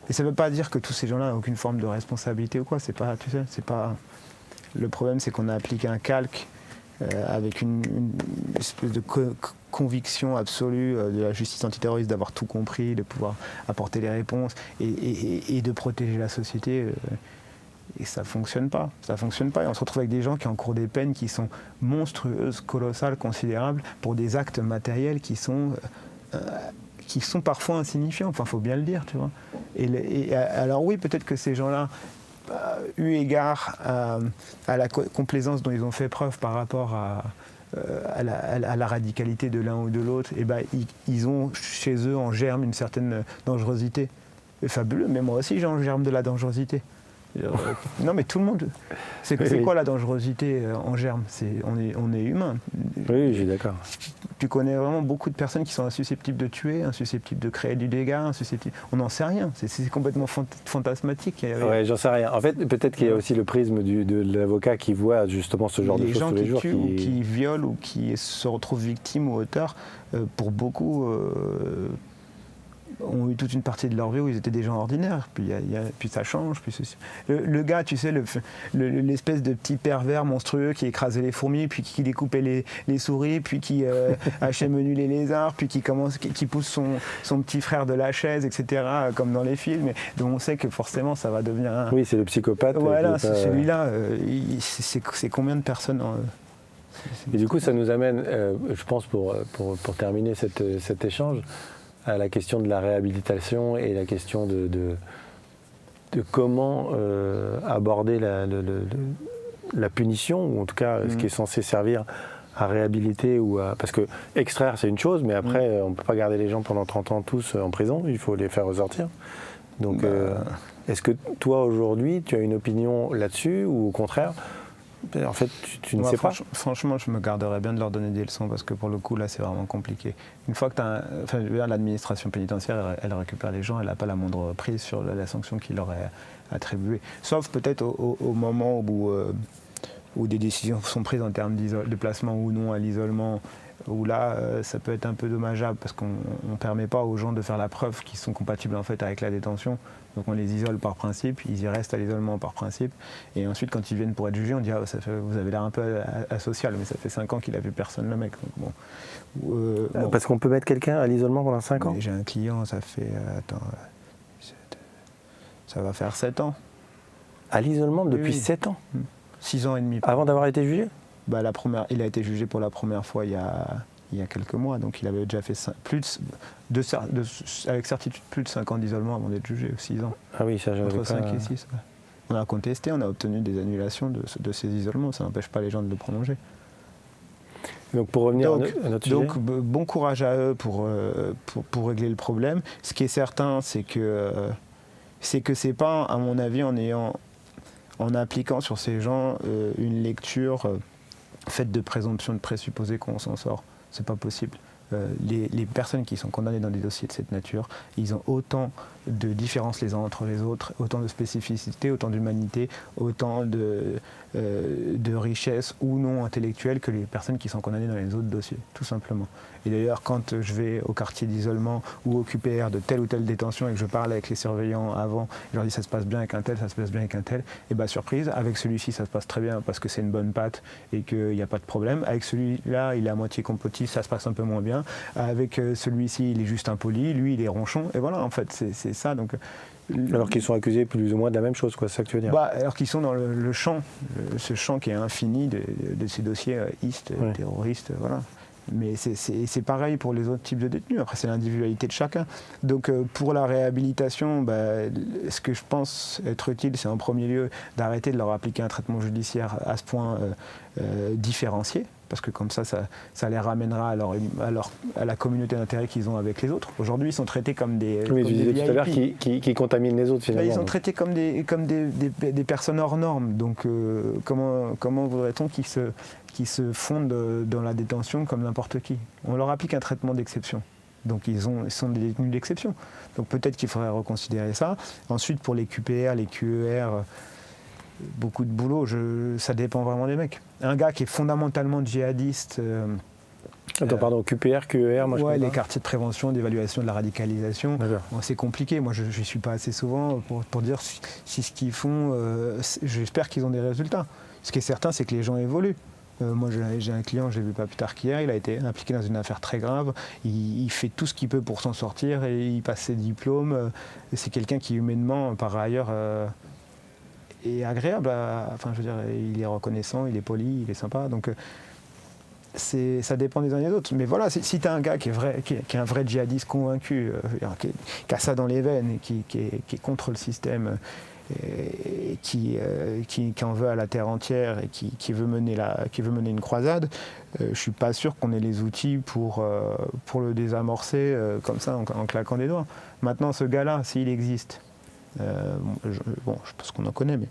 Speaker 2: Et ça ne veut pas dire que tous ces gens-là n'ont aucune forme de responsabilité ou quoi, c'est pas, tu sais, c'est pas... Le problème, c'est qu'on a appliqué un calque avec une espèce de conviction absolue de la justice antiterroriste d'avoir tout compris, de pouvoir apporter les réponses et de protéger la société. Et ça ne fonctionne pas. Ça fonctionne pas. Et on se retrouve avec des gens qui encourent des peines qui sont monstrueuses, colossales, considérables, pour des actes matériels qui sont parfois insignifiants. Enfin, il faut bien le dire, tu vois. Alors oui, peut-être que ces gens-là, eu égard à la complaisance dont ils ont fait preuve par rapport à la radicalité de l'un ou de l'autre, ils ont chez eux en germe une certaine dangerosité. C'est fabuleux, mais moi aussi j'ai en germe de la dangerosité. Non mais tout le monde. C'est quoi la dangerosité en germe? On est humain.
Speaker 1: Oui, j'ai d'accord.
Speaker 2: Tu connais vraiment beaucoup de personnes qui sont insusceptibles de tuer, insusceptibles de créer du dégât, on n'en sait rien. C'est complètement fantasmatique.
Speaker 1: Ouais, j'en sais rien. En fait, peut-être qu'il y a aussi le prisme de l'avocat qui voit justement ce genre de choses tous les jours.
Speaker 2: Les gens qui tuent ou qui violent ou qui se retrouvent victimes ou auteurs, pour beaucoup... ont eu toute une partie de leur vie où ils étaient des gens ordinaires, puis ça change. Puis le gars, tu sais, l'espèce de petit pervers monstrueux qui écrasait les fourmis, puis qui découpait les souris, puis qui achemenu les lézards, puis qui pousse son petit frère de la chaise, etc., comme dans les films, dont on sait que forcément ça va devenir
Speaker 1: Oui, c'est le psychopathe.
Speaker 2: Voilà, celui-là, c'est combien de personnes
Speaker 1: Et du coup, ça nous amène, je pense, pour terminer cet échange, à la question de la réhabilitation et la question de comment aborder la punition, ou en tout cas ce qui est censé servir à réhabiliter parce que extraire c'est une chose, mais après on ne peut pas garder les gens pendant 30 ans tous en prison, il faut les faire ressortir. Donc est-ce que toi aujourd'hui tu as une opinion là-dessus, ou au contraire en fait, tu ne sais pas.
Speaker 2: Franchement, je me garderais bien de leur donner des leçons, parce que pour le coup, là, c'est vraiment compliqué. Une fois que l'administration pénitentiaire, elle récupère les gens, elle n'a pas la moindre prise sur la sanction qu'il leur est attribuée. Sauf peut-être au moment où des décisions sont prises en termes de placement ou non à l'isolement, où là, ça peut être un peu dommageable, parce qu'on ne permet pas aux gens de faire la preuve qu'ils sont compatibles en fait avec la détention. Donc on les isole par principe, ils y restent à l'isolement par principe, et ensuite quand ils viennent pour être jugés, on dit vous avez l'air un peu asocial, mais ça fait 5 ans qu'il a vu personne, le mec. Donc, bon.
Speaker 1: Parce qu'on peut mettre quelqu'un à l'isolement pendant 5 ans.
Speaker 2: J'ai un client, ça fait ça va faire 7 ans.
Speaker 1: À l'isolement depuis 7 ans
Speaker 2: 6 ans et demi.
Speaker 1: Avant d'avoir été jugé?
Speaker 2: Il a été jugé pour la première fois il y a quelques mois, donc il avait déjà fait avec certitude plus de 5 ans d'isolement avant d'être jugé, 6 ans.
Speaker 1: Ah oui, ça j'avais
Speaker 2: entre 5 et 6. Ouais. On a contesté, on a obtenu des annulations de ces isolements, ça n'empêche pas les gens de le prolonger.
Speaker 1: Donc pour revenir à notre sujet.
Speaker 2: Donc bon courage à eux pour régler le problème. Ce qui est certain, c'est que c'est pas, à mon avis, en appliquant sur ces gens une lecture faite de présomption de présupposer qu'on s'en sort. C'est pas possible. Les personnes qui sont condamnées dans des dossiers de cette nature, ils ont autant de différences les uns entre les autres, autant de spécificité, autant d'humanité, autant de richesse ou non intellectuelle que les personnes qui sont condamnées dans les autres dossiers, tout simplement. Et d'ailleurs, quand je vais au quartier d'isolement ou au QPR de telle ou telle détention et que je parle avec les surveillants avant, je leur dis ça se passe bien avec un tel, ça se passe bien avec un tel, et bien surprise, avec celui-ci ça se passe très bien parce que c'est une bonne patte et qu'il n'y a pas de problème. Avec celui-là, il est à moitié complotiste, ça se passe un peu moins bien. Avec celui-ci, il est juste impoli, lui il est ronchon, et voilà, en fait, c'est ça. Donc,
Speaker 1: alors qu'ils sont accusés plus ou moins de la même chose, quoi, c'est ça que tu veux dire?
Speaker 2: Alors qu'ils sont dans le champ, ce champ qui est infini de ces dossiers terroristes, voilà. Mais c'est pareil pour les autres types de détenus. Après, c'est l'individualité de chacun. Donc, pour la réhabilitation, ce que je pense être utile, c'est en premier lieu d'arrêter de leur appliquer un traitement judiciaire à ce point différencié. parce que comme ça les ramènera à la communauté d'intérêt qu'ils ont avec les autres. Aujourd'hui, ils sont traités comme des
Speaker 1: Oui,
Speaker 2: comme
Speaker 1: tu
Speaker 2: des
Speaker 1: disais tout à l'heure qui contaminent les autres finalement.
Speaker 2: Ils sont traités comme des personnes hors normes. Donc comment voudrait-on qu'ils se fondent dans la détention comme n'importe qui? On leur applique un traitement d'exception. Donc ils sont des détenus d'exception. Donc peut-être qu'il faudrait reconsidérer ça. Ensuite, pour les QPR, les QER, beaucoup de boulot, ça dépend vraiment des mecs. Un gars qui est fondamentalement djihadiste...
Speaker 1: Attends, pardon, QPR, QER, moi je connais
Speaker 2: les
Speaker 1: pas.
Speaker 2: quartiers de prévention, d'évaluation de la radicalisation. Bon, c'est compliqué, moi je ne suis pas assez souvent pour dire si ce qu'ils font, j'espère qu'ils ont des résultats. Ce qui est certain, c'est que les gens évoluent. Moi j'ai un client, j'ai vu pas plus tard qu'hier, il a été impliqué dans une affaire très grave, il fait tout ce qu'il peut pour s'en sortir et il passe ses diplômes. C'est quelqu'un qui humainement, par ailleurs, est agréable, enfin je veux dire, il est reconnaissant, il est poli, il est sympa, donc ça dépend des uns et des autres. Mais voilà, si tu as un gars qui est un vrai djihadiste convaincu, qui a ça dans les veines, et qui est contre le système, et qui en veut à la terre entière et qui veut mener une croisade, je ne suis pas sûr qu'on ait les outils pour le désamorcer comme ça en claquant des doigts. Maintenant, ce gars-là, s'il existe, je pense qu'on en connaît, mais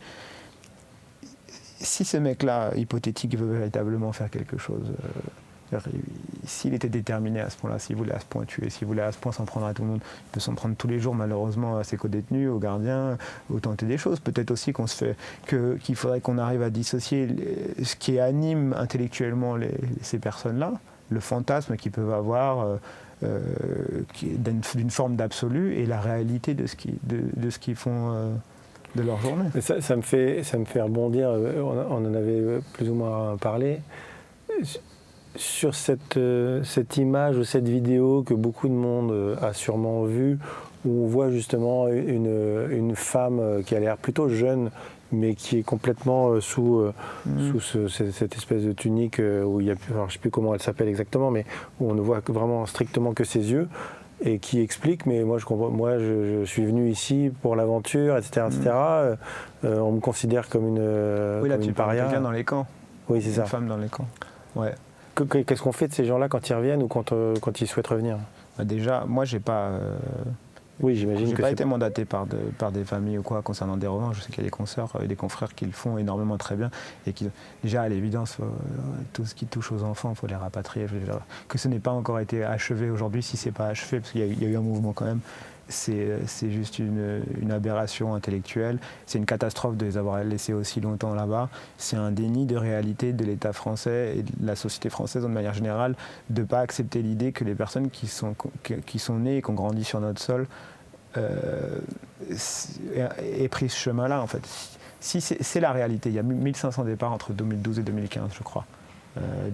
Speaker 2: si ce mec-là, hypothétique, veut véritablement faire quelque chose, s'il était déterminé à ce point-là, s'il voulait à ce point tuer, s'il voulait à ce point s'en prendre à tout le monde, il peut s'en prendre tous les jours malheureusement à ses co-détenus, aux gardiens, au tenter des choses. Peut-être aussi qu'il faudrait qu'on arrive à dissocier ce qui anime intellectuellement ces personnes-là, le fantasme qu'ils peuvent avoir d'une forme d'absolu et la réalité de ce qu'ils font de leur journée.
Speaker 1: Ça me fait rebondir, on en avait plus ou moins parlé, sur cette image ou cette vidéo que beaucoup de monde a sûrement vue, où on voit justement une femme qui a l'air plutôt jeune, mais qui est complètement sous cette espèce de tunique où il y a, alors je ne sais plus comment elle s'appelle exactement, mais où on ne voit vraiment strictement que ses yeux, et qui explique, mais moi je comprends, moi je suis venu ici pour l'aventure, etc. On me considère comme une paria.
Speaker 2: Quelqu'un dans les camps.
Speaker 1: Oui, c'est ça.
Speaker 2: Une femme dans les camps. Ouais.
Speaker 1: Qu'est-ce qu'on fait de ces gens-là quand ils reviennent ou quand ils souhaitent revenir?
Speaker 2: Déjà, moi j'ai pas.
Speaker 1: Oui, j'imagine que
Speaker 2: j'ai pas été mandaté par des familles ou quoi concernant des revenants. Je sais qu'il y a des consoeurs et des confrères qui le font énormément très bien et qui, déjà à l'évidence, tout ce qui touche aux enfants, il faut les rapatrier. Que ce n'est pas encore été achevé aujourd'hui, si c'est pas achevé, parce qu'il y a eu un mouvement quand même, c'est juste une aberration intellectuelle. C'est une catastrophe de les avoir laissés aussi longtemps là-bas. C'est un déni de réalité de l'État français et de la société française de manière générale de ne pas accepter l'idée que les personnes qui sont nées et qui ont grandi sur notre sol aient pris ce chemin-là, en fait. Si c'est la réalité. Il y a 1500 départs entre 2012 et 2015, je crois.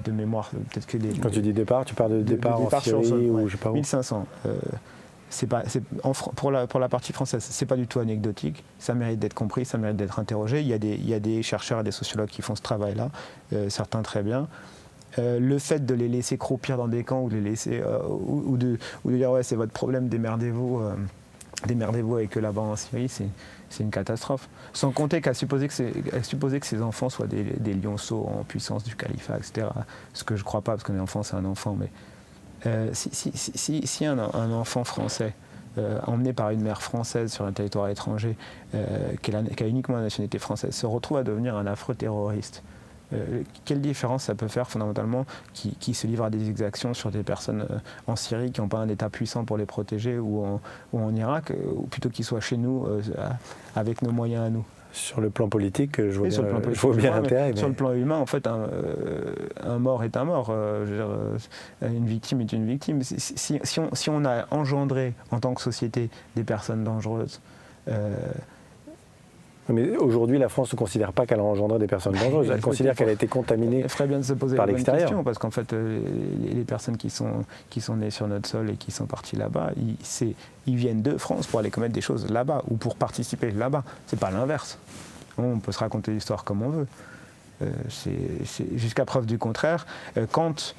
Speaker 2: De mémoire, peut-être que
Speaker 1: Quand tu dis départ, tu parles de départ en Syrie ou je sais pas où.
Speaker 2: 1500. Pour la partie française, c'est pas du tout anecdotique. Ça mérite d'être compris, ça mérite d'être interrogé. Il y a des chercheurs et des sociologues qui font ce travail-là, certains très bien. Le fait de les laisser croupir dans des camps ou de les laisser ou de dire ouais c'est votre problème, démerdez-vous avec eux là-bas en Syrie, c'est une catastrophe. Sans compter qu'à supposer que ces enfants soient des lionceaux en puissance du califat, etc. Ce que je crois pas, parce qu'un enfant c'est un enfant, mais si un enfant français emmené par une mère française sur un territoire étranger qui a uniquement la nationalité française se retrouve à devenir un affreux terroriste, quelle différence ça peut faire fondamentalement qui se livre à des exactions sur des personnes en Syrie qui n'ont pas un État puissant pour les protéger ou en Irak, ou plutôt qu'ils soient chez nous avec nos moyens à nous.
Speaker 1: Sur le plan politique, je vois bien l'intérêt.
Speaker 2: Sur le plan humain, en fait, un mort est un mort. Une victime est une victime. Si on a engendré en tant que société des personnes dangereuses.
Speaker 1: Mais aujourd'hui, la France ne considère pas qu'elle a engendré des personnes dangereuses. Elle considère qu'elle a été contaminée par l'extérieur. Il ferait bien de se poser la bonne question,
Speaker 2: parce qu'en fait, les personnes qui sont nées sur notre sol et qui sont parties là-bas, ils viennent de France pour aller commettre des choses là-bas ou pour participer là-bas. C'est pas l'inverse. On peut se raconter l'histoire comme on veut. C'est jusqu'à preuve du contraire. Quand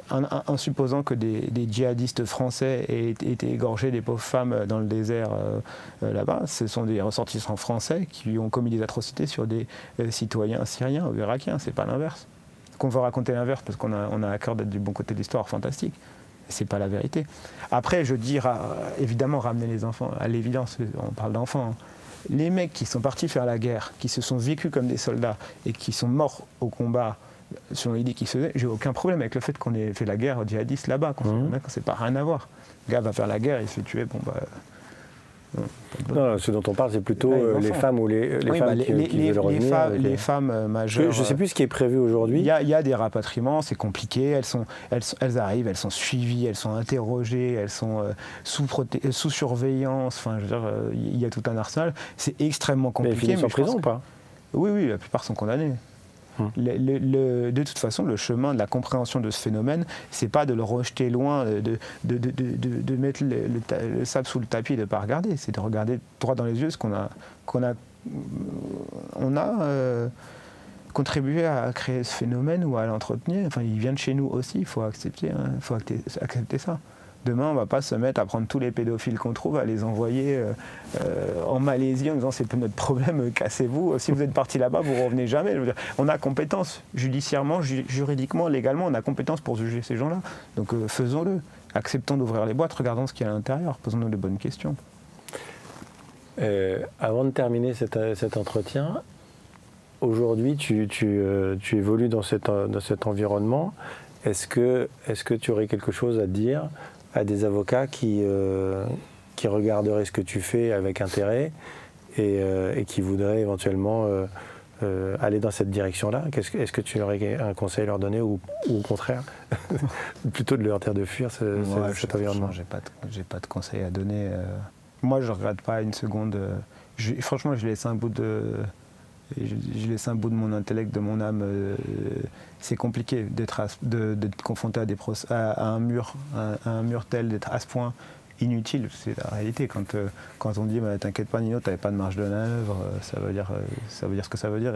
Speaker 2: en supposant que des djihadistes français aient été égorgés des pauvres femmes dans le désert là-bas, ce sont des ressortissants français qui ont commis des atrocités sur des citoyens syriens ou irakiens, c'est pas l'inverse. qu'on veut raconter l'inverse parce qu'on a à cœur d'être du bon côté de l'histoire, fantastique. C'est pas la vérité. Après, je dis évidemment ramener les enfants, à l'évidence, on parle d'enfants. Hein. Les mecs qui sont partis faire la guerre, qui se sont vécus comme des soldats et qui sont morts au combat selon l'idée qu'ils se faisaient, j'ai aucun problème avec le fait qu'on ait fait la guerre aux djihadistes là-bas. C'est pas rien à voir. Le gars va faire la guerre, il se fait tuer, bon bah.
Speaker 1: Non, ce dont on parle, c'est plutôt les femmes ou les femmes qui veulent revenir.
Speaker 2: Les femmes majeures.
Speaker 1: Je ne sais plus ce qui est prévu aujourd'hui.
Speaker 2: Il y a des rapatriements, c'est compliqué. Elles arrivent, elles sont suivies, elles sont interrogées, elles sont sous surveillance. Enfin, je veux dire, il y a tout un arsenal. C'est extrêmement compliqué.
Speaker 1: Mais elles finissent en prison ou pas?
Speaker 2: Oui, la plupart sont condamnés. De toute façon, le chemin de la compréhension de ce phénomène, c'est pas de le rejeter loin, de mettre le sable sous le tapis et de ne pas regarder. C'est de regarder droit dans les yeux ce qu'on a contribué à créer ce phénomène ou à l'entretenir. Enfin, il vient de chez nous aussi. Il faut accepter ça. Demain, on ne va pas se mettre à prendre tous les pédophiles qu'on trouve, à les envoyer en Malaisie en disant c'est pas notre problème, cassez-vous. Si vous êtes parti là-bas, vous ne revenez jamais. Je veux dire, on a compétence judiciairement, juridiquement, légalement, on a compétence pour juger ces gens-là. Donc faisons-le. Acceptons d'ouvrir les boîtes, regardons ce qu'il y a à l'intérieur, posons-nous les bonnes questions.
Speaker 1: Avant de terminer cet entretien, aujourd'hui, tu évolues dans cet environnement. Est-ce que tu aurais quelque chose à dire à des avocats qui regarderaient ce que tu fais avec intérêt et qui voudraient éventuellement aller dans cette direction-là? Est-ce que tu aurais un conseil à leur donner ou au contraire, plutôt de leur dire de fuir cet environnement?
Speaker 2: J'ai pas de conseil à donner. Moi, je ne regrette pas une seconde. Franchement, je laisse un bout de mon intellect, de mon âme. C'est compliqué d'être confronté à un mur tel, d'être à ce point inutile. C'est la réalité. Quand on dit t'inquiète pas Nino, t'avais pas de marge de manœuvre, ça veut dire ce que ça veut dire,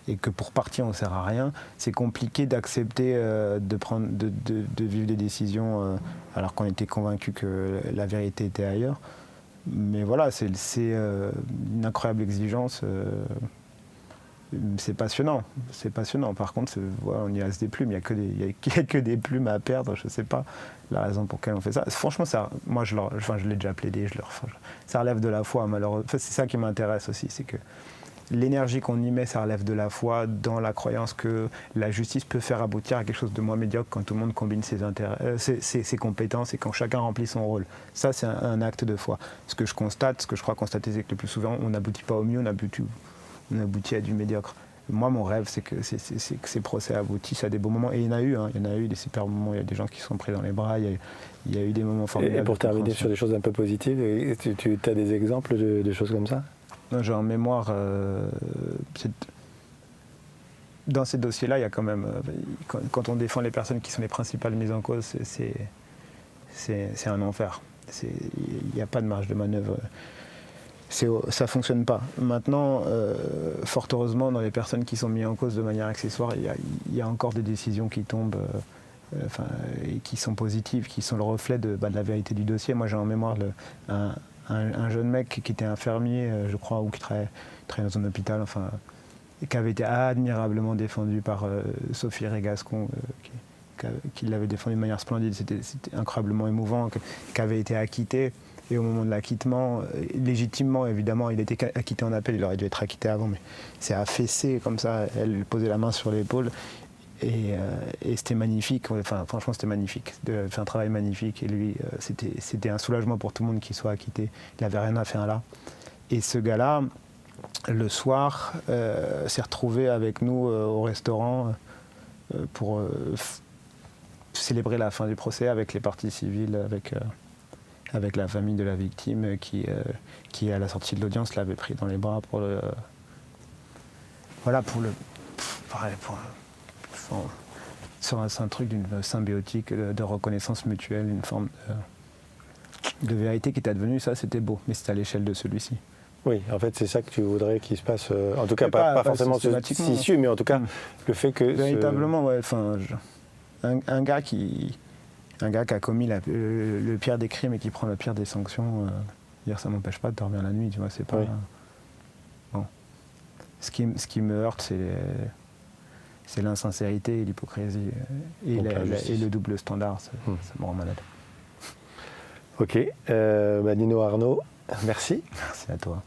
Speaker 2: et que pour partir on sert à rien. C'est compliqué d'accepter de vivre des décisions alors qu'on était convaincu que la vérité était ailleurs. Mais voilà, c'est une incroyable exigence. C'est passionnant. Par contre, on y reste des plumes. Il n'y a que des plumes à perdre. Je ne sais pas la raison pour laquelle on fait ça. Franchement, moi, je l'ai déjà plaidé. Ça relève de la foi, malheureusement. Enfin, c'est ça qui m'intéresse aussi. C'est que l'énergie qu'on y met, ça relève de la foi, dans la croyance que la justice peut faire aboutir à quelque chose de moins médiocre quand tout le monde combine ses compétences et quand chacun remplit son rôle. Ça, c'est un acte de foi. Ce que je crois constater, c'est que le plus souvent, on n'aboutit pas au mieux, on aboutit à du médiocre. Moi, mon rêve, c'est que ces procès aboutissent à des beaux moments. Et il y en a eu, il y en a eu des super moments. Il y a des gens qui sont pris dans les bras. Il y a eu des moments formidables.
Speaker 1: Et pour terminer sur des choses un peu positives, tu as des exemples de choses comme ça?
Speaker 2: Non, j'ai en mémoire. Dans ces dossiers-là, il y a quand même. Quand on défend les personnes qui sont les principales mises en cause, c'est un enfer. Il n'y a pas de marge de manœuvre. Ça ne fonctionne pas. Maintenant, fort heureusement, dans les personnes qui sont mises en cause de manière accessoire, il y a encore des décisions qui tombent et qui sont positives, qui sont le reflet de la vérité du dossier. Moi, j'ai en mémoire un jeune mec qui était infirmier, je crois, ou qui travaillait dans un hôpital, et qui avait été admirablement défendu par Sophie Régascon, qui l'avait défendu de manière splendide. C'était incroyablement émouvant, qui avait été acquitté. Et au moment de l'acquittement, légitimement évidemment, il était acquitté en appel, il aurait dû être acquitté avant, mais c'est affaissé comme ça, elle posait la main sur l'épaule, et c'était magnifique, franchement c'était magnifique, il a fait un travail magnifique, et lui, c'était un soulagement pour tout le monde qu'il soit acquitté, il n'avait rien à faire là. Et ce gars-là, le soir, s'est retrouvé avec nous au restaurant pour célébrer la fin du procès avec les parties civiles, avec la famille de la victime qui, à la sortie de l'audience, l'avait pris dans les bras c'est un truc d'une symbiotique, de reconnaissance mutuelle, une forme de vérité qui est advenue. Ça, c'était beau, mais c'est à l'échelle de celui-ci.
Speaker 1: Oui, en fait, c'est ça que tu voudrais qu'il se passe, en tout cas pas forcément issu, mais en tout cas, le fait que...
Speaker 2: Véritablement, ouais, un gars qui a commis le pire des crimes et qui prend le pire des sanctions, ça ne m'empêche pas de dormir la nuit, tu vois, c'est pas... Oui. Bon. Ce qui me heurte, c'est l'insincérité et l'hypocrisie et le double standard, ça me rend malade.
Speaker 1: Ok, Nino Arnaud, merci.
Speaker 2: Merci à toi.